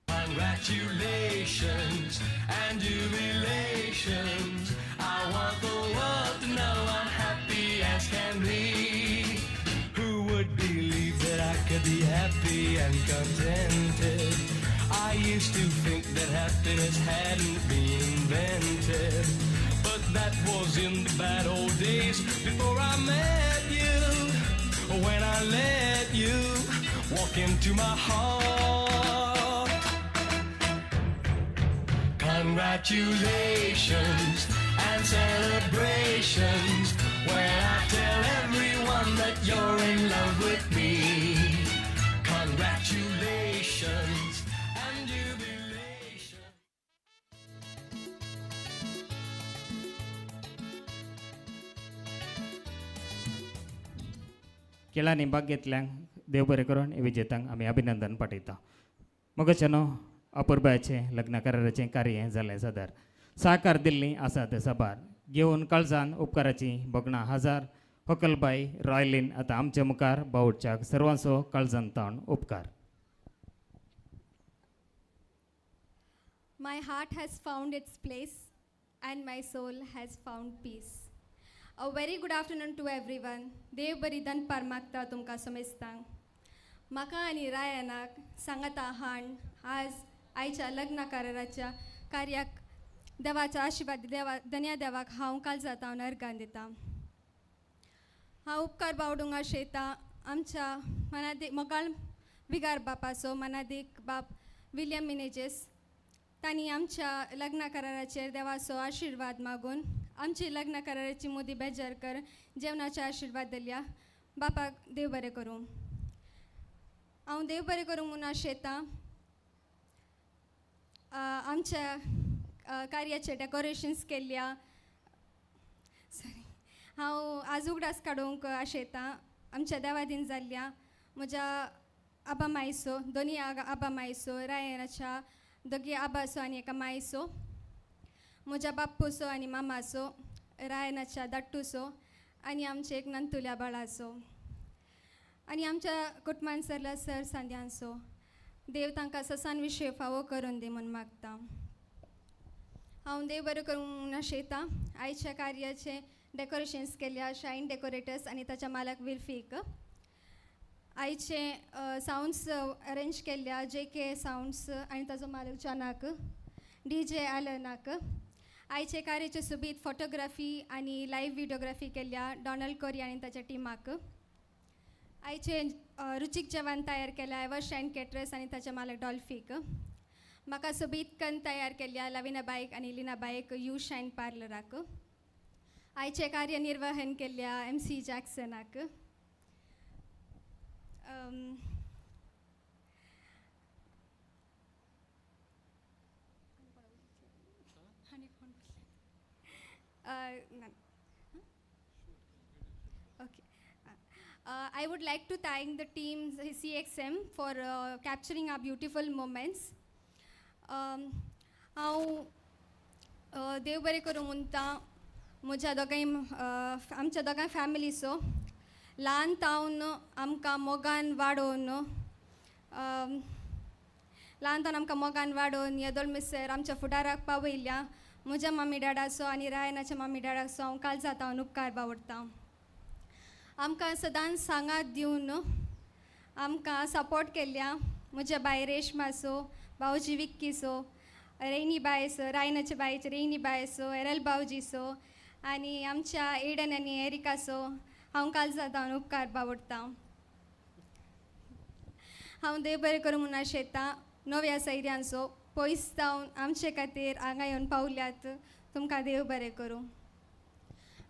Congratulations and jubilations. I want the world to know I'm happy as can be. Who would believe that I could be happy and contented? I used to think that happiness hadn't been invented, but that was in the bad old days before I met you. When I let you walk into my heart. Congratulations and celebrations when I tell everyone that you're in love with me. Congratulations and jubilation. खेळांनी भाग घेतल्यांक देव बरें करून विजेत्यांक आमी अभिनंदन पाठयता. मगाच्यान अपुर्बाचे लग्न कराराचें कार्य जालें सादर. साकार दिल्ली आसात सभार घेवन काळजान उपकाराची बोगणां हजार होकलबाई रॉयलीन आतां आमच्या मुखार बावडच्याक सर्वांचो काळजांतावन उपकार. My heart has found its place and my soul has found peace. A very good afternoon to everyone. देव बरी दनपार मागता तुमकां समेस्तांक. म्हाका आनी रायनाक सांगता हाण आज आयच्या लग्न कराराच्या कार्याक देवाचो आशिर्वाद धन्या देवाक हांव काळजांतावन अर्गान दितां. हांव उपकार बावडूंक आशेता आमच्या मनादी मोगाळ विगार बापाचो मनादीक बाप विलियम मिनेजीस. तांणी आमच्या लग्न कराराचेर देवाचो आशिर्वाद मागून आमची लग्न कराराची मोदी बेजार कर जेवणाचे आशिर्वाद दिल्या. बापाक देव बरें करूं. हांव देव बरें करूंक म्हूण आशेतां आमच्या कार्याचे डेकोरेशन्स केल्ल्या. सॉरी, हांव आज उगडास काडूंक आशेतां. आमच्या देवादीन जाल्ल्या म्हज्या आबा मायसो, दोनी आबा मायसो, रायनाच्या दोगी आबासो आनी एका मायसो, म्हज्या बाप्पूसो आनी मामासो, रायनाच्या दाट्टूसो आनी आमचे एक नंतुल्या बाळासो आनी आमच्या कुटुंबान सरला सर सांद्यांसो. देव तांकां ससान विशय फावो करून दी म्हूण मागता. हांव देव बरें करूंक म्हूण आशेतां. आयच्या कार्याचे डेकोरेशन्स केल्या शाईन डेकोरेटर्स आनी ताच्या मालक विल्फीक. आयचे साऊंड्स अरेंज केल्ल्या JK साऊंड्स आनी ताचो मालक जॉनाक, DJ आलनाक. आयचे कार्याचे सुबीत फोटोग्राफी आनी लायव्ह व्हिडिओग्राफी केल्ल्या डॉनल्ड कोरी आनी ताच्या टिमाक. आयचे रुचीक जेवण तयार केल्या एवरशाईन कॅटरर्स आनी ताचे मालक डॉल्फीक. म्हाका सोबीत कन्न तयार केल्ल्या लविना बायक आनी लिना बायक यू शाईन पार्लराक. आयचे कार्यनिर्वहन केल्ल्या MC जॅक्सनाक. Okay. I would like to thank the team CXM for capturing our beautiful moments. हांव देव बरें करूं म्हणटा म्हज्या दोगांय आमच्या दोगांय फॅमिलीचो ल्हान तावन आमकां मोगान वाडोवन येदोळ मिसर आमच्या फुडाराक पावयल्या म्हज्या मम्मी डॅडाचो आनी रायनाच्या मम्मी डॅडाचो हांव काल जाता उपकार बावडटां. आमकां सदांच सांगात दिवन आमकां सपोर्ट केल्ल्या म्हज्या बाय रेशमाचो, भावजी विक्कीचो, रेनी बायसो, रायनाच्या बायचे रेनी बायसो, एरल भावजीचो आनी आमच्या एडन आनी एरिकाचो हांव काल जाता उपकार बावडटां. हांव देव बरें करूं म्हूण आशेतां नव्या सैऱ्यांचो पयस जावन आमचे खातीर हांगा येवन पावल्यात. तुमकां देव बरें करूं.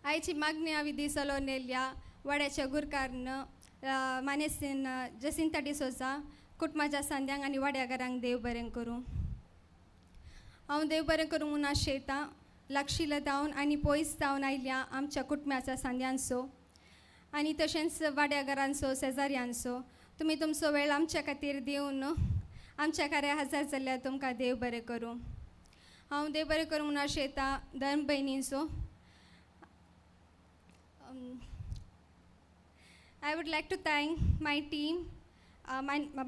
आयची मागणी हांवें विधी चलोवन येयल्या वाड्याच्या गुरकारन मानेसीन जसिंता डिसोजा कुटुंबाच्या सांद्यांक आनी वाड्याकारांक देव बरें करूं. हांव देव बरें करूं म्हूण आशेतां लागशिल्ल्या जावन आनी पयस जावन आयल्या आमच्या कुटुंबाच्या सांद्यांचो आनी तशेंच वाड्याकारांचो शेजाऱ्यांचो तुमी तुमचो वेळ आमच्या खातीर दिवन आमच्या कार्या हजर जाल्ल्यार तुमकां देव बरें करूं. हांव देव बरें करूं म्हूण आशेतां धर्म भयणीचो. I would like to thank my team,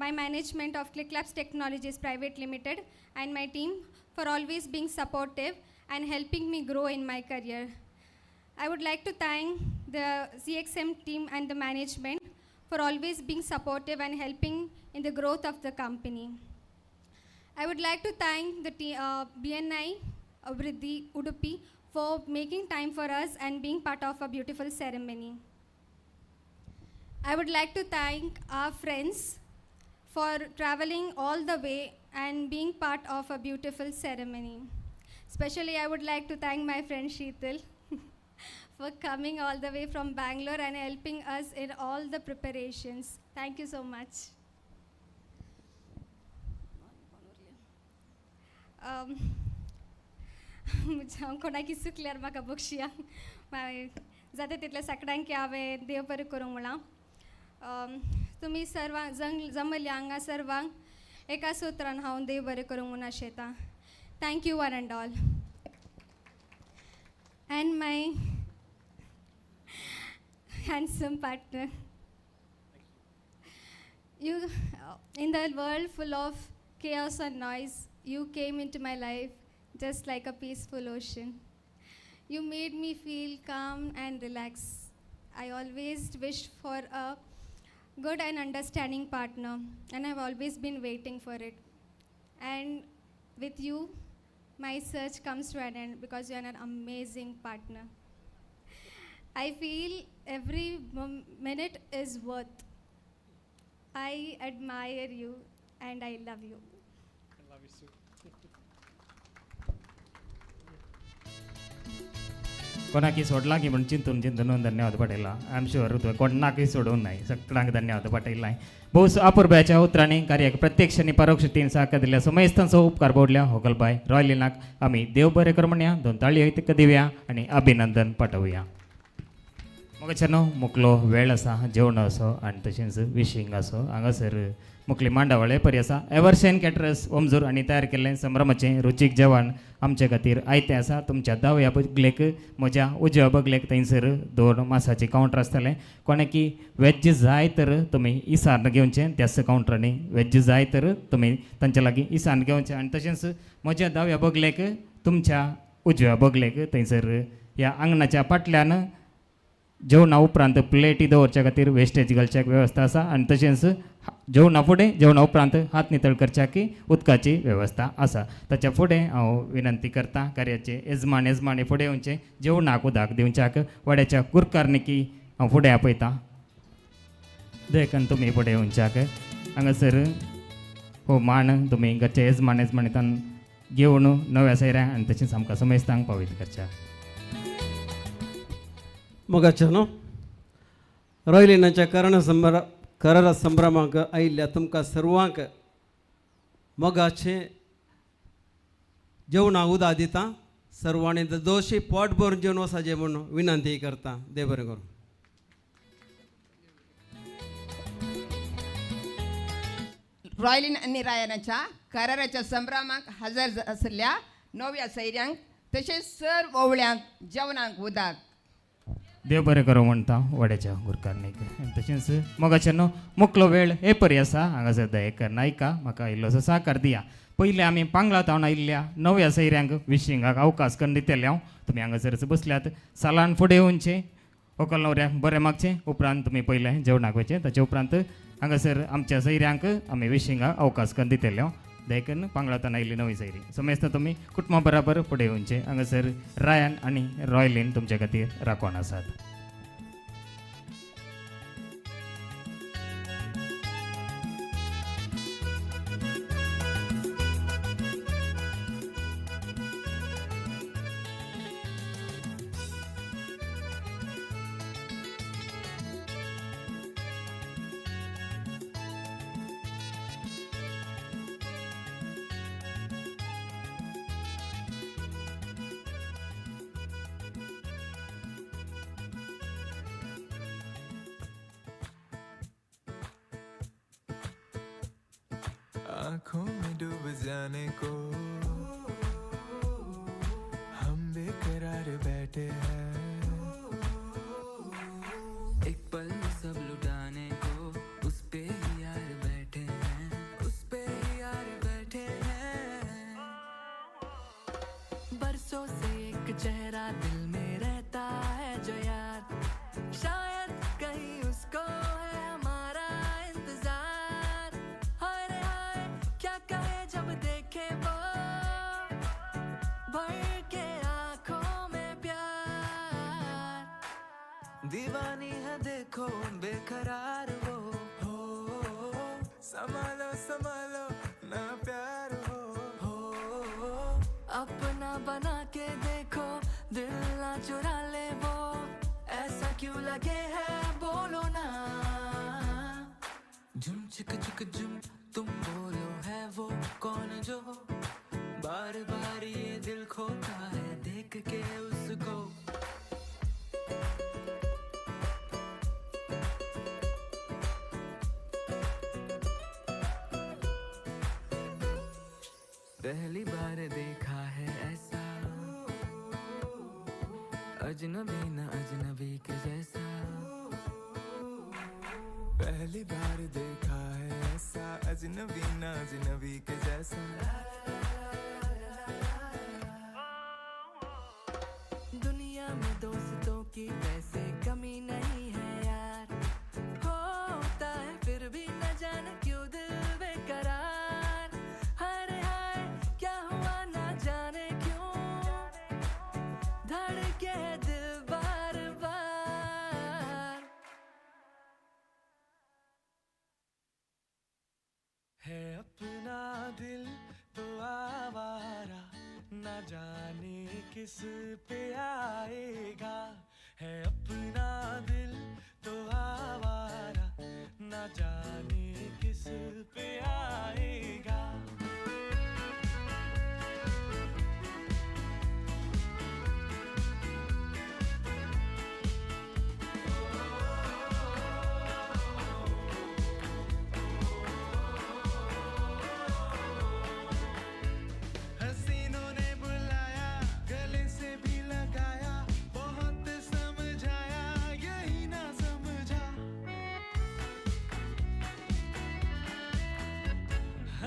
my management of ClickLabs Technologies Private Limited and my team for always being supportive and helping me grow in my career. I would like to thank the CXM team and the management for always being supportive and helping in the growth of the company. I would like to thank the BNI Vriddhi Udupi for making time for us and being part of a beautiful ceremony. I would like to thank our friends for traveling all the way and being part of a beautiful ceremony. Especially I would like to thank my friend Sheetal for coming all the way from Bangalore and helping us in all the preparations. Thank you so much. हांव कोणाकी चुकल्यार म्हाका बक्षिया जाता तितल्या सगळ्यांक हांवें देव बरें करूंक म्हणा. तुमी सर्वांक जमल्या हांगा सर्वांक एका सुत्रान हांव देव बरें करूंक म्हूण आशेतां. Thank you one and all. And my handsome partner. You, in the world full of chaos and noise, you came into my life just like a peaceful ocean. You made me feel calm and relaxed. I always wished for a good and understanding partner, and I've always been waiting for it. And with you, my search comes to an end because you are an amazing partner. I feel every minute is worth. I admire you and I love you. I love you too. कोणाकी सोडला की म्हणून चिंतून चिंतून धन्यवाद पटेला I am sure कोणाकी सोडून नाही सगळ्यांक धन्यवाद पटेल नाही भोस अपूर्व्याच्या उतरांनी कार्याक प्रत्यक्ष आणि परोक्ष टीन साकार दिल्या समयस्थांचो उपकार बोडल्या होगलबाय रॉयलिनाक आम्ही देव बरे कर म्हणया दोन ताळी हयत दिवया आणि अभिनंदन पाठवूया मग न्हू मुकलो वेळ आसा जेवण असो आनी तशेंच विशींग असो हांगासर मुकली मांडावळे परी आसा एवरशेन कॅटरर्स ओमजूर आनी तयार केल्लें संभ्रमाचें रुचीक जेवण आमचे खातीर आयतें आसा तुमच्या दाव्या बगलेक म्हज्या उजव्या बगलेक थंयसर 2 मासाचें कावंटर आसतलें कोणाकी वेज जाय तर तुमी इसारण घेवचें त्याच कावंटरांनी वेज जाय तर तुमी तांच्या लागीं इसारण घेवचें आनी तशेंच म्हज्या दाव्या बगलेक तुमच्या उजव्या बगलेक थंयसर ह्या आंगणाच्या फाटल्यान जेवणा उपरांत प्लेटी दवरच्या खातीर वेस्टेज घालच्याक वेवस्था आसा आनी तशेंच जेवणा फुडें जेवणा उपरांत हात नितळ करच्याक उदकाची वेवस्था आसा ताच्या फुडें हांव विनंती करतां कार्याचे येजमानी फुडें येवचें जेवणाक उदक दिवच्याक वड्याच्या कुरकारनिकी हांव फुडें आपयतां देखून तुमी फुडें येवच्याक हांगासर हो मान तुमी घरचे येजमानीतान घेवन नव्या सैऱ्यांक आनी तशेंच आमकां समेस्तांक पावयत करच्याक मोगाच्या न्हू रॉयलिनाच्या करारा संभ्रमाक आयिल्ल्या तुमकां सर्वांक मोगाचें जेवणा उदक दिता सर्वांनी दोशी पोट भरून जेवन वसाचें म्हणून विनंती करता देव बरें करूं रॉयलिन आनी रायनाच्या कराराच्या संभ्रमाक हजर आसल्या नव्या सैऱ्यांक तशेंच सर्व ओवळ्यांक जेवणाक उदक देव बरें करूं म्हणटा वड्याच्या गुरकारनीक तशेंच मोगाचें न्हू मुकलो वेळ हे परी आसा हांगासर दयेकर नायका म्हाका इल्लोसो सहकार दिया पयलीं आमी पांगला तावन आयिल्ल्या नव्या सैऱ्यांक विशिंगाक अवकाश करून दितले हांव तुमी हांगासरच बसल्यात सालान फुडें येवचें व्हंकल न्हवऱ्याक बरें मागचें उपरांत तुमी पयलें जेवणाक वचचें ताचे उपरांत हांगासर आमच्या सैऱ्यांक आमी विशिंगाक अवकाश करून दितले हांव देखून पांगळातान आयिल्ली नवी सैरी समेस्त तुमी कुटुंबा बराबर फुडें येवचें हांगासर रायन आनी रॉयलीन तुमचे खातीर राखण आसात आँखों में डूब जाने को हम बेकरार बैठे हैं एक पल में सब लुटाने को उस पे ही यार बैठे हैं उस पे ही यार बैठे हैं बरसों से एक चेहरा दिल में रहता है जो यार शायद कहीं उसको है हमारा इंतजार हाय रे हाय क्या कहे जब देखे वो भर के आंखों में प्यार दीवानी है देखो बेकरार वो हो संभालो संभालो ना प्यार हो अपना बना के देखो दिल ना चुरा ले वो ऐसा क्यों लगे है बोलो ना झुम चिक चिक झुम तुम बोलो है वो कौन जो बार बार ये दिल खोता है देख के उसको पहली बार देखा है ऐसा अजनबी न अजनबी के जैसा पहली बार देखा है ऐसा अजनबी न अजनबी के जैसा दुनिया में दोस्तों की वैसे कमी नहीं है यार होता है फिर भी न जाने क्यों दिल बेकरार हाय रे हाय क्या हुआ ना जाने क्यों धड़के है दिल बार बार है अपना दिल तो आवारा न जाने किस पे आएगा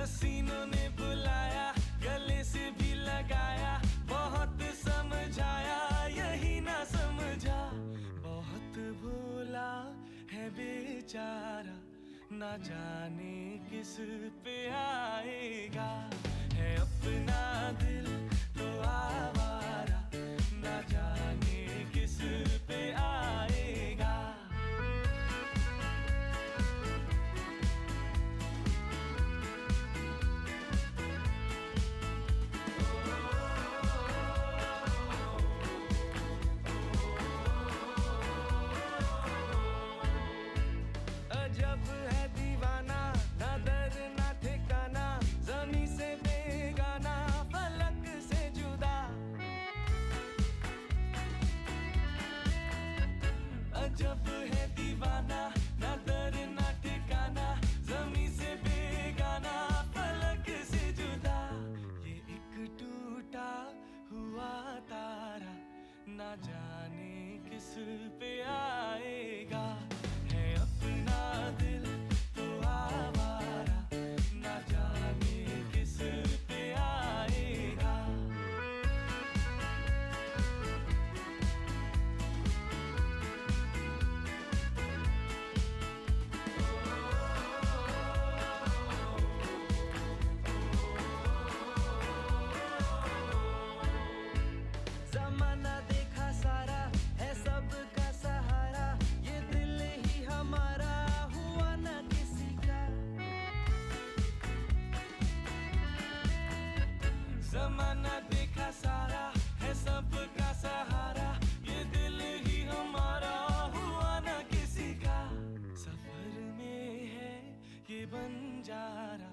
हसीनों ने बुलाया, गले से भी लगाया, बहुत समझाया यही ना समझा, बहुत भोला है बेचारा, ना जाने किस पे आएगा, है अपना दिल तो आवारा, ना जाने किस पे आएगा। अजब है दीवाना, ना दर ना ठिकाना, जमी से बेगाना, फलक से जुदा। अजब है दीवाना, ना दर ना ठिकाना, जमी से बेगाना, फलक से जुदा। ये एक टूटा हुआ तारा, ना जाने किस पे आएगा, है अपना दिल तो आवारा, ना जाने किस पे आएगा। जमाना देखा सारा है सबका सहारा, ये दिल ही हमारा हुआ ना किसी का। जमाना देखा सारा है सबका सहारा, ये दिल ही हमारा हुआ ना किसी का। सफर में है ये बंजारा,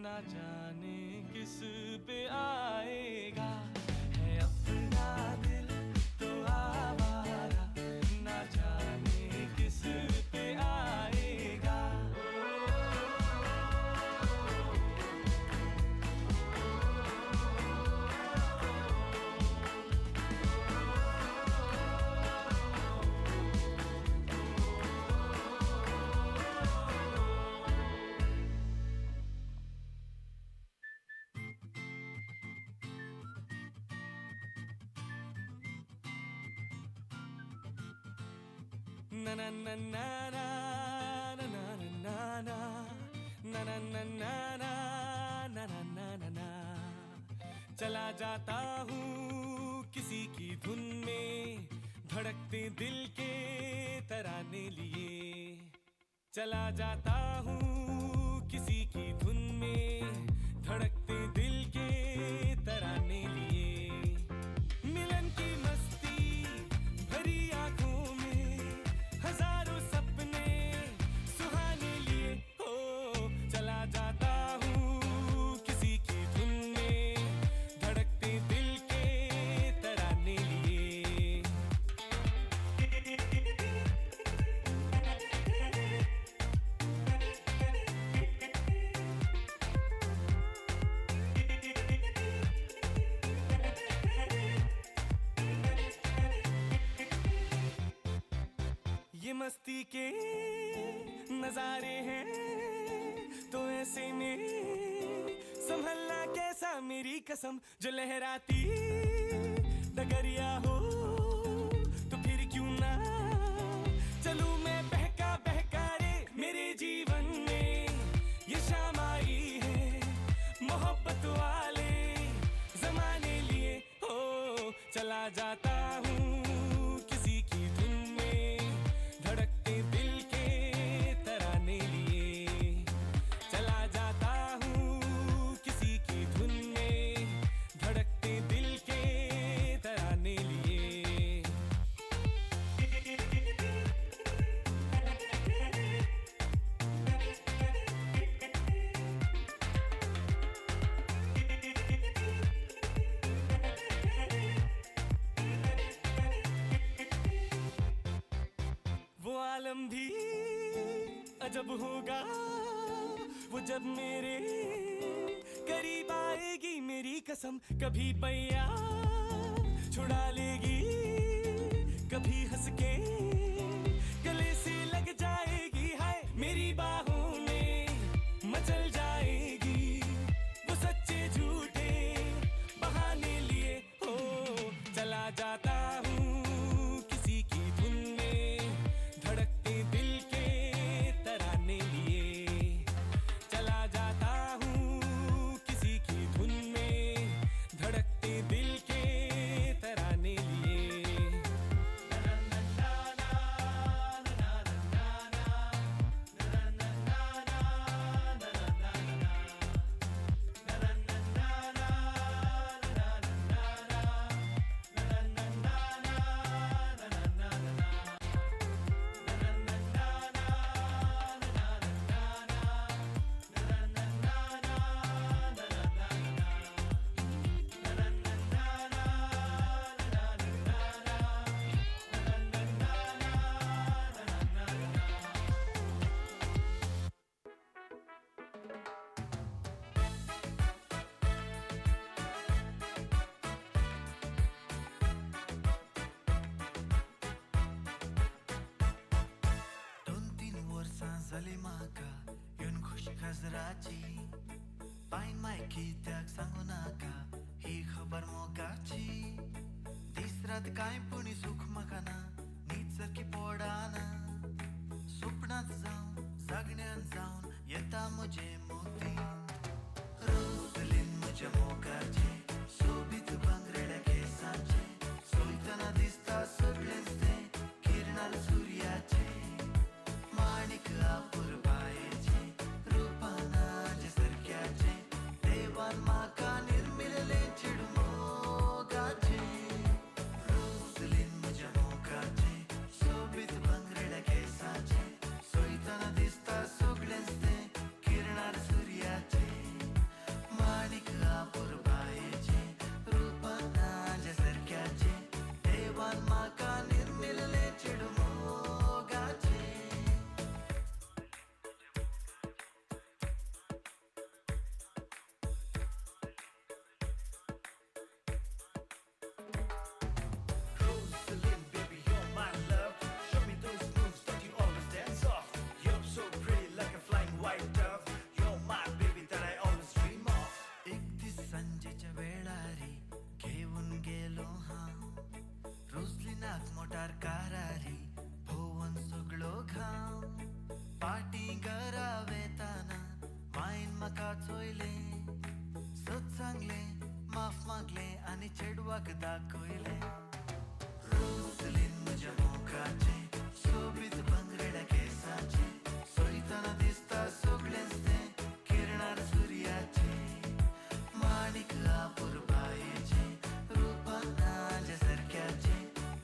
ना जाने किस पे आएगा, है अपना दिल तो आवारा, ना जाने किस पे आएगा। Na na na na na na na na na na na na na na na na na na na। चला जाता हूँ किसी की धुन में, धड़कते दिल के तराने लिए। चला जाता हूँ किसी की धुन में, धड़कते दिल के तराने लिए। मिलन की मस्ती भरी आंखों में, हजारों सपने सुहाने लिए। हो चला जाता हूँ किसी की धुन में, धड़कते दिल के तराने लिए। ये मस्ती के नजारे हैं तो ऐसे में संभलना कैसा, मेरी कसम। जो लहराती डगरिया हो तो फिर क्यों ना चलूं मैं बहका बहका रे। मेरे जीवन में ये शाम आई है मोहब्बत वाले जमाने लिए। हो चला जाता हूँ किसी की धुन में, धड़कते दिल के तराने लिए। चला जाता हूँ किसी की धुन में, धड़कते दिल के तराने लिए। वो आलम भी अजब होगा, वो जब मेरे करीब आएगी। मेरी कसम कभी पैया छुड़ा लेगी, कभी हंस के गले से लग जाएगी। हाय मेरी बाहों में मचल जाएगी, जाली म्हाका येवन खुशी काजराची पायन माय कित्याक सांगू नाका ही खबर मोगाची दीस रात कांय पूण सुख म्हाका ना न्हीद सारकी पडाना स्वप्नांत जावन जागण्यान जावन येता म्हजे मोती रोजलीन म्हज्या मोगाचे सोबीत भांगरेड्या केसांचे सोयतना दिसता सगळेंच तें किरणार सुर्याचे माणिक आपुर बायेचे रुपानाचे सारक्याचे देवान म्हाका निर्मिल्ले चेडू मोगाचे रोजलीन म्हज्या मोगाचे सोबीत भांगरेड्या केसांचे सोयतना दिसता सगळेंच तें किरणार सुर्याचे माणिक आपुर बायेचे रुपानाचे सारक्याचे देवान म्हाका निर्मिल्ले चेडू मोगाचे Rosaline, baby, you're my love. Show me those moves that you always dance off. You're so pretty like a flying white dove. You're my baby that I always dream of. एक दीस सांजेच्या वेळारी घेऊन गेलो हांव रोजलिनाक मोटार कारारी भोवन सगळो घाम पाटी घरा वेताना मायन म्हाका चोयले सत सांगले माफ मागले आनी चेडवाक दाखयले रोजलीन म्हज्या मोगाचे सोबीत भांगरेड्या केसांचे सोयतना दिसता सगळेंच तें किरणार सुर्याचे माणिक आपुर बायेचे रुपानाचे सारक्याचे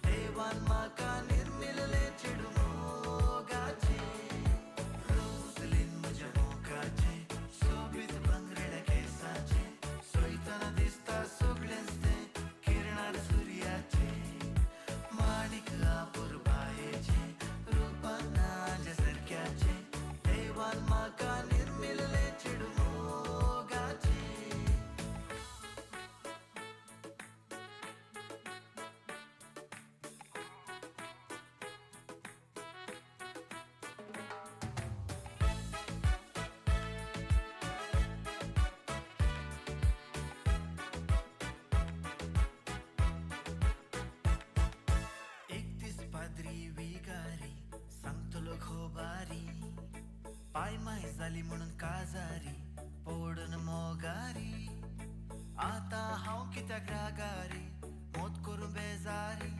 देवान म्हाका निर्मिल्ले चेडू मोगाचे रोजलीन म्हज्या मोगाचे सोबीत भांगरेड्या केसांचे सोयतना दिसता सगळेंच तें किरणार सुर्याचे माणिक आपुर बायेचे रुपानाचे सारक्याचे देवान म्हाका निर्मिल्ले चेडू मोगाचे एक दीस पाद्री विगारी सांगतलो खोबारी पाय माय जाली म्हणून काजारी पडून मोगारी आतां हांव कित्याक रागारी मोत करून बेजारी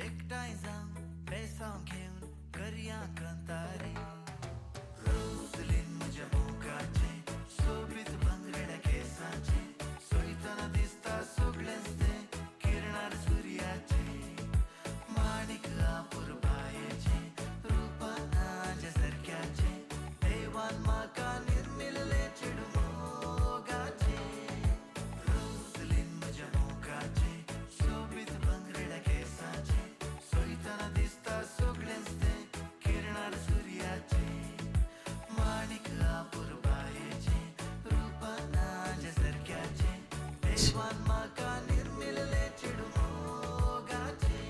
एकठांय जावन बेसांव घेवन करया कंतारी रोजलीन म्हज्या मोगाचे सोबीत भांगरेड्या केसांचे सोयतना दिसता सगळेंच तें किरणार सुर्याचे माणिक आपुर बायेचे रुपानाचे सारक्याचे देवान म्हाका निर्मिल्ले चेडू मोगाचे रोजलीन म्हज्या मोगाचे सोबीत भांगरेड्या केसांचे सोयतना दिसता सगळेंच तें किरणार सुर्याचे माणिक आपुर बायेचे रुपानाचे सारक्याचे देवान म्हाका निर्मिल्ले चेडू मोगाचे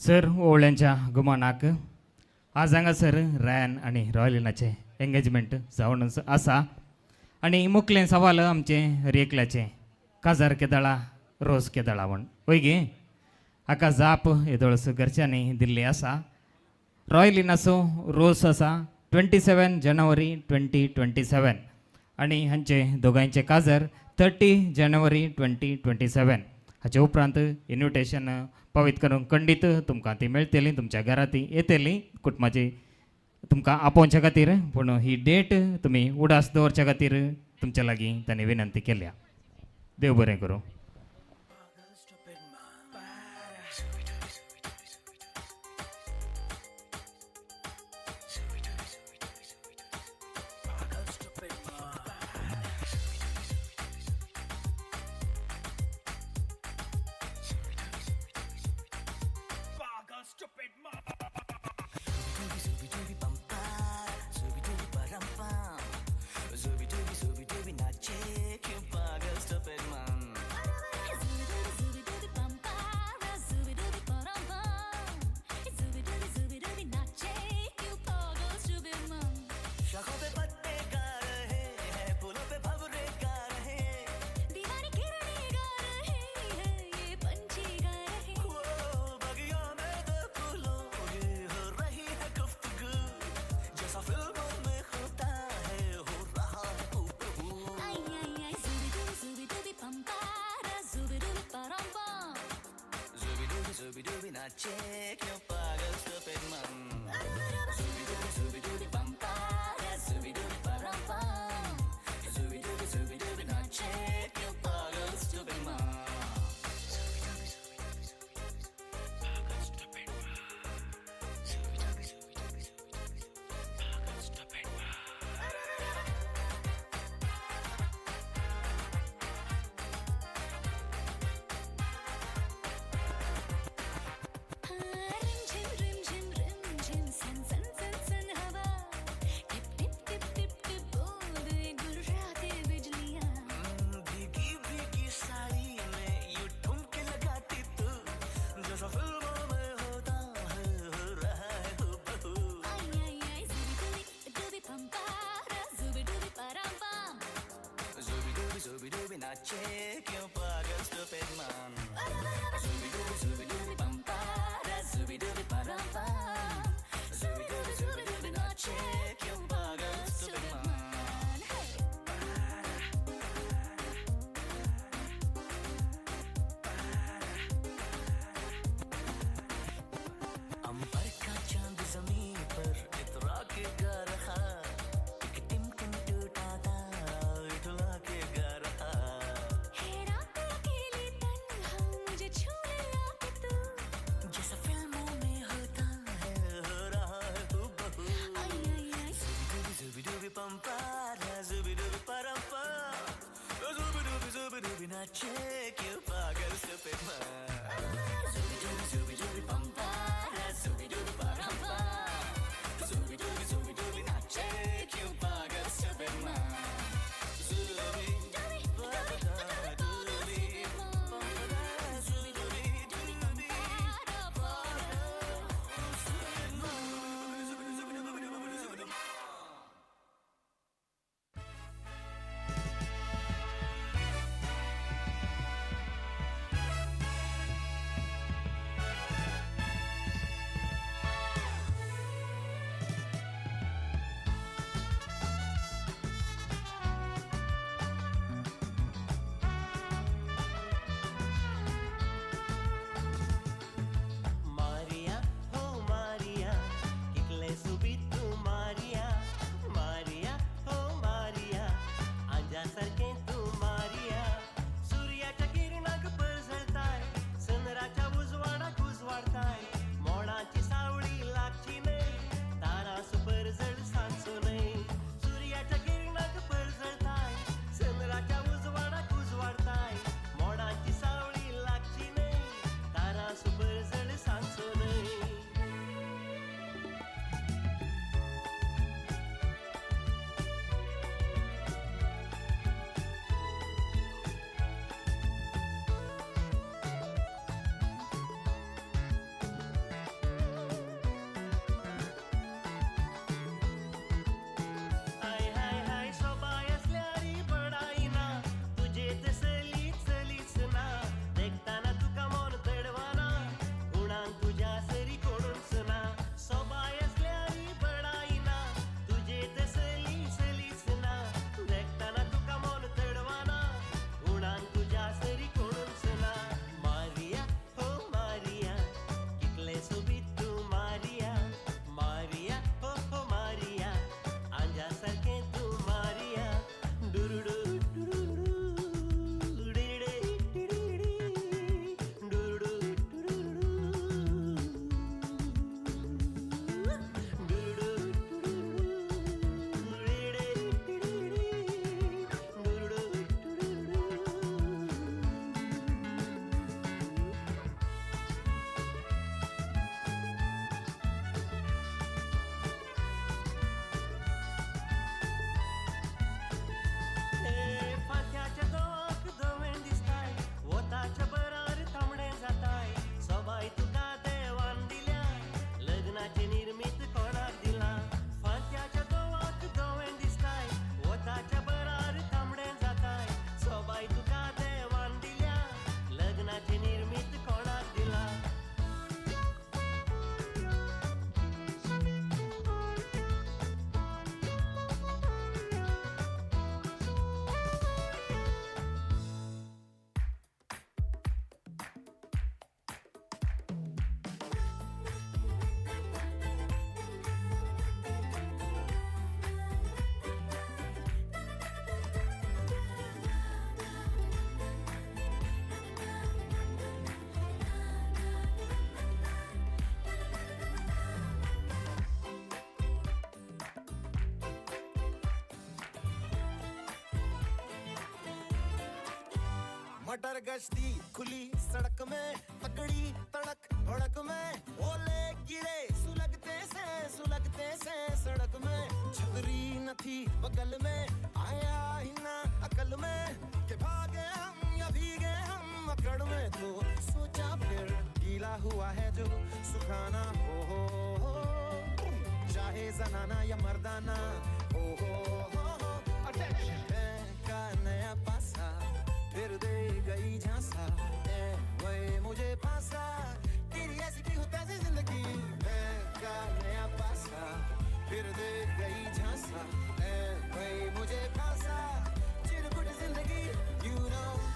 सर ओवळ्यांच्या गुमानाक आज हांगासर रॅन आनी रॉयलिनाचे एंगेजमेंट जावन आसा आनी मुखलें सवाल आमचे रेकल्याचे काजार केदळा रोज केदळा म्हण वय गे हाका जाप येदोळस घरच्यांनी दिल्ली आसा रॉयलिनाचो रोस आसा 27 जानेवारी 2027 आनी हांचे दोगांयचे काजार 30 जानेवारी 2027 हाचे उपरांत इन्विटेशन पावीत करूंक खंडीत तुमकां ती मेळटली तुमच्या घरा ती येतली कुटुंबाची तुमकां आपोवच्या खातीर पूण ही डेट तुमी उडास दवरच्या खातीर तुमच्या लागीं तांणी विनंती केल्या देव बरें करूं Zooby dooby, not chick, you bugger, stupid man. nache क्यों पागल stupid man Zooby-dooby bumpa Zooby-dooby param-pam Zooby-dooby nache क्यों पागल stupid man अरे मटर गश्ती खुली सड़क में तकड़ी तड़क भड़क में ओले गिरे सुलगते से सड़क में छतरी न थी बगल में आया ही ना अकल में के भागे हम या भीगे हम अकड़ में तो सोचा फिर गीला हुआ है जो सुखाना हो चाहे जनाना या मर्दाना हो का नया पासा फिर दे गई झांसा वही मुझे पासा तेरी ऐसी की होता है जिंदगी का नया पासा फिर दे गई झांसा वही मुझे पासा चिरकुट जिंदगी you know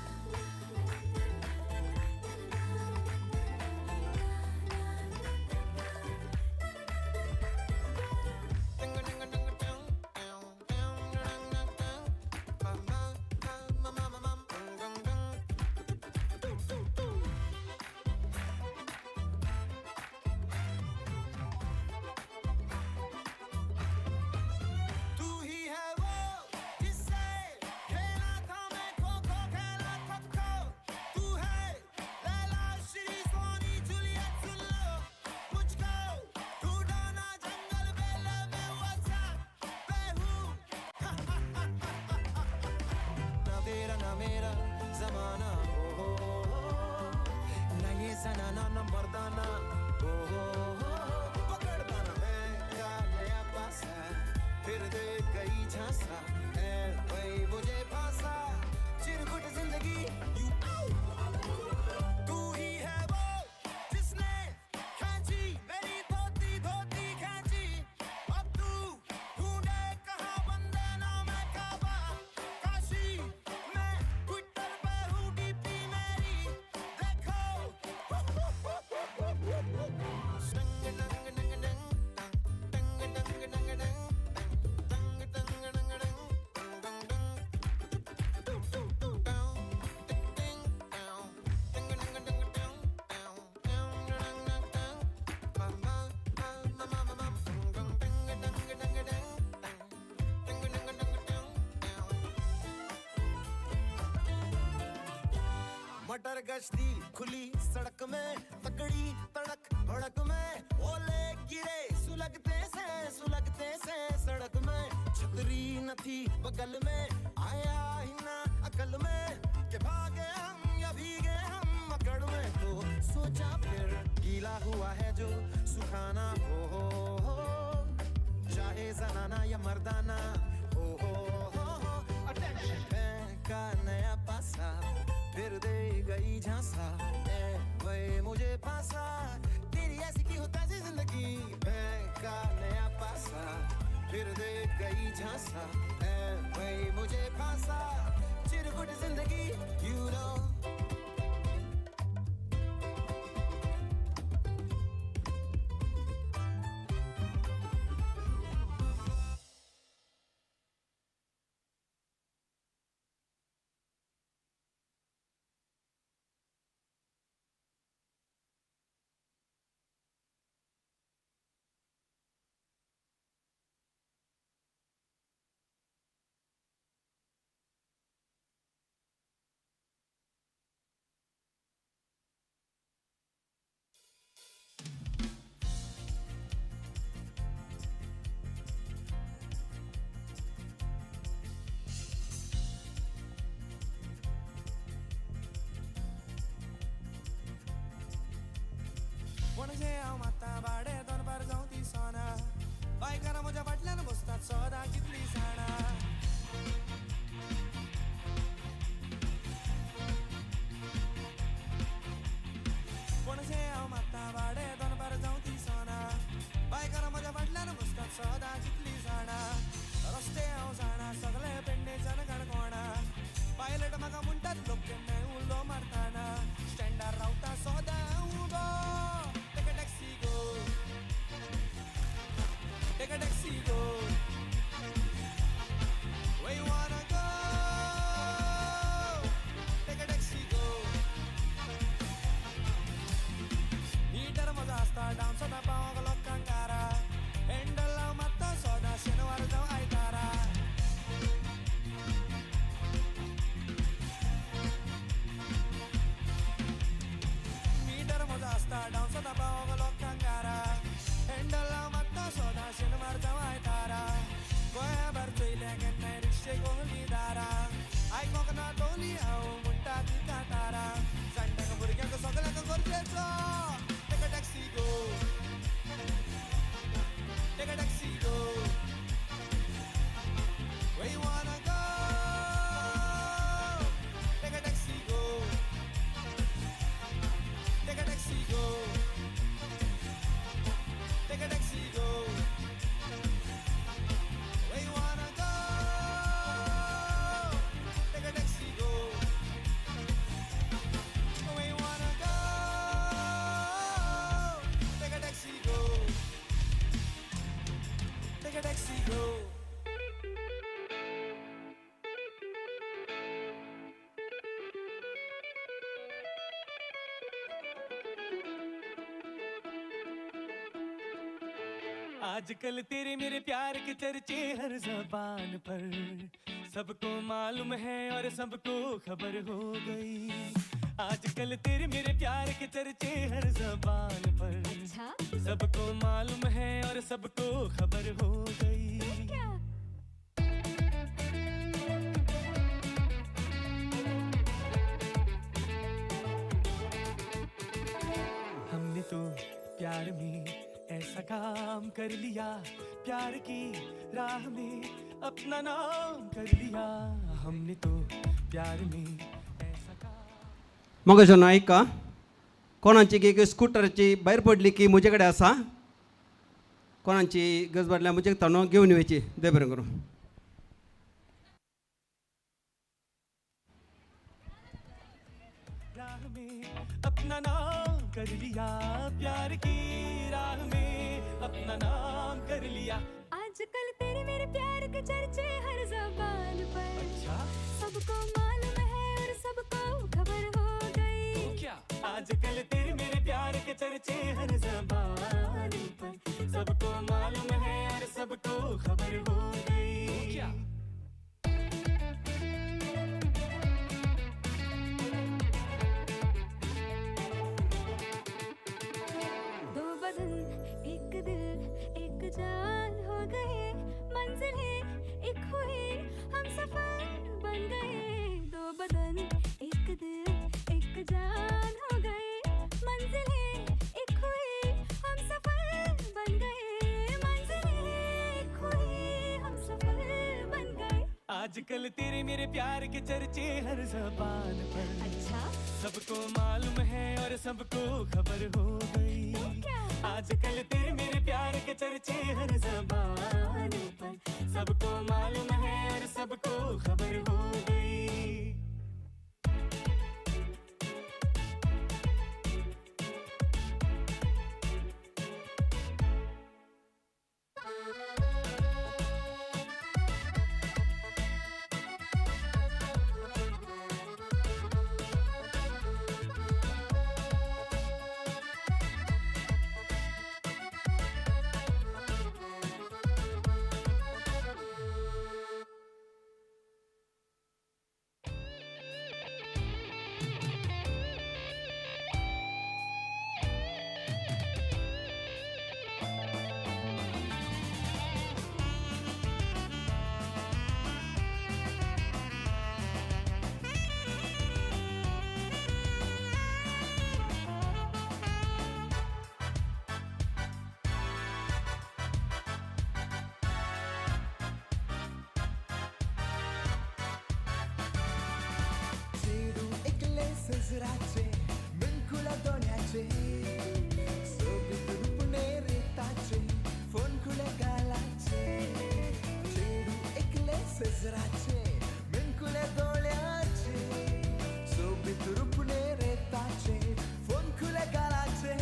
मटर गश्ती खुली सड़क में तकड़ी तड़क भड़क में ओले गिरे सुलगते से सड़क में छतरी न थी बगल में आया ही ना अकल में के भागे हम या भीगे हम अकड़ में तो सोचा फिर गीला हुआ है जो सुखाना हो चाहे जनाना या मर्दाना हो का नया पासा फिर दे गई झांसा वही मुझे पासा तेरी ऐसी की होता है जिंदगी का नया पासा फिर दे गई झांसा वही मुझे पासा चिरकुट जिंदगी you know पणजे हांव मात्ता भाडे दोनबार जावं ती सोना बायकारां म्हज्या फाटल्यान बसतात सदां कितली जाणां पणजे हांव मात्ता भाडे दोनबार जावं ती सोना बायकारां म्हज्या फाटल्यान बसतात सदां कितली जाणां रस्ते हांव जाणा सगळे पेडणेच्यान काणकोणा पायलट म्हाका म्हणटात लोक केन्नाय उलो मारतना स्टँडार रावता सदां उबो Take a taxi talk. Take a taxi, go. Take a taxi, go. Where you wanna go? Take a taxi, go. Take a taxi, go. Take a taxi, go. Where you wanna go? Take a taxi, go. Where you wanna go? Take a taxi, go. Take a taxi, go. आजकल तेरे मेरे प्यार के चर्चे हर ज़बान पर, सबको मालूम है और सबको खबर हो गई। आजकल तेरे मेरे प्यार के चर्चे हर ज़बान पर, सबको मालूम है और सबको खबर हो गई। हमने तो प्यार में ऐसा काम कर लिया, प्यार की राह में अपना नाम कर लिया। हमने तो प्यार में ऐसा काम। मग जण ऐका, कोणाची की स्कूटरची भायर पडली की म्हजे कडेन आसा, कोणाची गजबाडल्या म्हजे ताणो घेवन येवची। दे बरें करूं। राह में अपना नाम कर लिया, प्यार की राह में अपना नाम कर लिया। आजकल तेरे मेरे प्यार के चर्चे हर ज़बान पर, सबको मालूम है और सबको खबर हो गई। तो क्या आजकल तेरे मेरे प्यार के चर्चे हर ज़बान पर, सबको मालूम है और सबको खबर हो गई। तो क्या दो बदन एक दिल एक जान हो गए, मंजिल है एक हुई हम सफर बन गए। दो बदन एक दिल एक जान हो गए, मंजिल है एक हुई हम सफर बन गए। मंजिल है एक हुई हम सफर बन गए। आजकल तेरे मेरे प्यार के चर्चे हर ज़बान पर, सबको मालूम है और सबको खबर हो गई। आजकल तेरे मेरे प्यार के चर्चे हर ज़बान पर, सबको मालूम है और सबको खबर हो गई। सजराचे बिनकुला दोन्याचे सोबत रूपणे रेताचे फोन खुले गालाचे चेडू एकले सजराचे बिनकुले दोळ्याचे सोबत रूपणे रेताचे फोन खुले गालाचे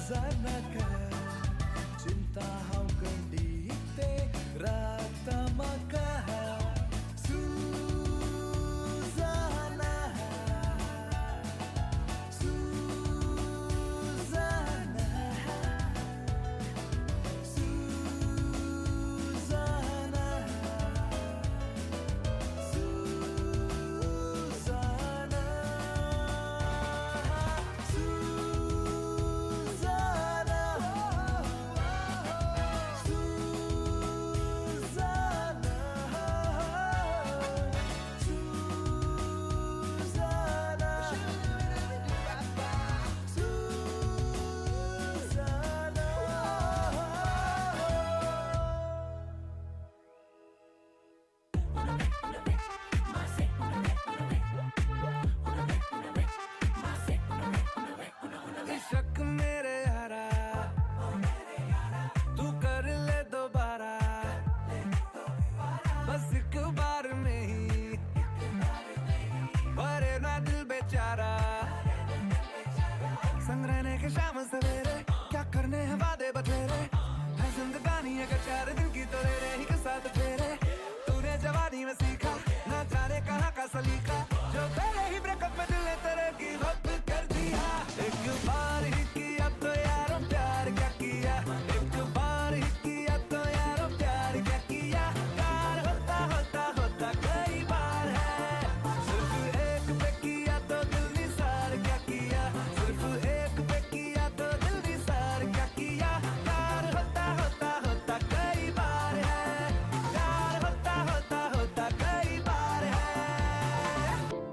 zanaka cinta hau kendite rata maka Suzana Suzana Suzana Suzana शक मेरे यारा तू कर ले दोबारा बस एक बार में ही भरे ना दिल बेचारा संग रहने के शाम सवेरे क्या करने हैं वादे बतेरे है जिंदगानी अगर 4 दिन की तो ले रहे ही के साथ फेरे तूने जवानी में सीखा ना जाने कहाँ का सलीका जो पहले ही ब्रेकअप में दिल ने तेरे की वक्त कर दिया एक बार ही किया तो यारो प्यार क्या किया एक बार ही किया तो यारो प्यार क्या किया प्यार होता होता होता कई बार है सिर्फ एक पे किया तो दिल निसार क्या किया सिर्फ एक पे किया तो दिल निसार क्या किया प्यार होता होता होता कई बार है प्यार होता होता होता कई बार है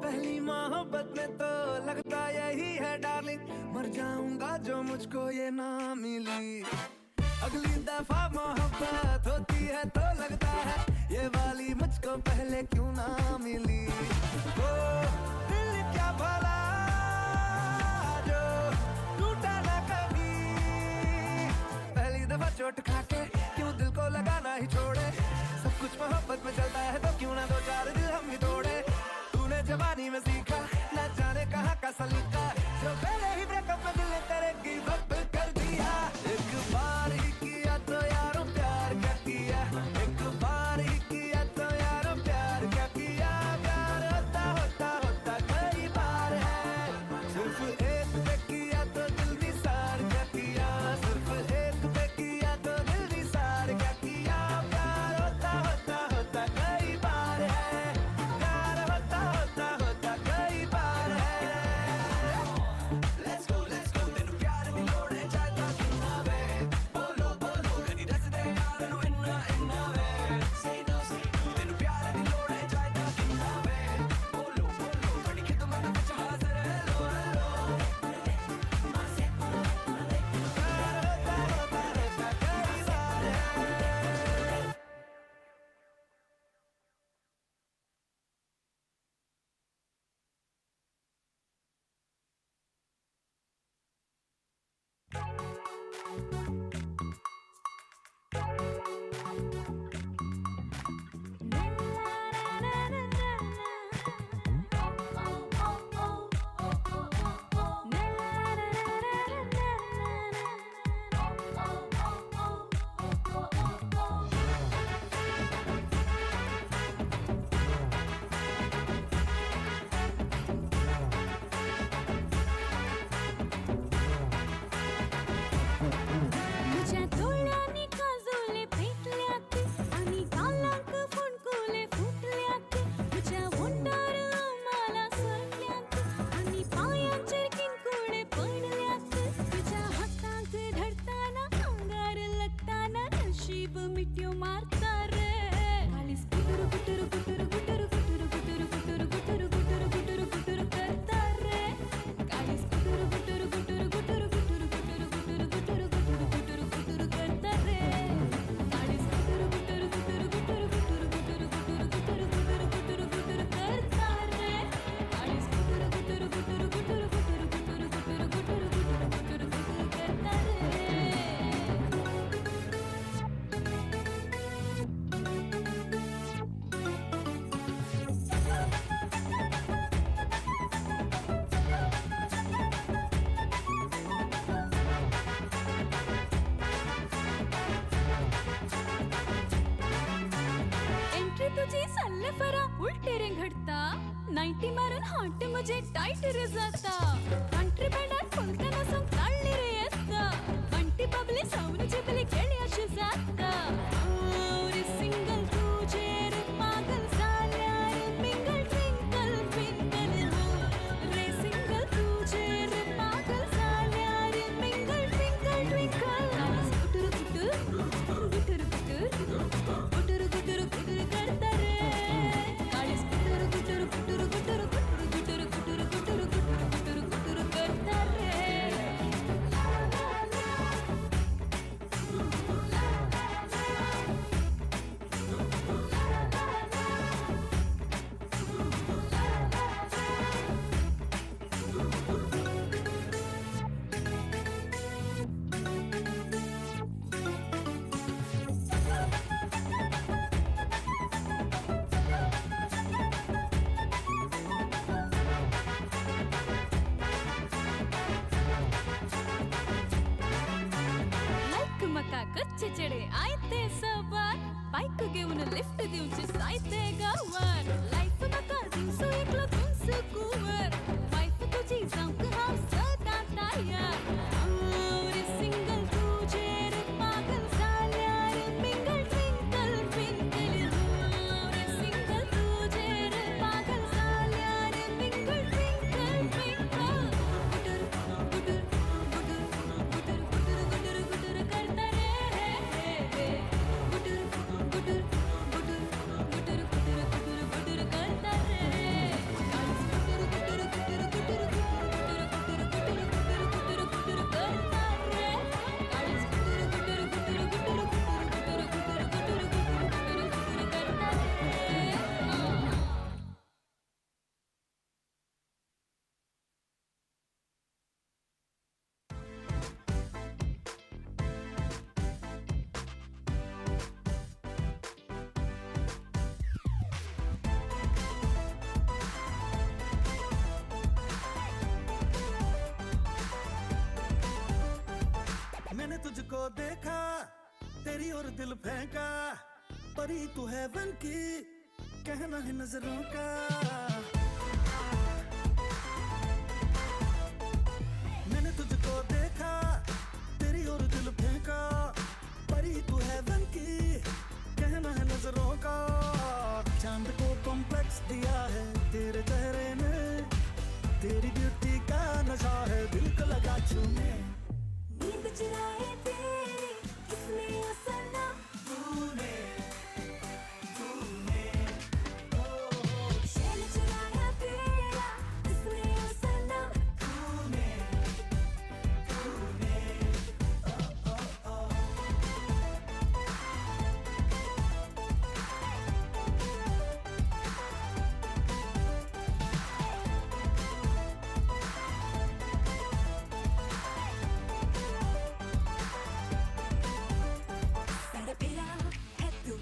पहली मोहब्बत में तो लगता यही है डार्लिंग मर जाऊंगा जो मुझको ये ना मिली अगली दफा मोहब्बत होती है तो लगता है ये वाली मुझको पहले क्यों ना मिली ओ दिल क्या भला जो टूटा ना कभी पहली दफा चोट खाके क्यों दिल को लगाना ही छोड़े सब कुछ मोहब्बत में चलता है तो क्यों ना 2-4 दिल हम ही तोड़े तूने जवानी में सीखा न जाने कहाँ का सलीका जो पहले ही ब्रेकअप में दिल ने तेरे की वक्त कर दिया एक बार ही किया तो यारो प्यार क्या किया एक बार ही किया तो यारो प्यार क्या किया प्यार होता होता होता नाईटी मारून हॉट मुझे टाइट रे जाता कंट्री बँडार फुलकन असं काढली रे येता बंटी बबली सावनी चिबली केली अशी जाता रे सिंगल तुझे रे पागल झाल्या रे मिंगल ट्विंकल ट्विंकल रे सिंगल तुझे रे पागल झाल्या रे mingle twinkle twinkle Gutur Gutur Gutur Gutur Gutur Gutur करता रे काळीस गुटुर गुटुर गुटुर गुटुर गुटुर गुटुर गुटुर गुटुर गुटुर गुटुर करता रे लाईक मका कच्चे चेडे आयते सवार बाईक घेऊन लिफ्ट देऊची सायते गावार लाईफ मका दिवसो एकलो तुमस कुवर वाईफ तुझी जाऊक हाव सदा तयार रे सिंगल तुझे रे पागल झाल्या रे मिंगल ट्विंकल ट्विंकल रे सिंगल तुझे रे पागल झाल्या रे mingle twinkle twinkle Gutur Gutur Gutur Gutur Gutur Gutur करता रे गुटुर गुटुर गुटुर गुटुर गुटुर गुटुर गुटुर करता रे काळीस गुटुर गुटुर गुटुर गुटुर गुटुर गुटुर गुटुर गुटुर गुटुर गुटुर करता रे काळीस गुटुर गुटुर गुटुर गुटुर गुटुर गुटुर गुटुर गुटुर गुटुर गुटुर करता रे मैंने तुझको देखा तेरी और दिल फेंका परी तू हेवन की कहना है नजरों का मैंने तुझको देखा तेरी और दिल फेंका परी तू हेवन की कहना है नजरों का चांद को कॉम्प्लेक्स दिया है तेरे चेहरे ने तेरी ब्यूटी का नशा है दिल को लगा छूने नींद चुराए तेरी किसने ओ सनम तूने शैल चुराया तेरा किसने ओ सनम तूने तड़पेरा है तू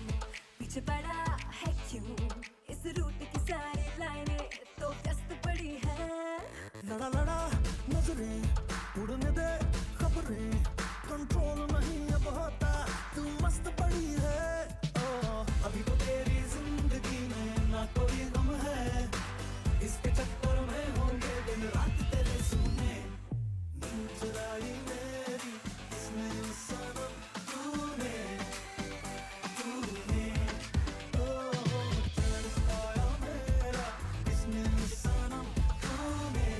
पीछे पड़ा है क्यों इस रूट की सारी लाइनें तो व्यस्त पड़ी है लड़ा लड़ा नजरें उड़ने दे खबरें कंट्रोल नहीं अब होता तू मस्त पड़ी है अभी तो तेरी जिंदगी में ना कोई गम है इसके चक्कर में होंगे दिन रात तेरे सुने नींद चुराई मेरी इसने सनम तूने चैन आया मेरा इसने सनम तूने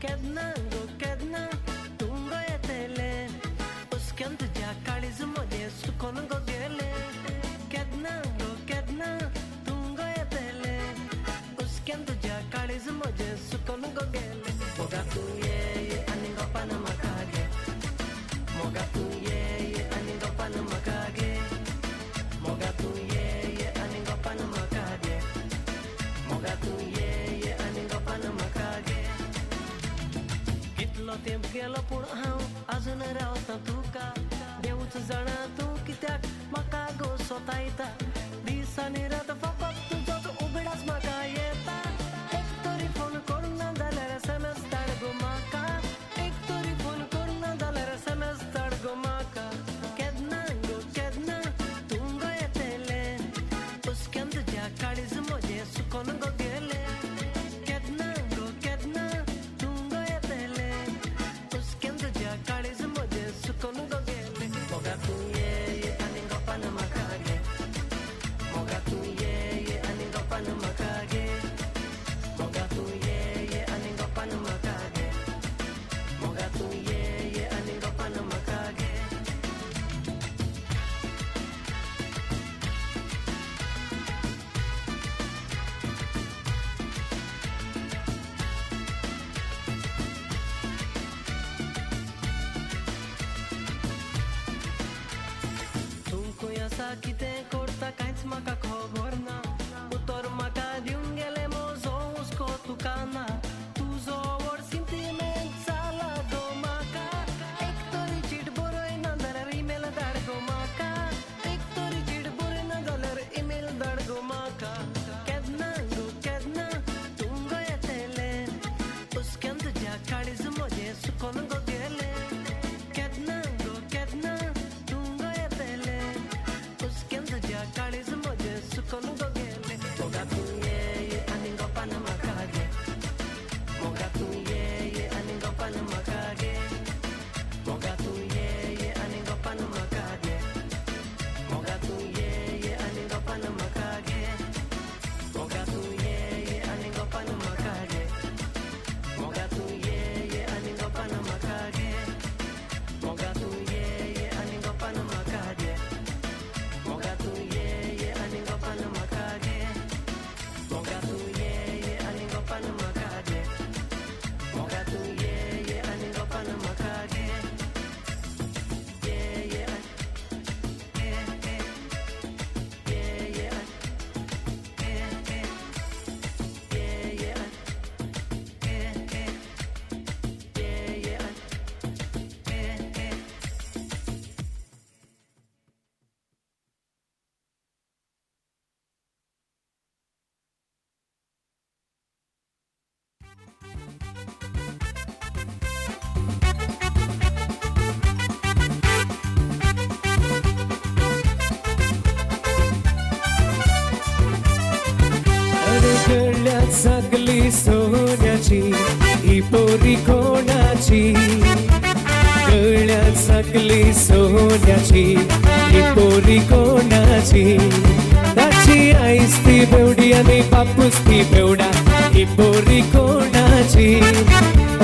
केदना गो केदना तुंग येतेले उसक्यान तुझ्या काळीज मध्ये सुकून गो गेले केदना गो केदना तुंग येतेले उसक्यान तुझ्या काळीज मध्ये सुकून गो गेले मोगा तू ये आणि गप्पान म्हाका घे मोगा तू ये आणि गप्पान म्हाका घे मोगा तू ये आणि गप्पान म्हाका घे मोगा तू ये आणि गप्पान म्हाका घे कितलो तेंप गेलो पूण हांव अजून रावता तुका देवूच जाणा तूं कित्याक म्हाका गो सोतायता दिसांनी रात फकत तुजोच उगडास म्हाका येता एक तरी फोन करुना जाल्यार SMS धाड गो म्हाका एक तरी फोन करुना जाल्यार SMS धाड गो म्हाका केदना गो केदना तूं गो येतेले उसक्यान तुज्या काळीज म्हजें सुकोन गो गेले केदना गो केदना तूं गो येतेले उसक्यान तुज्या काळीज म्हजें सुकोन गो गेले मोगा तूं ये आनी गप्पान म्हाका घे मोगा तूं ये आनी गप्पान म्हाका घे मोगा तूं ये आनी गप्पान म्हाका घे मोगा तूं ये आनी गप्पान म्हाका घे तुमकूय आसा कितें करता कांयच म्हाका खबर ना उतर म्हाका दिवन गेले म्हजो हुस्को तुका ना तुजो व्हड सेंटिमेंट जाला गो म्हाका एक तरी चीट बरयना जाल्यार ईमेल धाड गो म्हाका एक तरी चीट बरयना जाल्यार ईमेल धाड गो म्हाका केदना गो केदना तूं गो येतेले उसक्यान तुज्या काळीज म्हजें सुकोन गो गेले केदना गो केदना तूं गो येतेले उसक्यान तुज्या काळीज म्हजें सुकोन गो गेले मोगा तूं ये आनी गप्पान म्हाका घे मोगा तूं ये आनी गप्पान म्हाका घे मोगा तूं ये आनी गप्पान म्हाका घे मोगा तूं ये आनी गप्पान म्हाका घे मोगा तूं ये आनी गप्पान म्हाका घे मोगा तूं ये आनी गप्पान म्हाका घे मोगा तूं ये आनी गप्पान म्हाका घे मोगा तूं ये आनी गप्पान म्हाका घे मोगा तूं ये आनी गप्पान म्हाका घे मोगा तूं ये आनी गप्पान म्हाका घे गळ्यात सगली सोन्याची ही पोरी कोणाची गळ्यात सगली सोन्याची ही पोरी कोणाची ताची आईस ती बेवडी आणि बापूस ती बेवडा ही पोरी कोणाची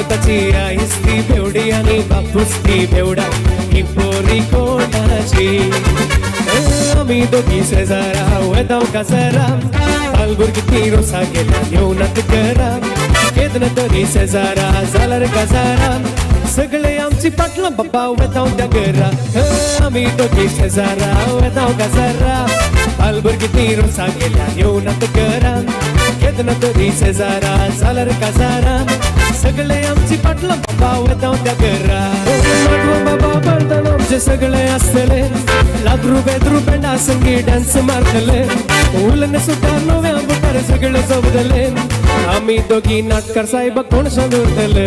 ताची आईस ती बेवडी आणि बापूस ती बेवडा ही पोरी कोणाची आम्ही दोघी शेजारा वदाव काजरा पालबुर्गी तीरो सागेला येऊनात करा केदन तरी शेजारा जाल्यार काजारा सगळे आमची पाटलां बाबा वदाव त्या घरा आम्ही दोघी शेजारा वदाव काजरा पालबुर्गी तीरो सागेला येऊनात करा केदन तरी शेजारा जाल्यार काजारा सगळे आमची पाटलां बाबा वदाव त्या घरा बाबा बर्तन आमचे सगळे आसतले लादरू बेदरू पेंडा संगी डान्स मारतले उलन सुद्धा नव्या बुटार सगळे सोबतले आम्ही दोघी नाटकार साहेब कोण सांगतले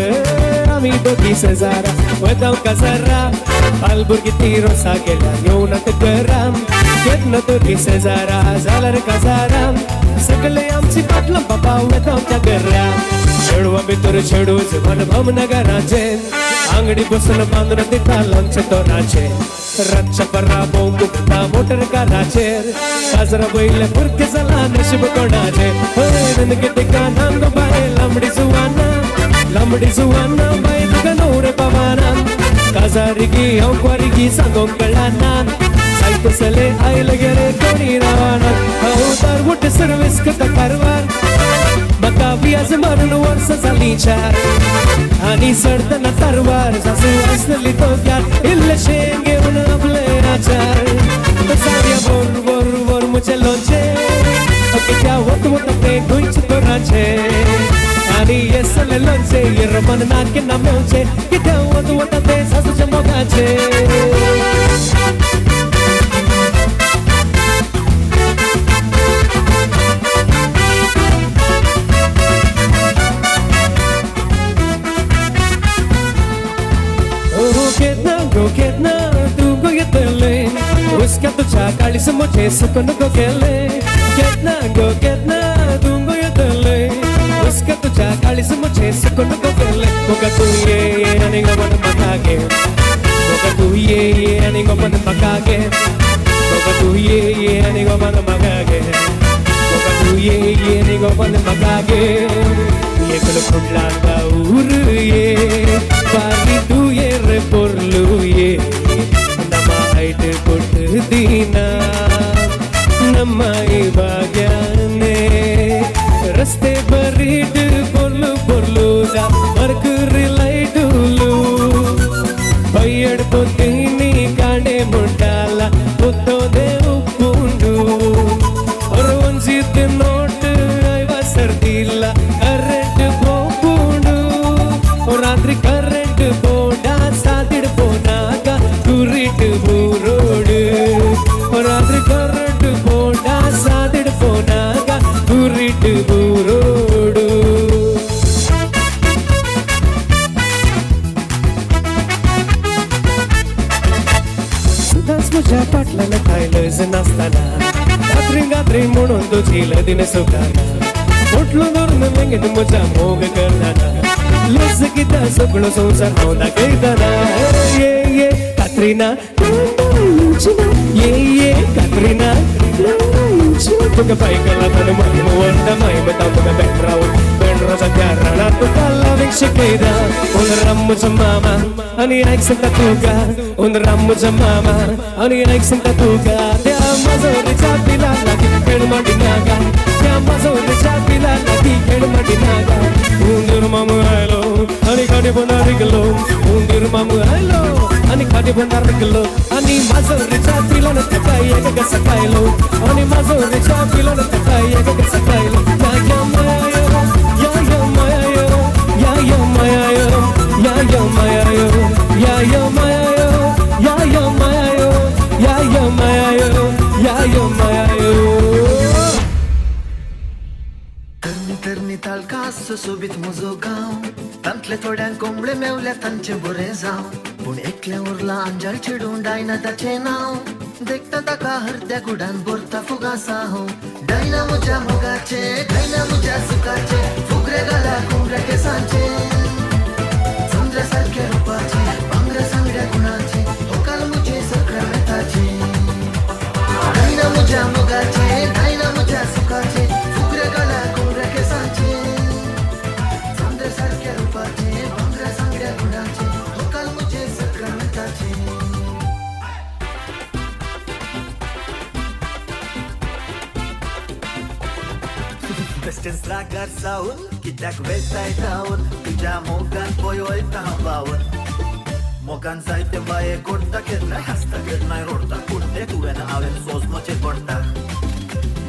आम्ही दोघी शेजारा वदाव काजारा पालबुर्गी तीरो सागेला येऊनात करा केदन तरी शेजारा जाल्यार काजारा सगळे आमची पाटलां बाबा वदाव त्या घरा चेडवा भितर चेडूच मन भावनगराचे आंगडी बसून बांदून दिता लंच तोराचे रातच्या परा बोंब मुक्ता मोटर काराचेर काजरा बैल पुरके जाला नशीब कोणाचे ननगे तिका नांग बाय लांबडी सुवाना कॉमेडी जुवाना बाय तुका नवरे पावाना काजारिगी हांव क्वारिगी सांगोंक कळना सायकसले आयले गेले कोणी रावाना हांव दारवट सर्वीस करता कारवार म्हाका व्याज मारून वर्सां जालीं चार आनी चडटना तारवार सासू आसली तोक्यार इल्लेशें घेवन आपले आचार साऱ्या बोर बोर बोर म्हजें लोणचें कित्या वत वत ते गोंयचे तोराचें आनी येसले लोणचें येरमन नाके ना मेवचें कित्या वत वत ते सासूच्या मोगाचें Ketna, tu go yetele, uska tu chakali se moche sukun go gele. Ketna, tu go yetele, uska tu chakali se moche sukun go gele. Moga tu ye ani go man makage, moga tu ye ani go man makage, moga tu ye ani go man makage, moga tu ye ani go man makage. Ye kul khudla ka ur ye, pari tu ye re porlu ye. Nama ait put dina, nama ibagyane. Raste barid porlu porlu da, mercury light ulu. Bayad potini kane mundala, putto de upundu. Ronjit note aiva sardila, current popundu. Ratri current poda sadir ponaga, kurit burodu. Ratri current poda sadir ponaga, kurit burodu. Mucha patlana खायलंच नसताना रात्री म्हणून तुझी दिन सुखाना उठलो धरून मेंगेन म्हज्या मोग करताना लस किता सगळो संसार हांव दाखयताना ये ये कात्रिना ये कात्रिना तुका पायकला तन मायम वंदा मायम ता तुका बेंड्राचा त्या रानात तुका लावीक शिकयता उन रामूचा मामा आणि ऐक सांगता तुका उन रामूचा मामा आणि ऐक सांगता तुका त्या माजोरीच्या पिलाला ती खेळ मांडी नागा त्या माजोरीच्या पिलाला ती खेळ मांडी नागा उंदीर मामू आयलो आणि खाडी बंदार गेलो उंदीर मामू आयलो आणि खाडी बंदार गेलो आणि माजोरीच्या पिलाला त्या एक सकायलो आणि माजोरीच्या पिलाला त्या एक सकायलो या माया या माया या माया या माया या माया या माया या माया तरणी तालकास सोबीत म्हजो गांव तांतले थोड्यांक कोंबडे मेवल्या तांचे बरें जावं पूण एकल्या उरला अंजाल चिडून डायनाताचें नांव देखता ताका हरत्या गुडान भरता फुगासा हांव डायना म्हज्या मोगाचे डायना म्हज्या सुखाचे फुगरे घाला कोंबड्या केसांचे चंद्रा सारके रुपाचे भांगरा सांगड्या गुणाचे होकाल म्हजे सगळ्या मेथाचे डायना म्हज्या मोगाचे डायना म्हज्या सुखाचे फुगरे घाला कोंबड्या केसांचे चंद्रा सारके रुपाचे भांगरा सांगड्या गुणाचे होकाल म्हजे सगळ्या मेथाचे Bestens lagar saun, kitak वेताय जावन तुझ्या मोगान पळयता हांव पावन मोगान जायते बाये कोडटा केन्नाय हांसता केन्नाय रोडटा पूण ते तुवें हांवें सोज म्हजेर पडटा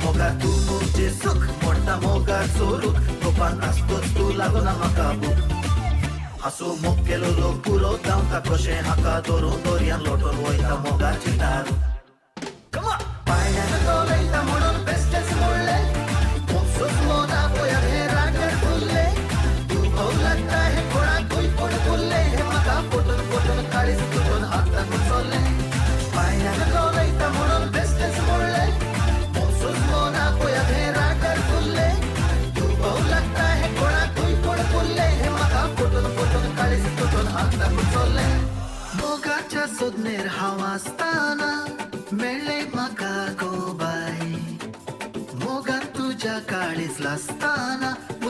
मोगार तूं म्हजें सूख मोडटा मोगार सोरूक तोपान आसतोच तूं लागना म्हाका बूक हांसो मोग केलो लोक पुरो धांवता कशें हाका धरून दर्यान लोटून वयता मोगाची दारू पायण्यान दोलयता म्हणून बेस्टेच मोडले मोना पोया हे रागर फुल्ले तू भाऊ लागता हे कोणा कोई कोण फुल्ले हे म्हाका पोटून पोटून काळीज तुटून हातान चोरले पायण्यान दोलयता म्हणून बेस्टेच मोडले मोना पोया हे रागर फुल्ले तू भाऊ लागता हे कोणा कोई कोण फुल्ले हे म्हाका पोटून पोटून काळीज तुटून हातान चोरले मोगाच्या सोदनेर हांव आसताना मेळ्ळे म्हाका गोबाय मोगान तुझ्या काळीज लासताना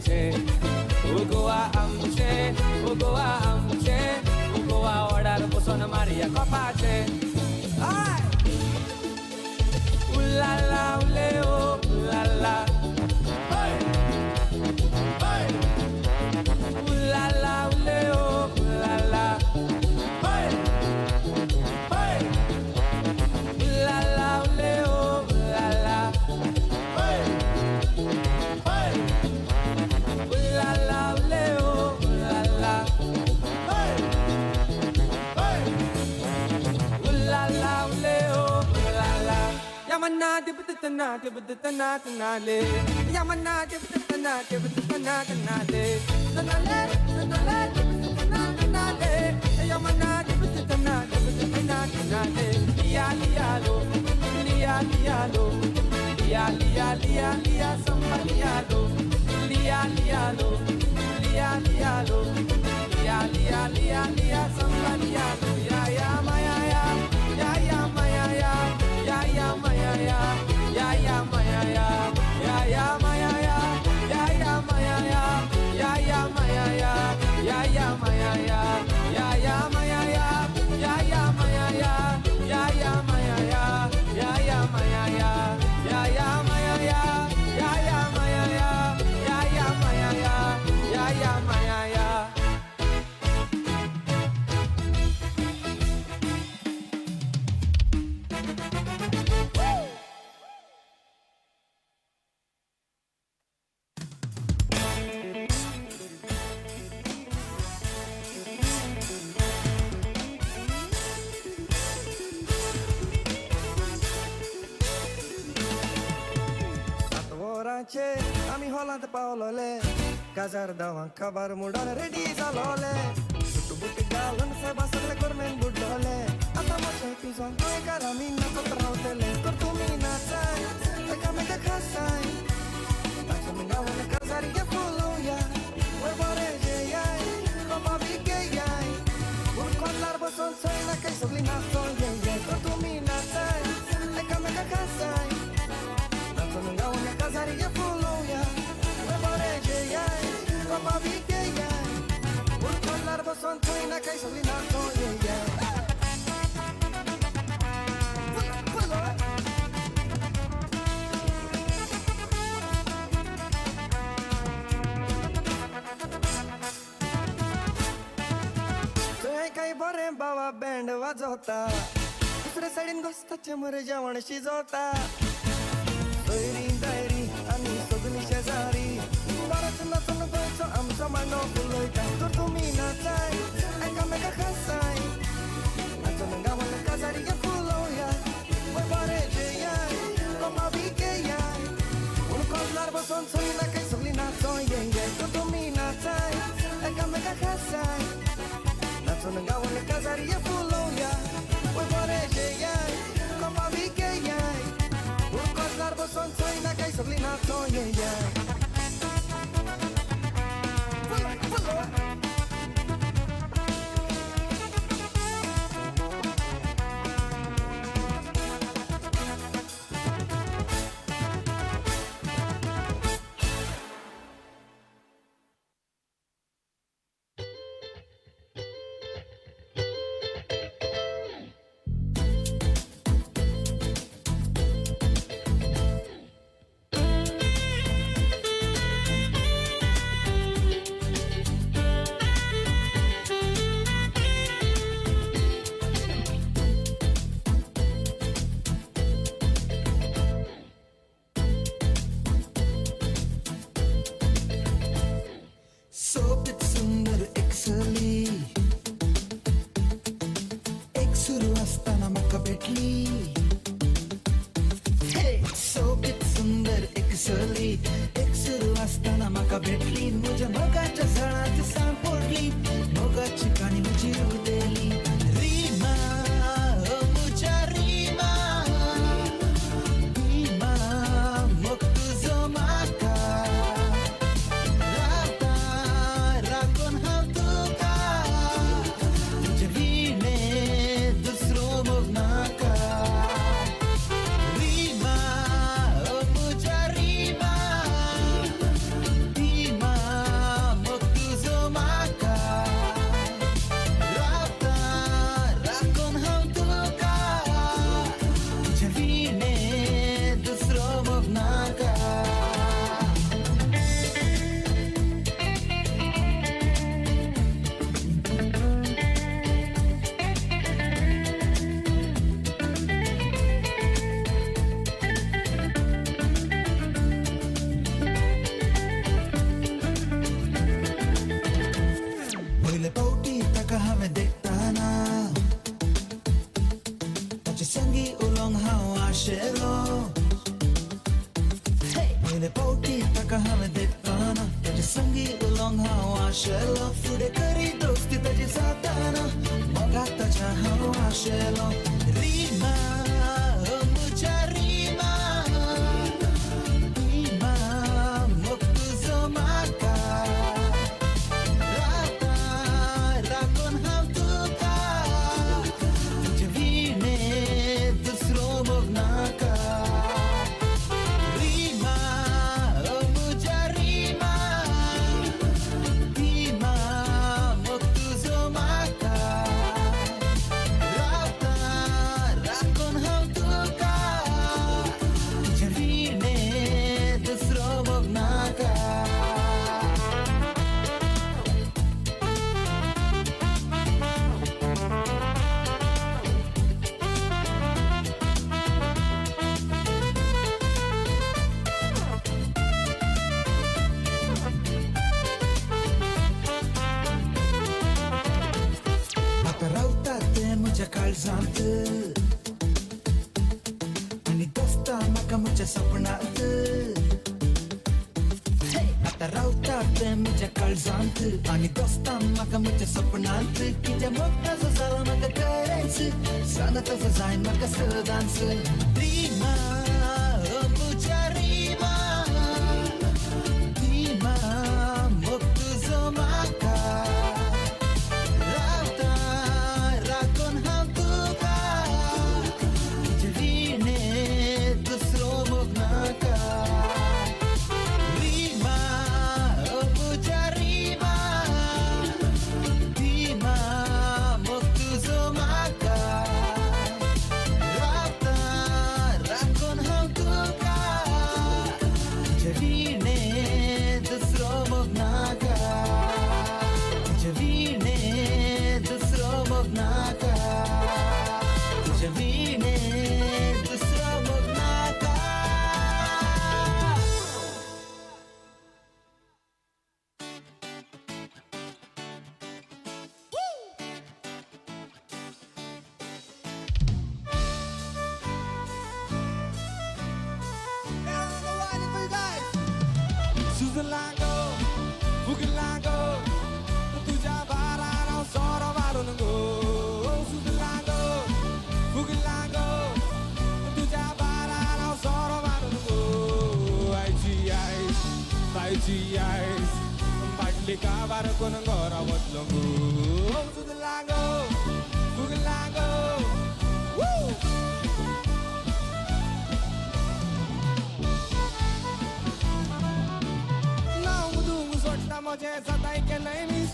गोवाचे ओ गोवा आमचे ओ गोवा आमचे ओ गोवा ओडार बसून मारिया कपाचे उल्लाला उले ओ उल्लाला उल्लाला उले ओ उल्लाला उल्लाला उले ओ उल्लाला उल्लाला उले ओ उल्लाला उल्लाला उले ओ उल्लाला Yamana dibutana dibutana tanale Yamana dibutana dibutana tanale Tanale tanale dibutana tanale Yamana dibutana dibutana tanale Lia lia lo lia lia lo lia lia lia lia samba lia lo lia lia lo lia lia lo lia lia lia lia samba lia lo ya ya maya ya ya ya maya ya ya ya maya ya ya ya maya ya ya ya maya ya ya ya maya ya ya ya maya ya ya ya maya ya ya ya maya ya ya ya maya ya ya ya maya ya ya ya maya ya ya ya maya ya ya ya maya ya ya ya maya ya ya ya maya ya आम्ही हॉलांत पावलोले काजार धांवांक काबार मुडोन ready जालोले सुटबुटी घालून साहेबा सगळे government बुडलोले आतां मातशें पिजोन गोंयकार आमी नाचत रावतले तर तुमी नाचाय एकामेका खासाय नाचून गांवान काजारी फुलोवया वय बरें जेयाय बाबा बी गेयाय पूण कोल्लार बसून चोयना काय सगळीं नाचोन येयाय तर तुमी नाचाय एकामेका खासाय नाचून गांवान काजारी फुलोवया वय बरें जेयाय बाबा बी गेयाय पूण कोल्लार बसून चोयना काय सगळीं नाचोन येयाय काही बरें बाबा बँड वाजवता दुसरे सायडीन घोस्ताचे मरे जेवण शिजवता सोयरी दायरी आनी सगळीं शेजारी बरोच नाचून गोंयचो आमचो मांडो फुलयता तर तुमी नाचाय एकामेका खासाय नाचून गांवान काजारी फुलोवया वय बरें जेयाय बाबा बी गेयाय पूण कोल्लार बसून चोयना काय सगळीं नाचों येयाय तर तुमी नाचाय एकामेका खासाय नाचून गांवान काजारी फुलोवया वय बरें जेयाय बाबा बी गेयाय पूण कोल्लार बसून चोयना काय सगळीं नाचों येयाय सोबत सुंदर एक सली एक सुरू असताना म्हाका भेटली सोबत सुंदर एक सली एक सुरू असताना म्हाका भेटली म्हज्या मोगाच्या झाडाची सांग पडली मोगाची काणी म्हजी उदेली रिमा ओ म्हज्या रिमा रिमा मोग तुजो म्हाका Rima, oh mucha rima, rima. आशेलो फुडें करी दोस्ती ताची जाताना मग आताच्या हांव आशेलो रिमा मुच्या रिमा रिमा मग तुजो म्हाका राता राखून हांव तुका तुजे विणे दुसरो मोग नाका रिमा मुच्या रिमा रिमा मग तुजो म्हाका राता राखून हांव तुका तुजे विणे दुसरो मोग नाका आता रावतात ते म्हज्या काळजांत आनी दोस्ता म्हाका म्हज्या सपनांत आता रावतात ते म्हज्या काळजांत आनी दोस्ता म्हाका म्हज्या सपनांत कितें मोग ताजो जाला म्हाका करायचं सांग तसो जायन म्हाका सदांच रिमा म्हज्या रिमा रिमा मोग तुजो म्हाका रावता राखून हांव तुका तुजे विणे दुसरो मोग नाका रिमा मुच्या रिमा रिमा मोग तुजो म्हाका रावता राखून हांव तुका तुजे विणे दुसरो मोग नाका तुजे विणे दुसरो मोग नाका तुजे विणे दुसरो मोग नाका Suzalango, Bugilango, tuja barara soro marungo. Suzalango, Bugilango, tuja barara soro marungo. Ai GIs, badli kabar kunangora watlungu. Suzalango, Bugilango, woo. Moje zatai ke nahi miss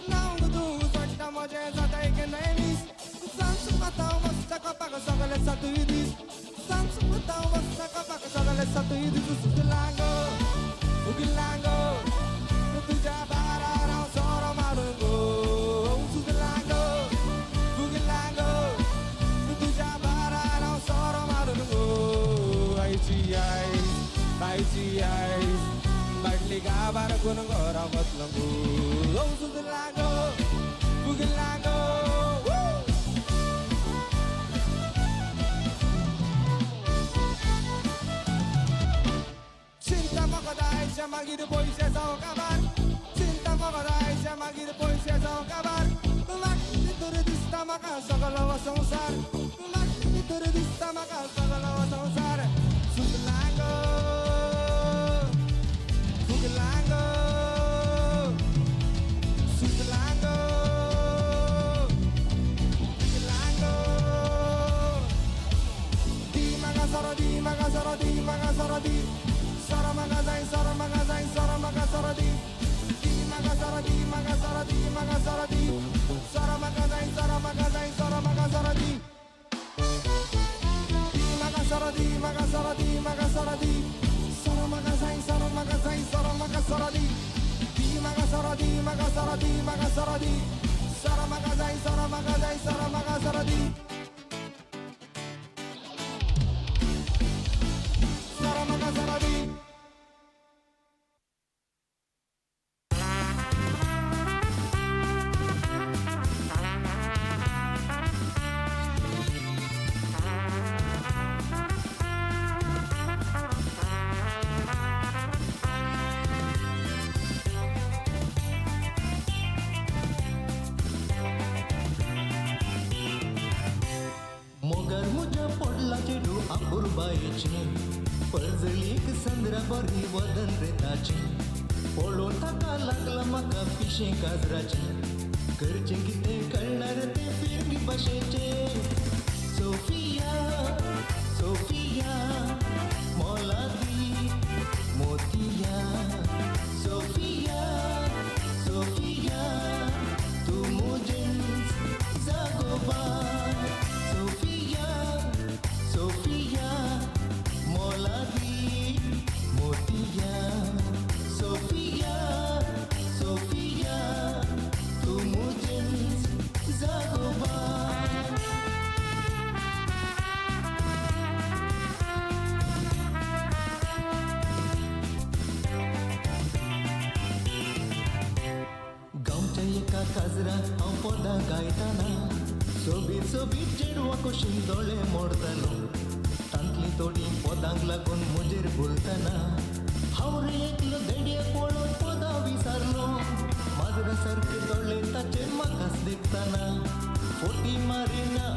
naung du sotta moje zatai ke nahi miss sans matao vasta ka paga sagale satuidis sans matao vasta ka paga sagale satuidis sugilango ugilango tuja barara soro marungo sugilango ugilango tuja barara soro marungo ai GIs badli kabar kunangora watlungu sugilango ugilango cinta magadai chamagi depois é só acabar cinta magadai chamagi depois é só acabar mak tudo dista maka sagala wasonsar mak tudo dista maka sagala wasonsar sugilango Sugilango, Sugilango, Sugilango. Di magasaro, di magasaro, di magasaro, di. Sara magazine, sara magazine, sara magasaro, di. Di magasaro, di magasaro, di magasaro, di. Sara magazine, sara magazine, sara magasaro, di. Di magasaro, di magasaro, di magasaro, di. Sara magazine, sara magazine, sara magasaro, di. Di magasaro, di magasaro, di magasaro, di. Sara magazine, sara magazine, sara magasaro, di. Sara magasaro, di. पोळोचे पळजळीक संद्रा बरी वदन रे ताची पळोवन ताका लागला म्हाका पिशे काजराची करचे कितें कळणार ते फिरगी भाशेचे सोफिया सोफिया मोलादी मोतिया सोफिया सोफिया तू मुझे जागोबा सोफिया सोफिया मोलादी मोतिया सोफिया सोफिया तू मुझे जागोबा गांवच्या एका काजराक हांव पदां गायताना सोबीत सोबीत चेडवा कुशीन दोळे मोडतालो तांतली तोडी पदांक लागून मुजेर भुलतना हांव रे एकलो देडये पळोवन पदां विसारलो माजरा सारके दोळे ताचे म्हाकाच देखताना फोटी मारिना